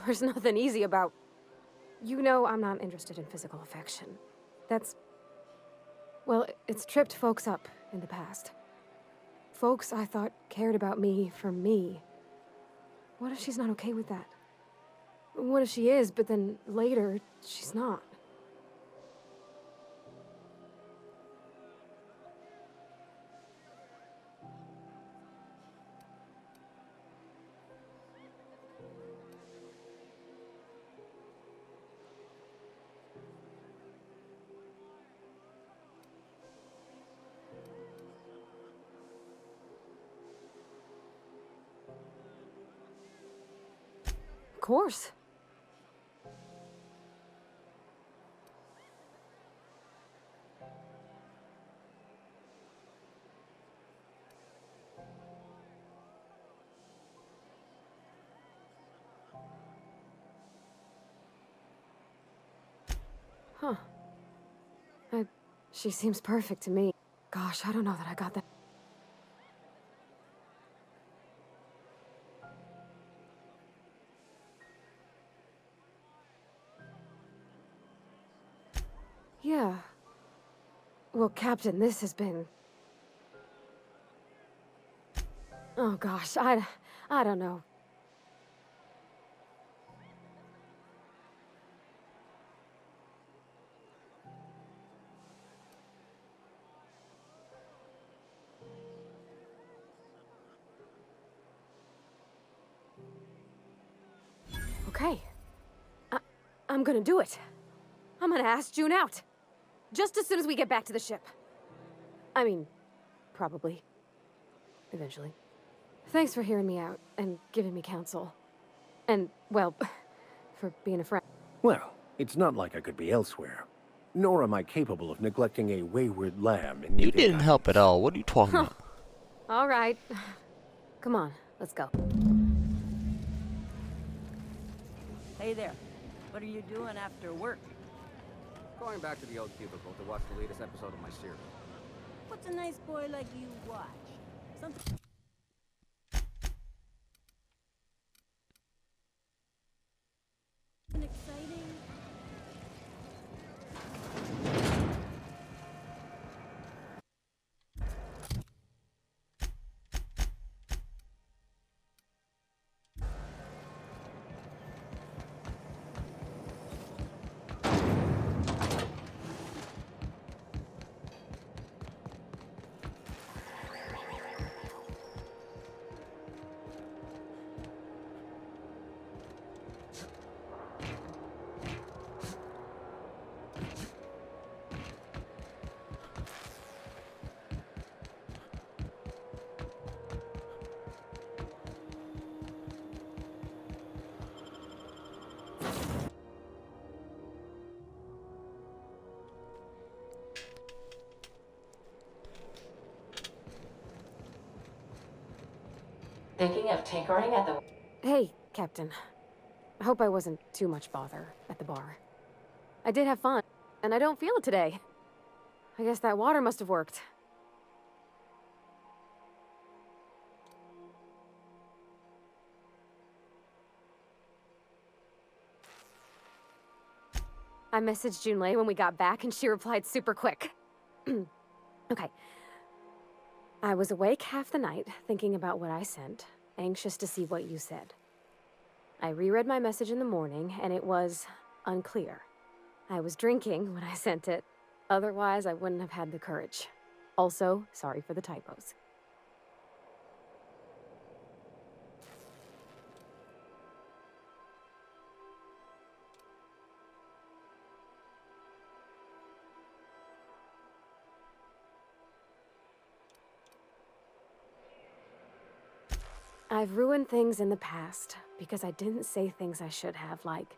There's nothing easy about... You know I'm not interested in physical affection. That's... Well, it's tripped folks up in the past. Folks I thought cared about me for me. What if she's not okay with that? What if she is, but then later, she's not? Of course. Huh. She seems perfect to me. Gosh, I don't know that I got that. Yeah. Well, Captain, this has been... Oh gosh, I don't know. Okay. I'm gonna do it. I'm gonna ask June out. Just as soon as we get back to the ship. I mean, probably. Eventually. Thanks for hearing me out and giving me counsel. And, well, for being a friend. Well, it's not like I could be elsewhere. Nor am I capable of neglecting a wayward lamb in You need of didn't help at all. What are you talking about? All right. Come on, let's go. Hey there. What are you doing after work? Going back to the old cubicle to watch the latest episode of my series. What's a nice boy like you watch? Something exciting? Thinking of tinkering at the... Hey, Captain. I hope I wasn't too much bother at the bar. I did have fun, and I don't feel it today. I guess that water must have worked. I messaged Junlei when we got back, and she replied super quick. Okay. I was awake half the night, thinking about what I sent, anxious to see what you said. I reread my message in the morning, and it was unclear. I was drinking when I sent it. Otherwise, I wouldn't have had the courage. Also, sorry for the typos. I've ruined things in the past because I didn't say things I should have, like,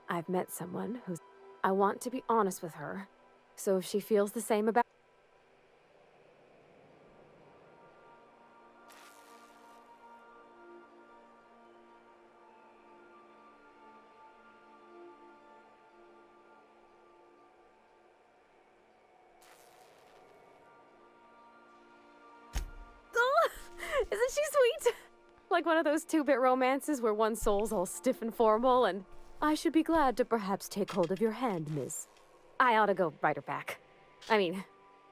I've met someone who's... I want to be honest with her, so if she feels the same about... Oh, isn't she sweet? Like one of those two-bit romances where one soul's all stiff and formal and... I should be glad to perhaps take hold of your hand, miss. I ought to go write her back. I mean,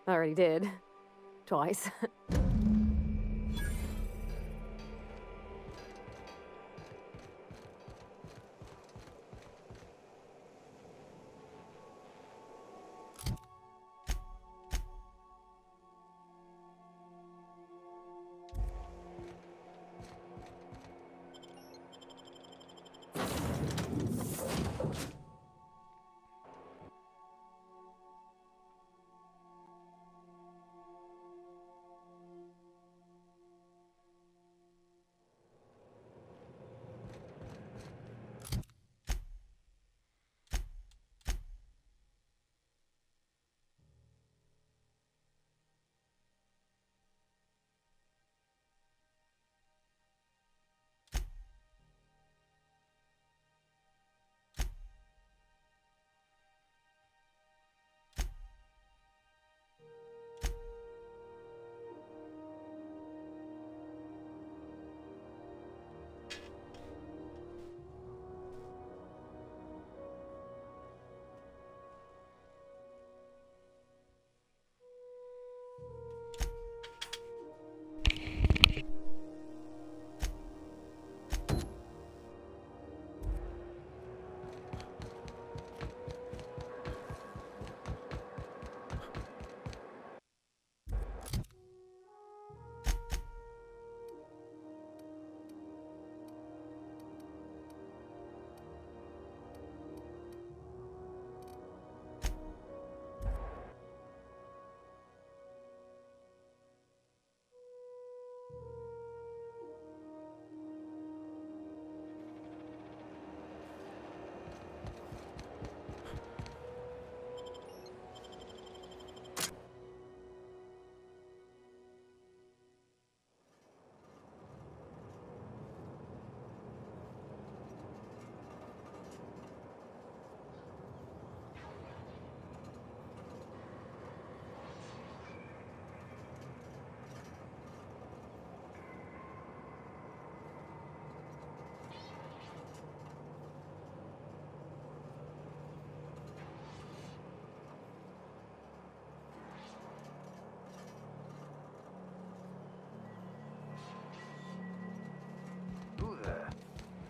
I already did. Twice.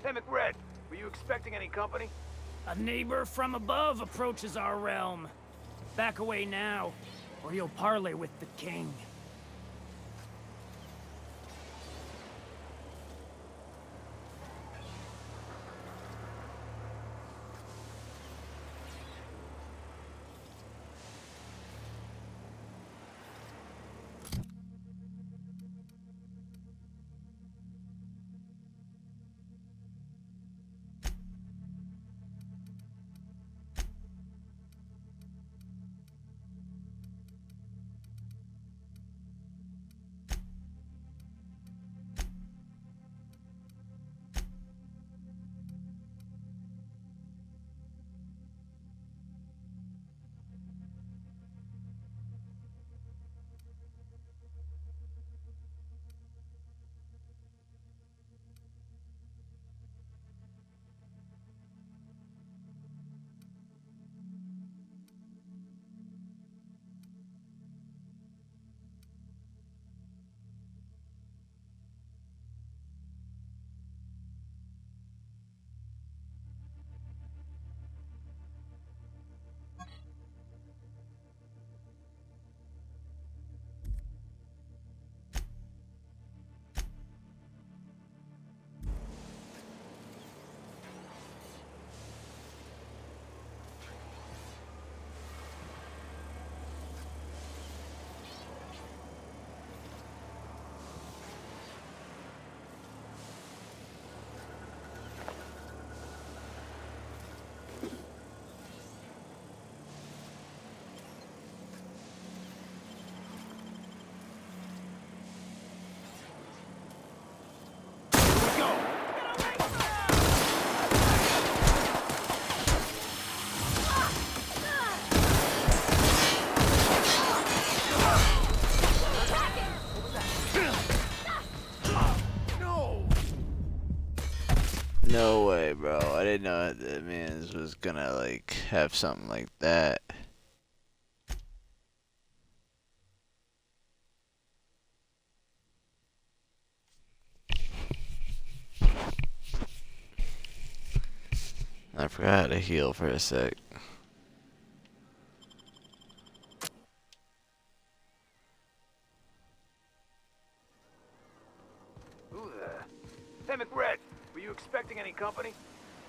Hey, McRed, were you expecting any company? A neighbor from above approaches our realm. Back away now, or you'll parley with the king. No way, bro. I didn't know that man was gonna like have something like that. I forgot how to heal for a sec. Who the... Hey, McRed, were you expecting any company?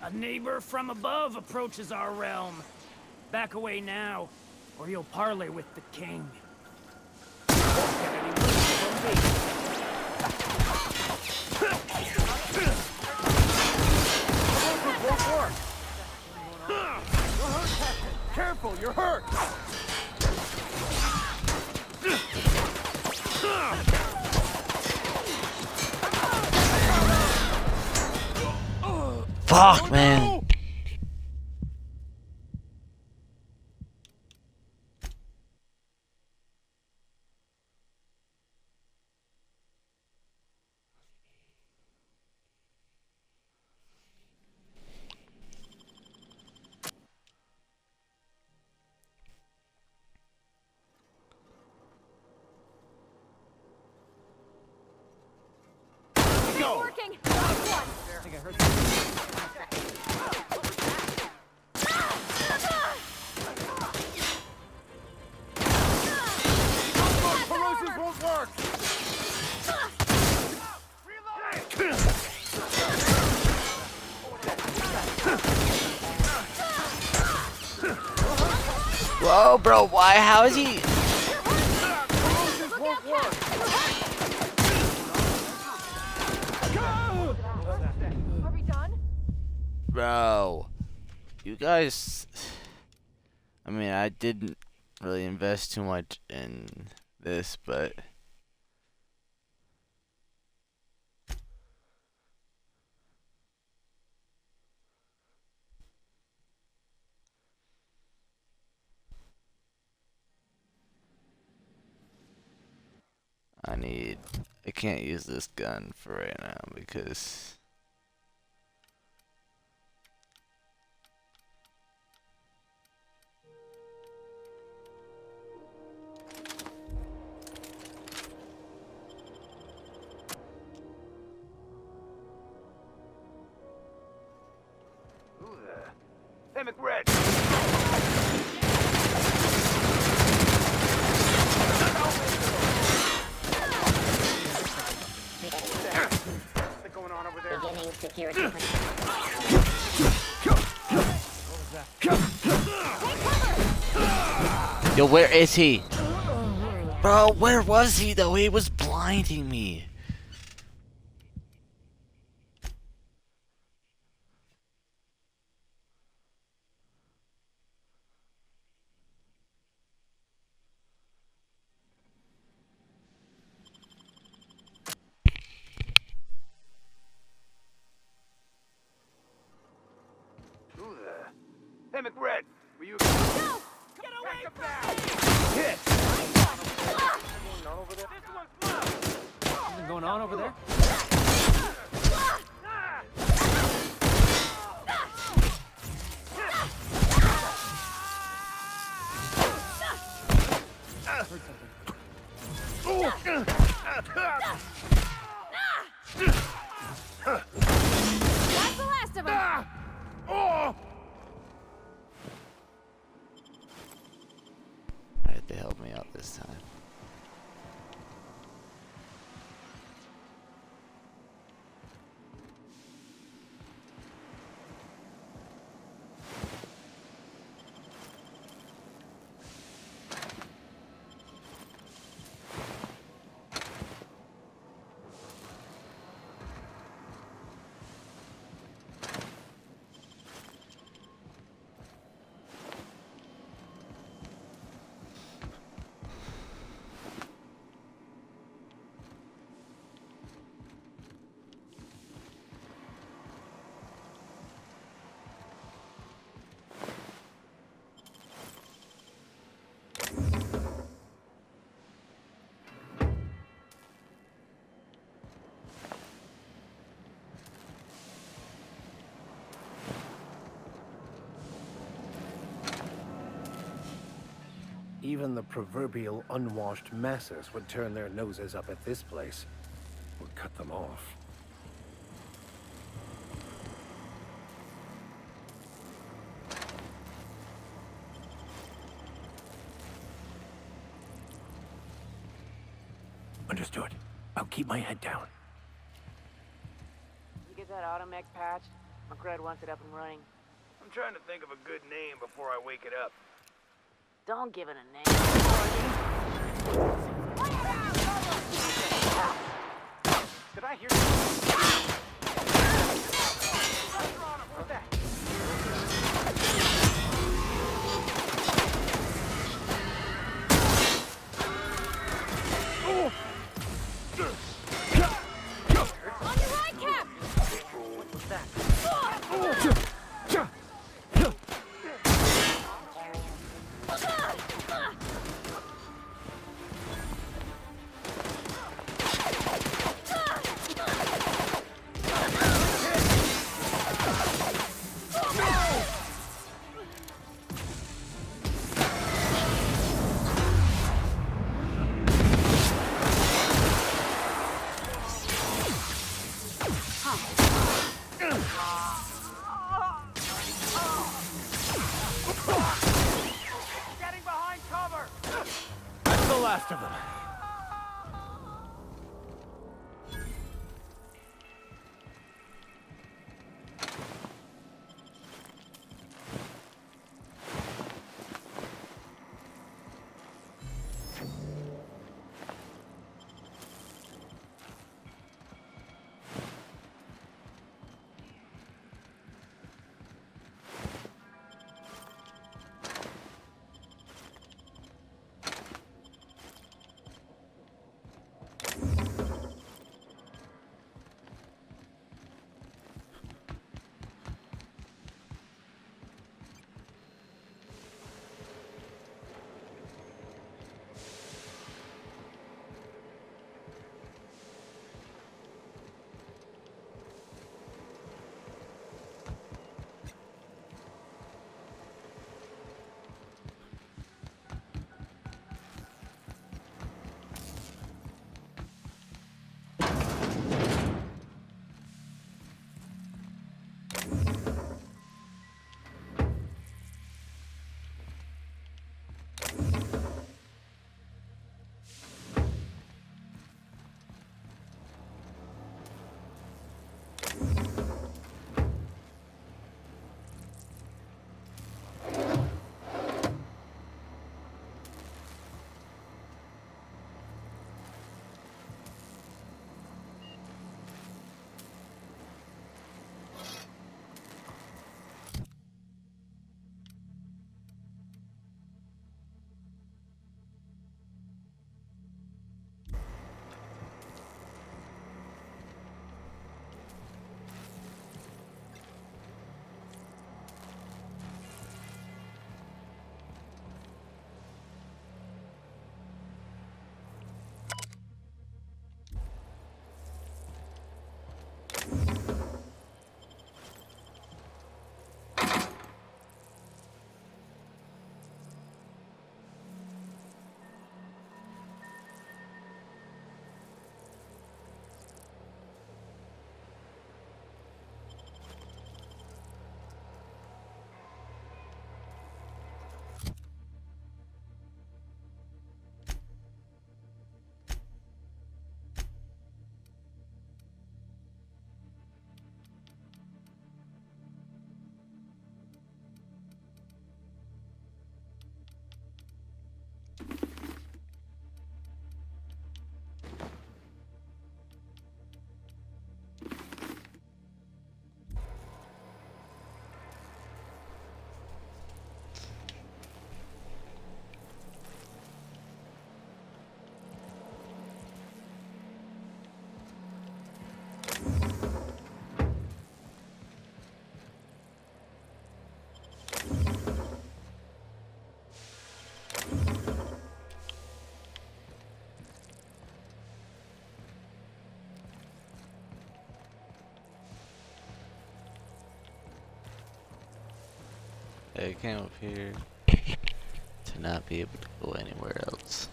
A neighbor from above approaches our realm. Back away now, or you'll parley with the king. Careful, you're hurt! Fuck, man. Working! Last one! I think I heard something. Corrosive won't work! Whoa, bro, why? How is he? Corrosive won't work! Are we done? Bro, you guys. I mean, I didn't really invest too much in this, but. I can't use this gun for right now because Hey, McRed! What's going on over there? Beginning security. Yo, where is he? Bro, where was he though? He was blinding me. Who the? Hey, McRed! Were you... No! Get away from me! Hit! Something going on over there? That's the last of them! Alright, they helped me out this time. Even the proverbial unwashed masses would turn their noses up at this place. Would cut them off. Understood. I'll keep my head down. You get that automech patched? McRed wants it up and running. I'm trying to think of a good name before I wake it up. Don't give it a name. Did I hear you? What's that? On your right, Cap! What was that? Getting behind cover! That's the last of them. I came up here to not be able to go anywhere else.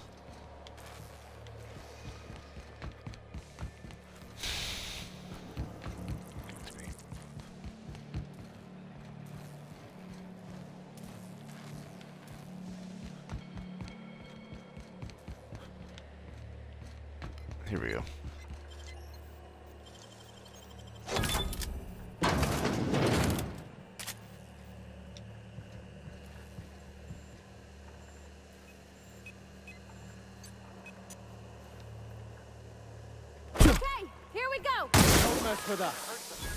Here we go. Okay, here we go! Don't mess with us.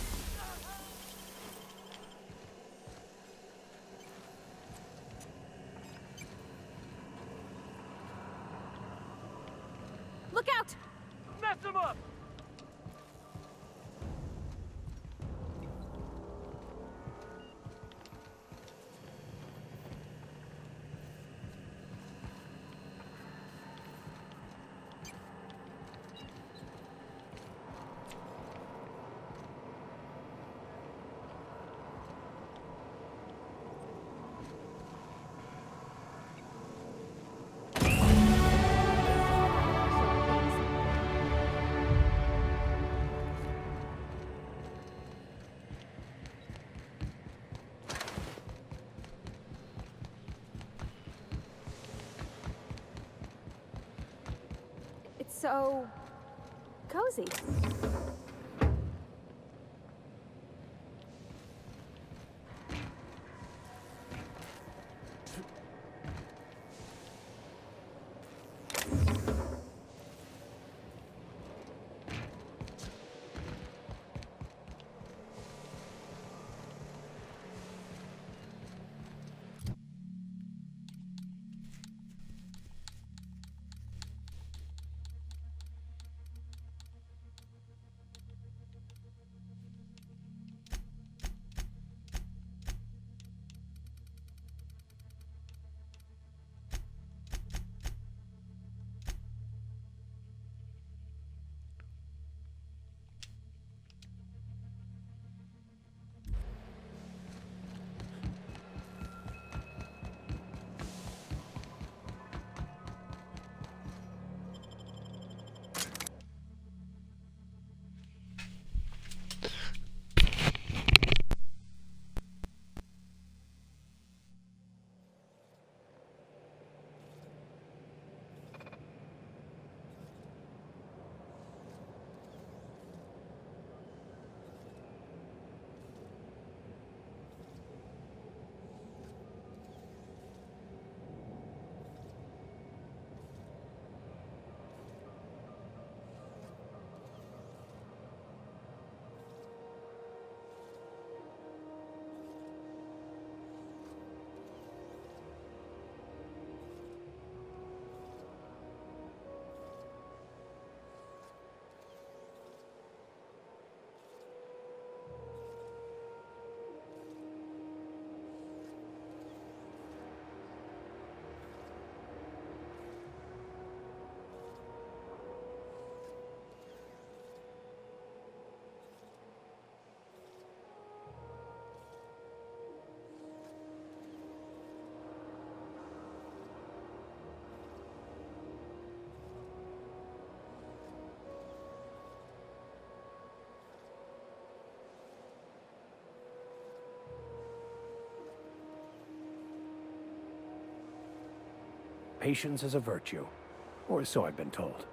Look out! Mess him up! It's so cozy. Patience is a virtue, or so I've been told.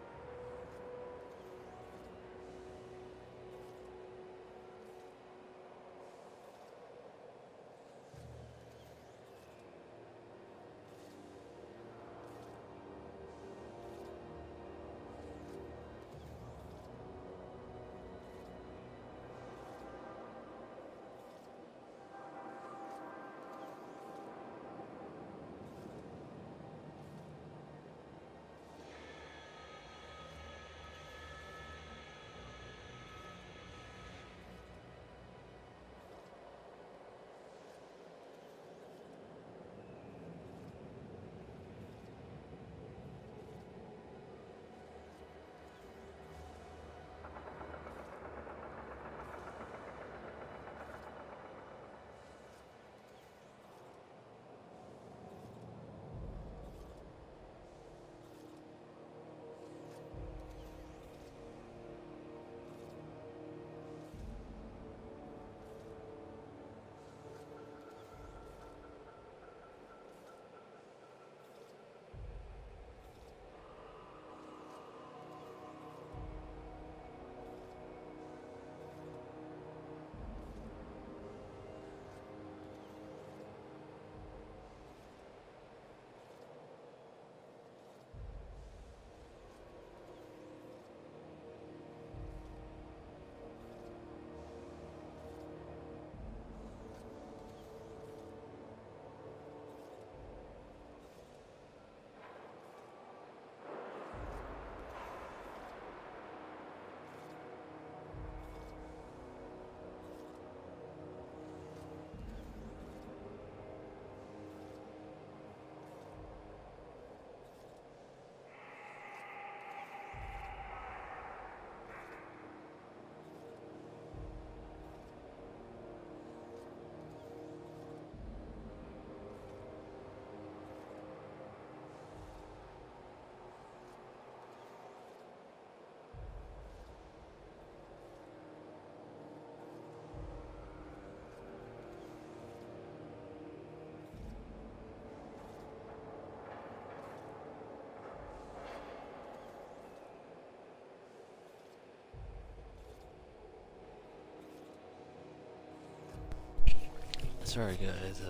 Sorry guys,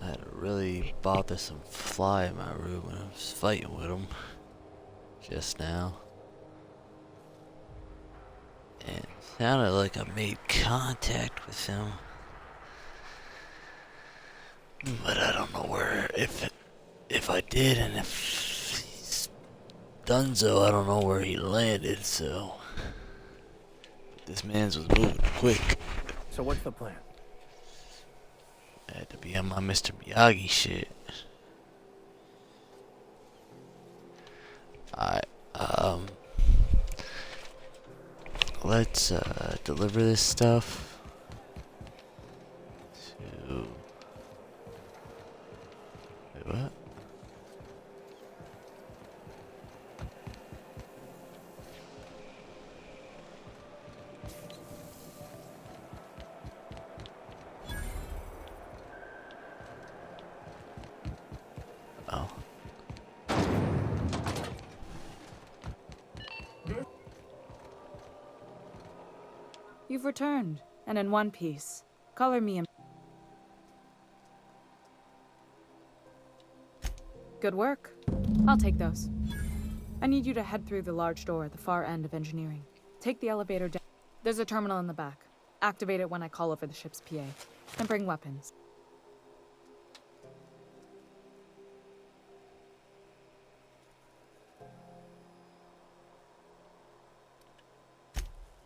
I had a really bothersome fly in my room when I was fighting with him just now. And it sounded like I made contact with him. But I don't know where, if I did, and if he's done so, I don't know where he landed, so. But this man's was moving quick. So what's the plan? I had to be on my Mr. Miyagi shit. Let's deliver this stuff to. Wait, what? Oh. You've returned, and in one piece. Color me. Good work. I'll take those. I need you to head through the large door at the far end of engineering. Take the elevator down. There's a terminal in the back. Activate it when I call over the ship's PA. And bring weapons.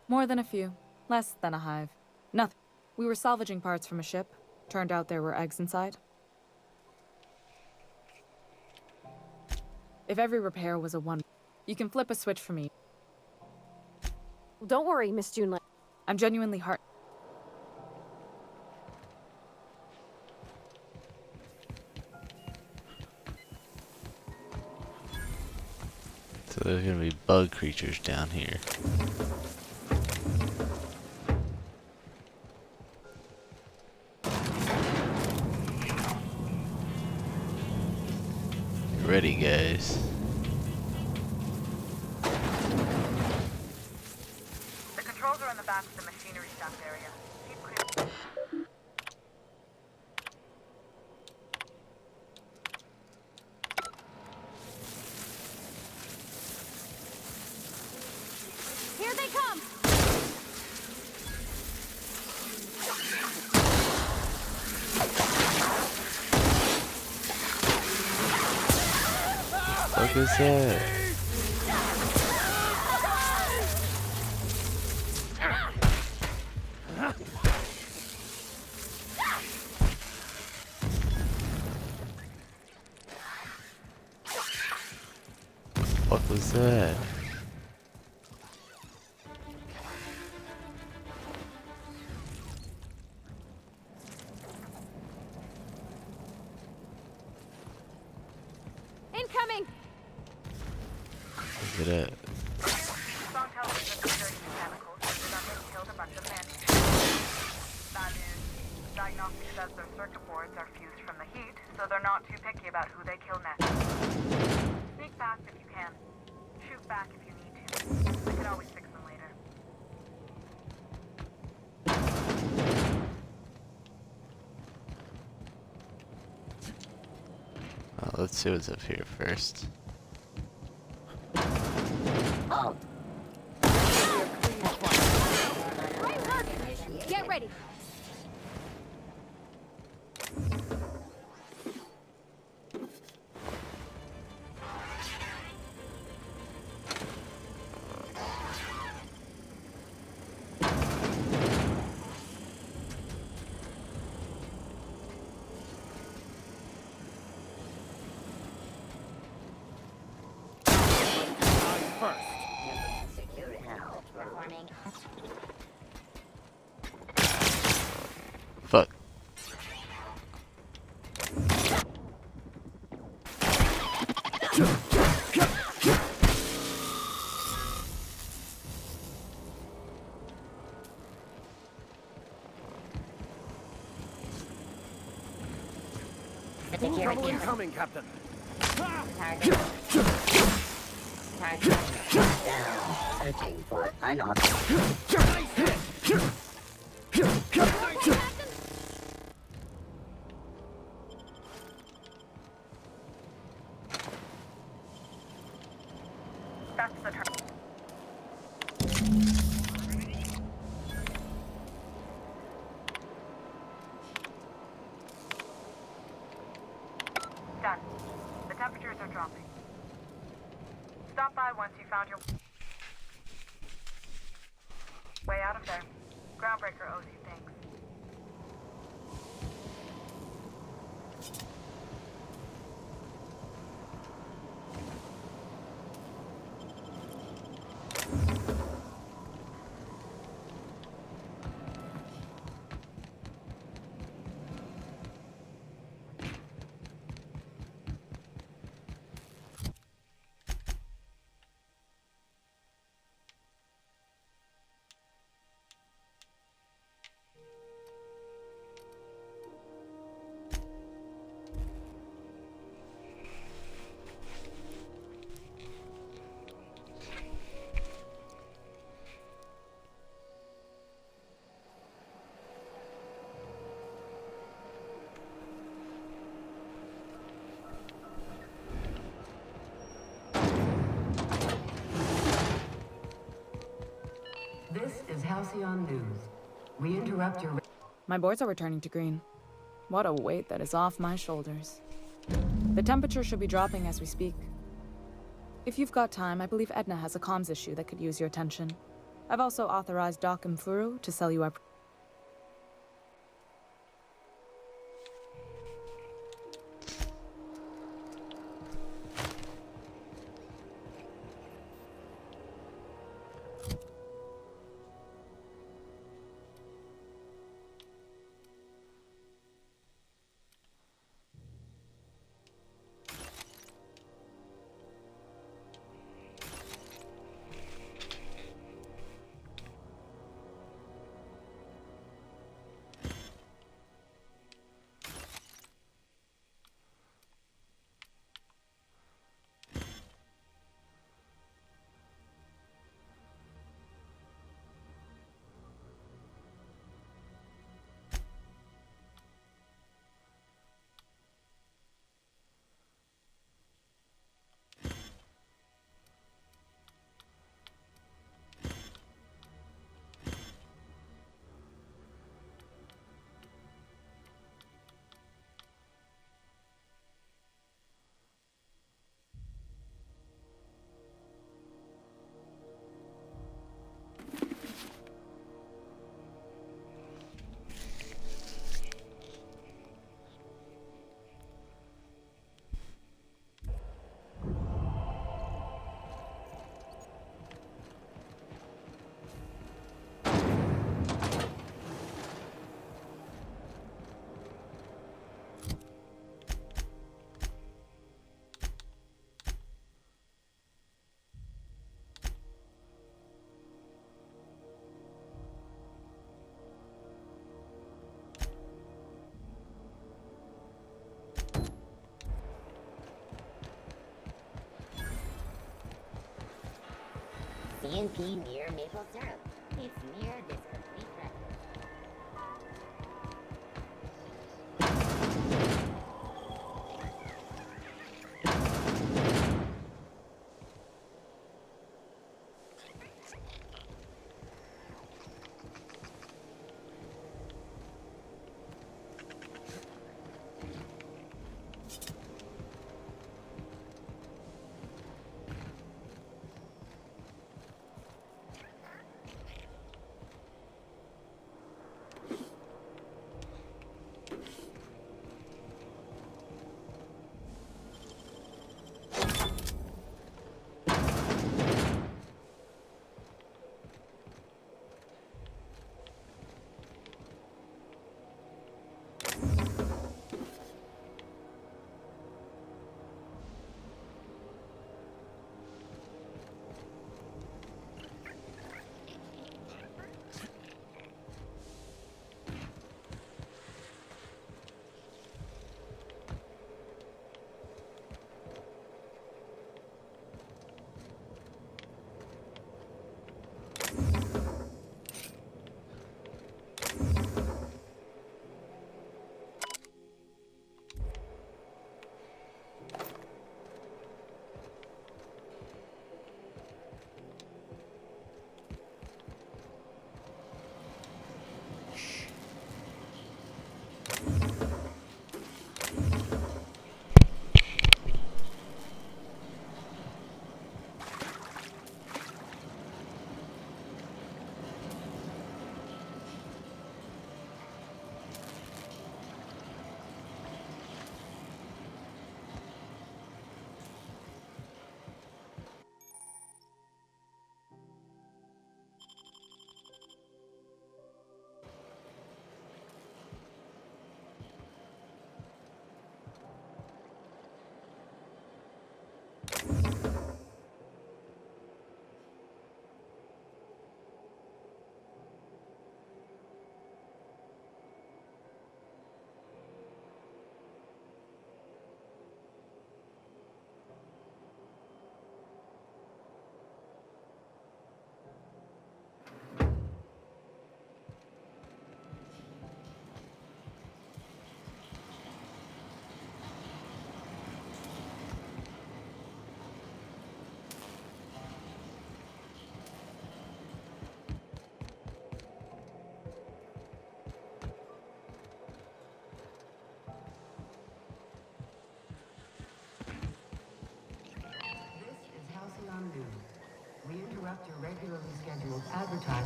More than a few. Less than a hive. Nothing. We were salvaging parts from a ship. Turned out there were eggs inside. If every repair was a one, you can flip a switch for me. Don't worry, Miss Junlei. I'm genuinely heart. So there's gonna be bug creatures down here. Get ready, guys. The controls are in the back of the machinery staff area. Keep clear. Here they come! What is that? What was that? Incoming! Look at that. Song tells us that the dirty chemicals ended up and killed a bunch of men. Bad news. Diagnostic says their circuit boards are fused from the heat, so they're not too picky about who they kill next. Sneak fast if you can. Shoot back if you need to. I can always fix them later. Let's see what's up here first. Get ready! Fuck. Trouble incoming, Captain. Target. Searching for unauthorizaed. sectors are dropping. Stop by once you found your way out of there. Groundbreaker owes you thanks. This is Halcyon News. We interrupt your... My boards are returning to green. What a weight that is off my shoulders. The temperature should be dropping as we speak. If you've got time, I believe Edna has a comms issue that could use your attention. I've also authorized Doc and Furu to sell you our... CNP near maple syrup. It's near this complete wreck.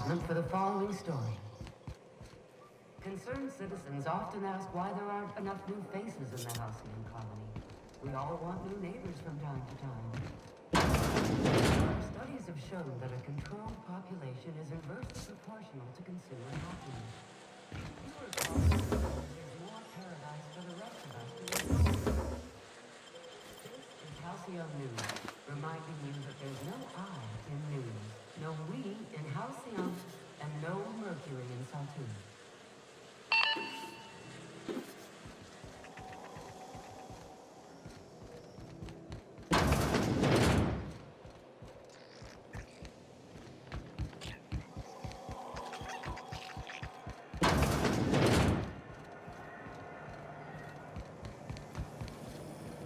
department for the following story. Concerned citizens often ask why there aren't enough new faces in the Halcyon colony. We all want new neighbors from time to time. Our studies have shown that a controlled population is inversely proportional to consumer happiness. Fewer problems, there's more paradise for the rest of us to enjoy. This is Halcyon News, reminding you that there's no I in news, no we in Halcyon, and no Mercury in Saltune.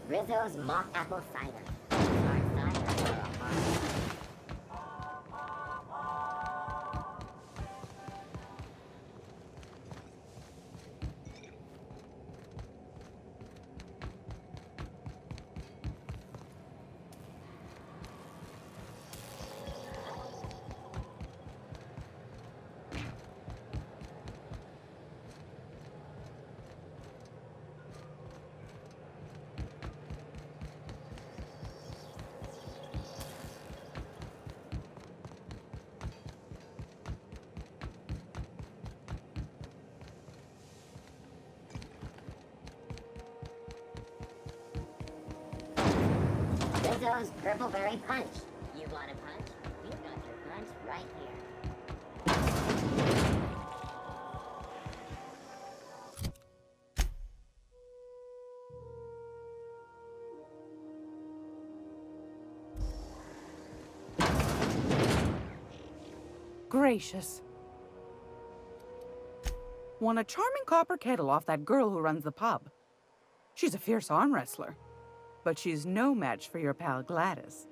Rizzo's mock apple cider. Hard cider for a hard. Rizzo's Purpleberry Punch. You want a punch? We've got your punch right here. Gracious. Won a charming copper kettle off that girl who runs the pub. She's a fierce arm wrestler, but she's no match for your pal Gladys.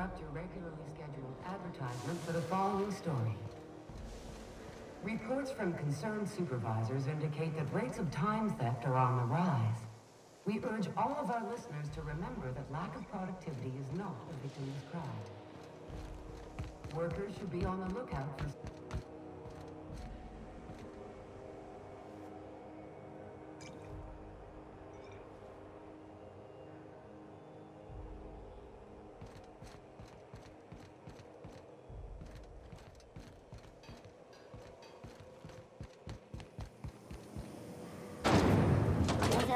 interrupt your regularly scheduled advertisement for the following story. Reports from concerned supervisors indicate that rates of time theft are on the rise. We urge all of our listeners to remember that lack of productivity is not a victimless crime. Workers should be on the lookout for...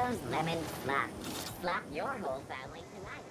Rizzo's lemon slap. Slap your whole family tonight.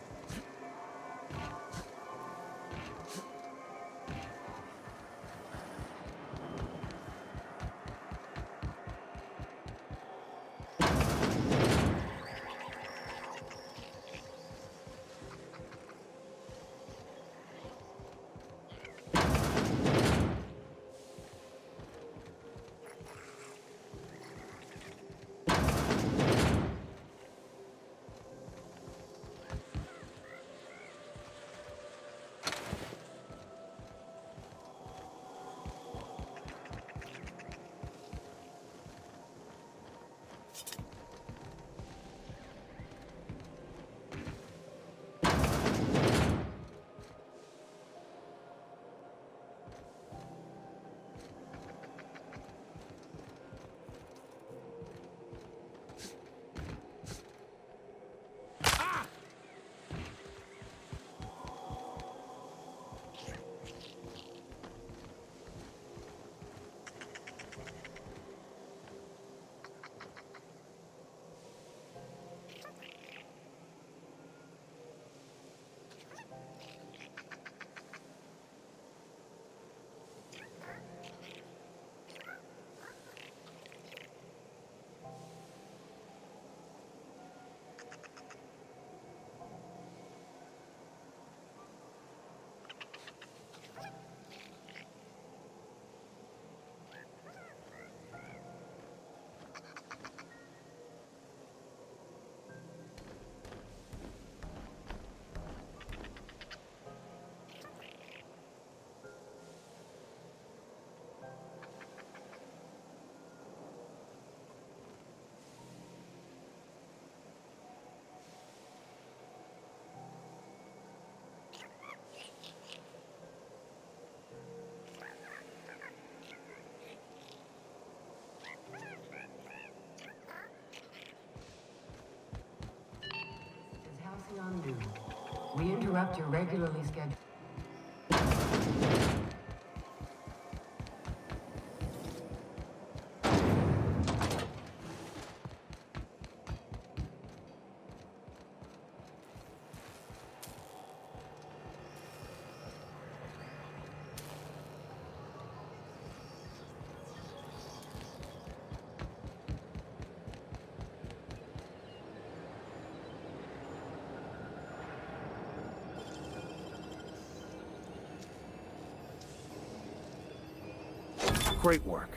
We interrupt your regularly scheduled... Great work.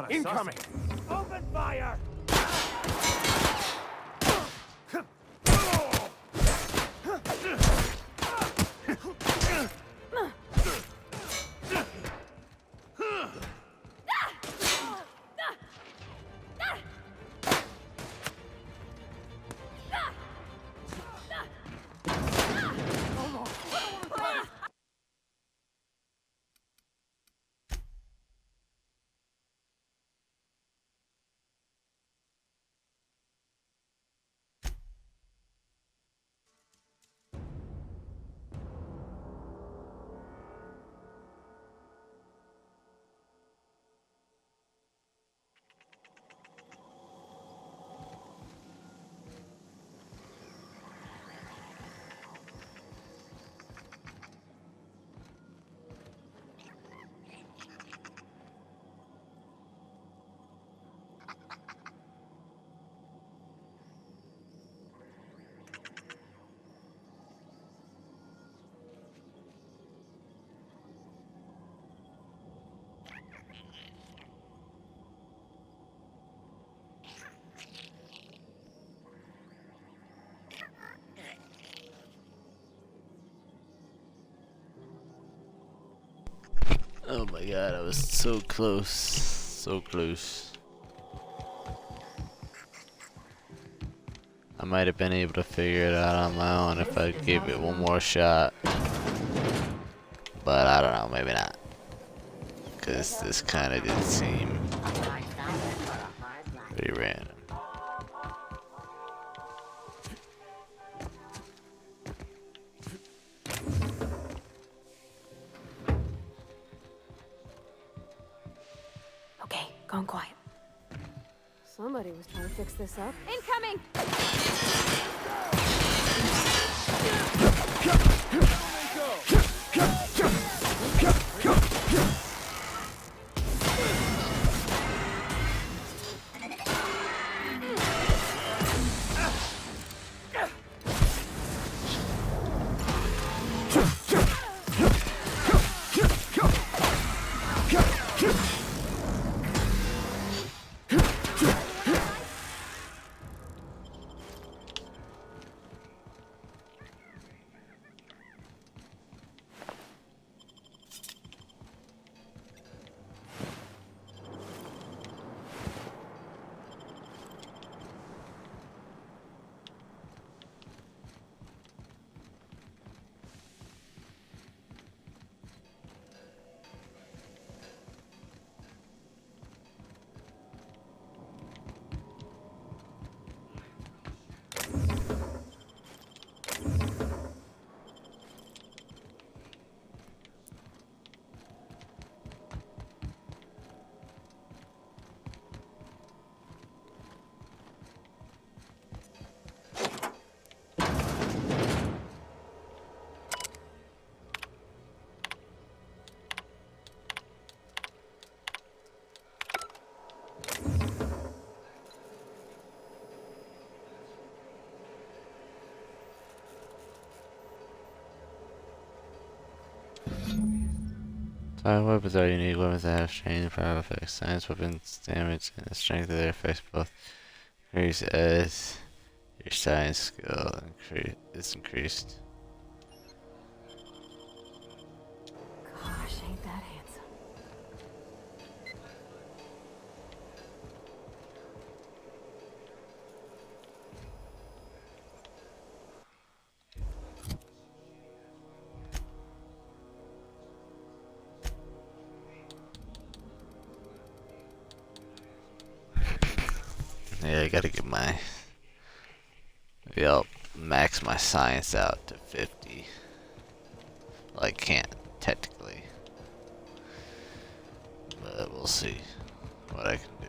Incoming! Open fire! Oh my god, I was so close. So close. I might have been able to figure it out on my own if I gave it one more shot. But I don't know, maybe not. Because this kind of did seem pretty random. Okay, gone quiet. Somebody was trying to fix this up. Incoming! Type weapons are unique weapons that have strange power effects. Science weapons damage and the strength of their effects both increase as your science skill is increased. Gosh, ain't that handsome. Yeah, I gotta get my. Maybe I'll max my science out to 50. Well, I can't, technically. But we'll see what I can do.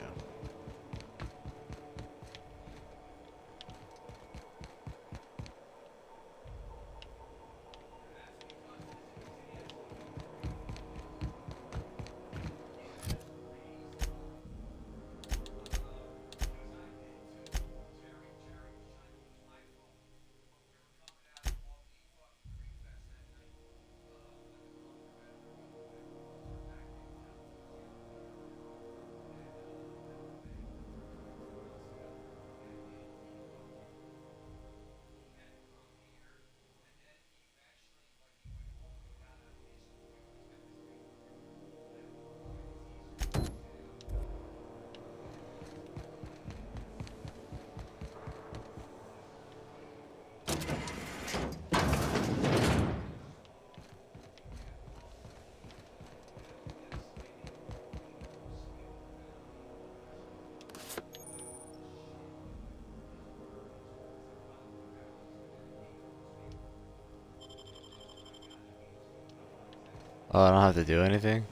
Oh, I don't have to do anything?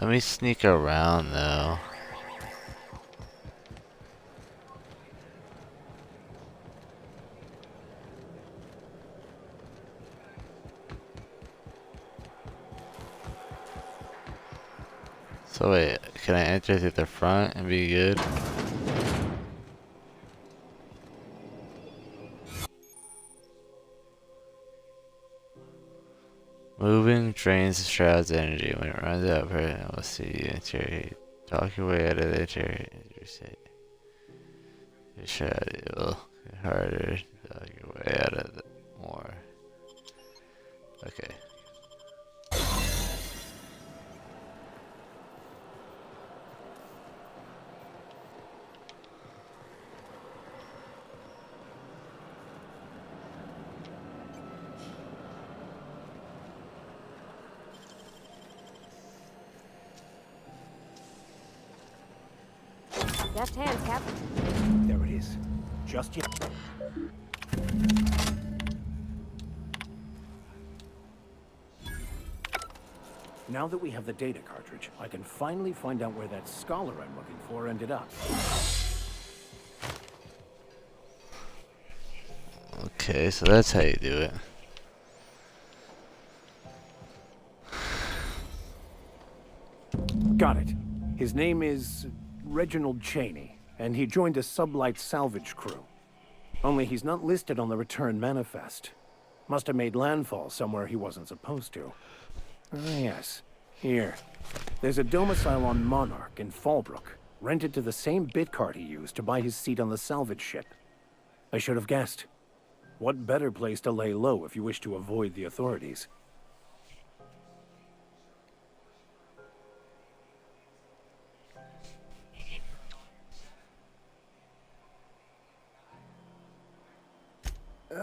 Let me sneak around though. So wait, can I enter through the front and be good? Moving drains shrouds energy. When it runs out, we'll see you interior. Talk your way out of the interior. Your shroud, it will get harder to talk your way out of the more. Okay. Deft hands, Captain. There it is. Just yet. Now that we have the data cartridge, I can finally find out where that scholar I'm looking for ended up. Okay, so that's how you do it. Got it. His name is Reginald Cheney, and he joined a sublight salvage crew. Only he's not listed on the return manifest. Must have made landfall somewhere he wasn't supposed to. Ah, yes. Here. There's a domicile on Monarch in Fallbrook, rented to the same bit card he used to buy his seat on the salvage ship. I should have guessed. What better place to lay low if you wish to avoid the authorities?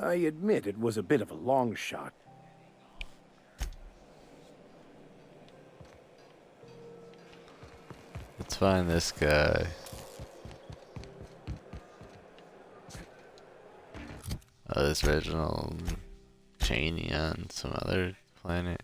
I admit it was a bit of a long shot. Let's find this guy. Oh, this Reginald Cheney on some other planet.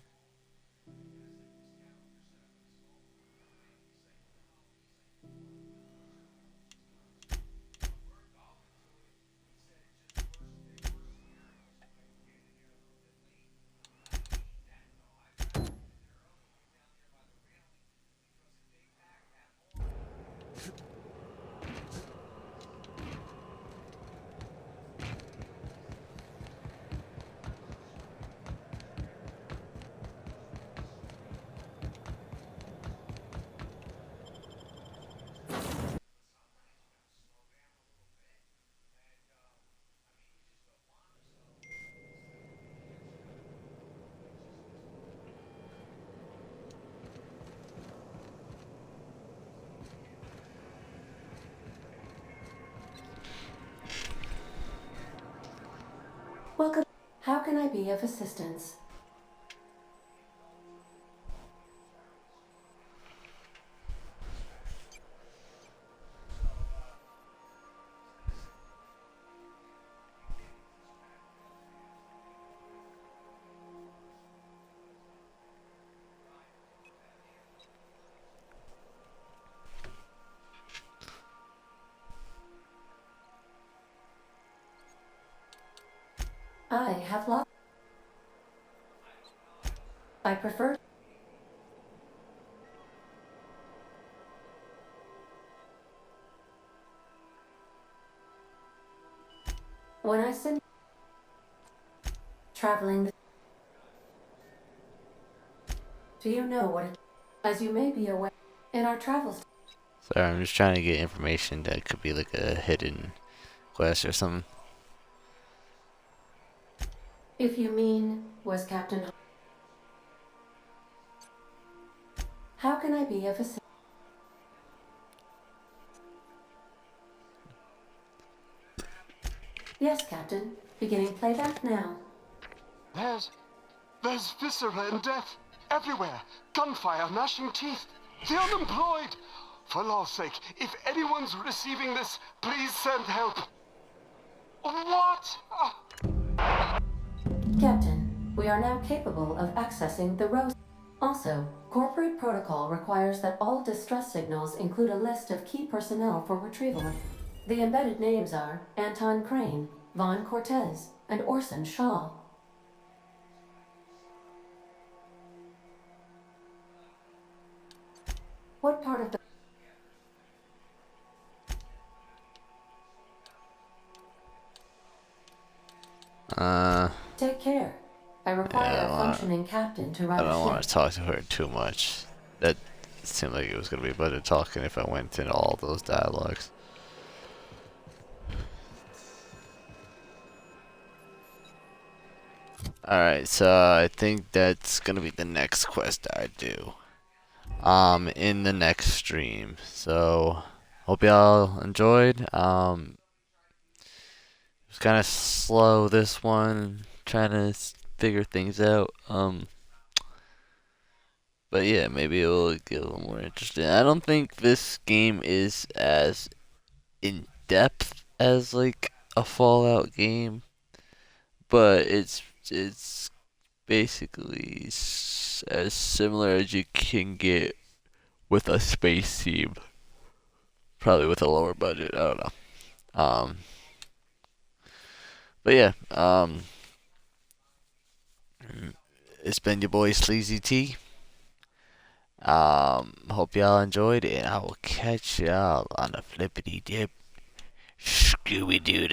Welcome. How can I be of assistance? I have lost. I prefer. When I send traveling, do you know what it, as you may be aware, in our travels. Sorry, I'm just trying to get information that could be like a hidden quest or something. If you mean, was Captain. How can I be of assistance? Yes, Captain. Beginning playback now. There's viscera and death everywhere. Gunfire, gnashing teeth. The unemployed. For law's sake, if anyone's receiving this, please send help. What? Captain, we are now capable of accessing the Rose. Also, corporate protocol requires that all distress signals include a list of key personnel for retrieval. The embedded names are Anton Crane, Vaughn Cortez, and Orson Shaw. What part of the... Take care. I require a functioning captain to run a ship. I don't want to talk to her too much. That seemed like it was going to be a bunch of talking if I went into all those dialogues. Alright, so I think that's going to be the next quest I do. In the next stream. So, hope y'all enjoyed. It was kind of slow this one, trying to figure things out. But yeah, maybe it will get a little more interesting. I don't think this game is as in depth as like a Fallout game, but it's basically as similar as you can get with a space theme. Probably with a lower budget. I don't know. But yeah, it's been your boy lzzzy. Hope y'all enjoyed, and I will catch y'all on the flippity dip. Scooby Doo.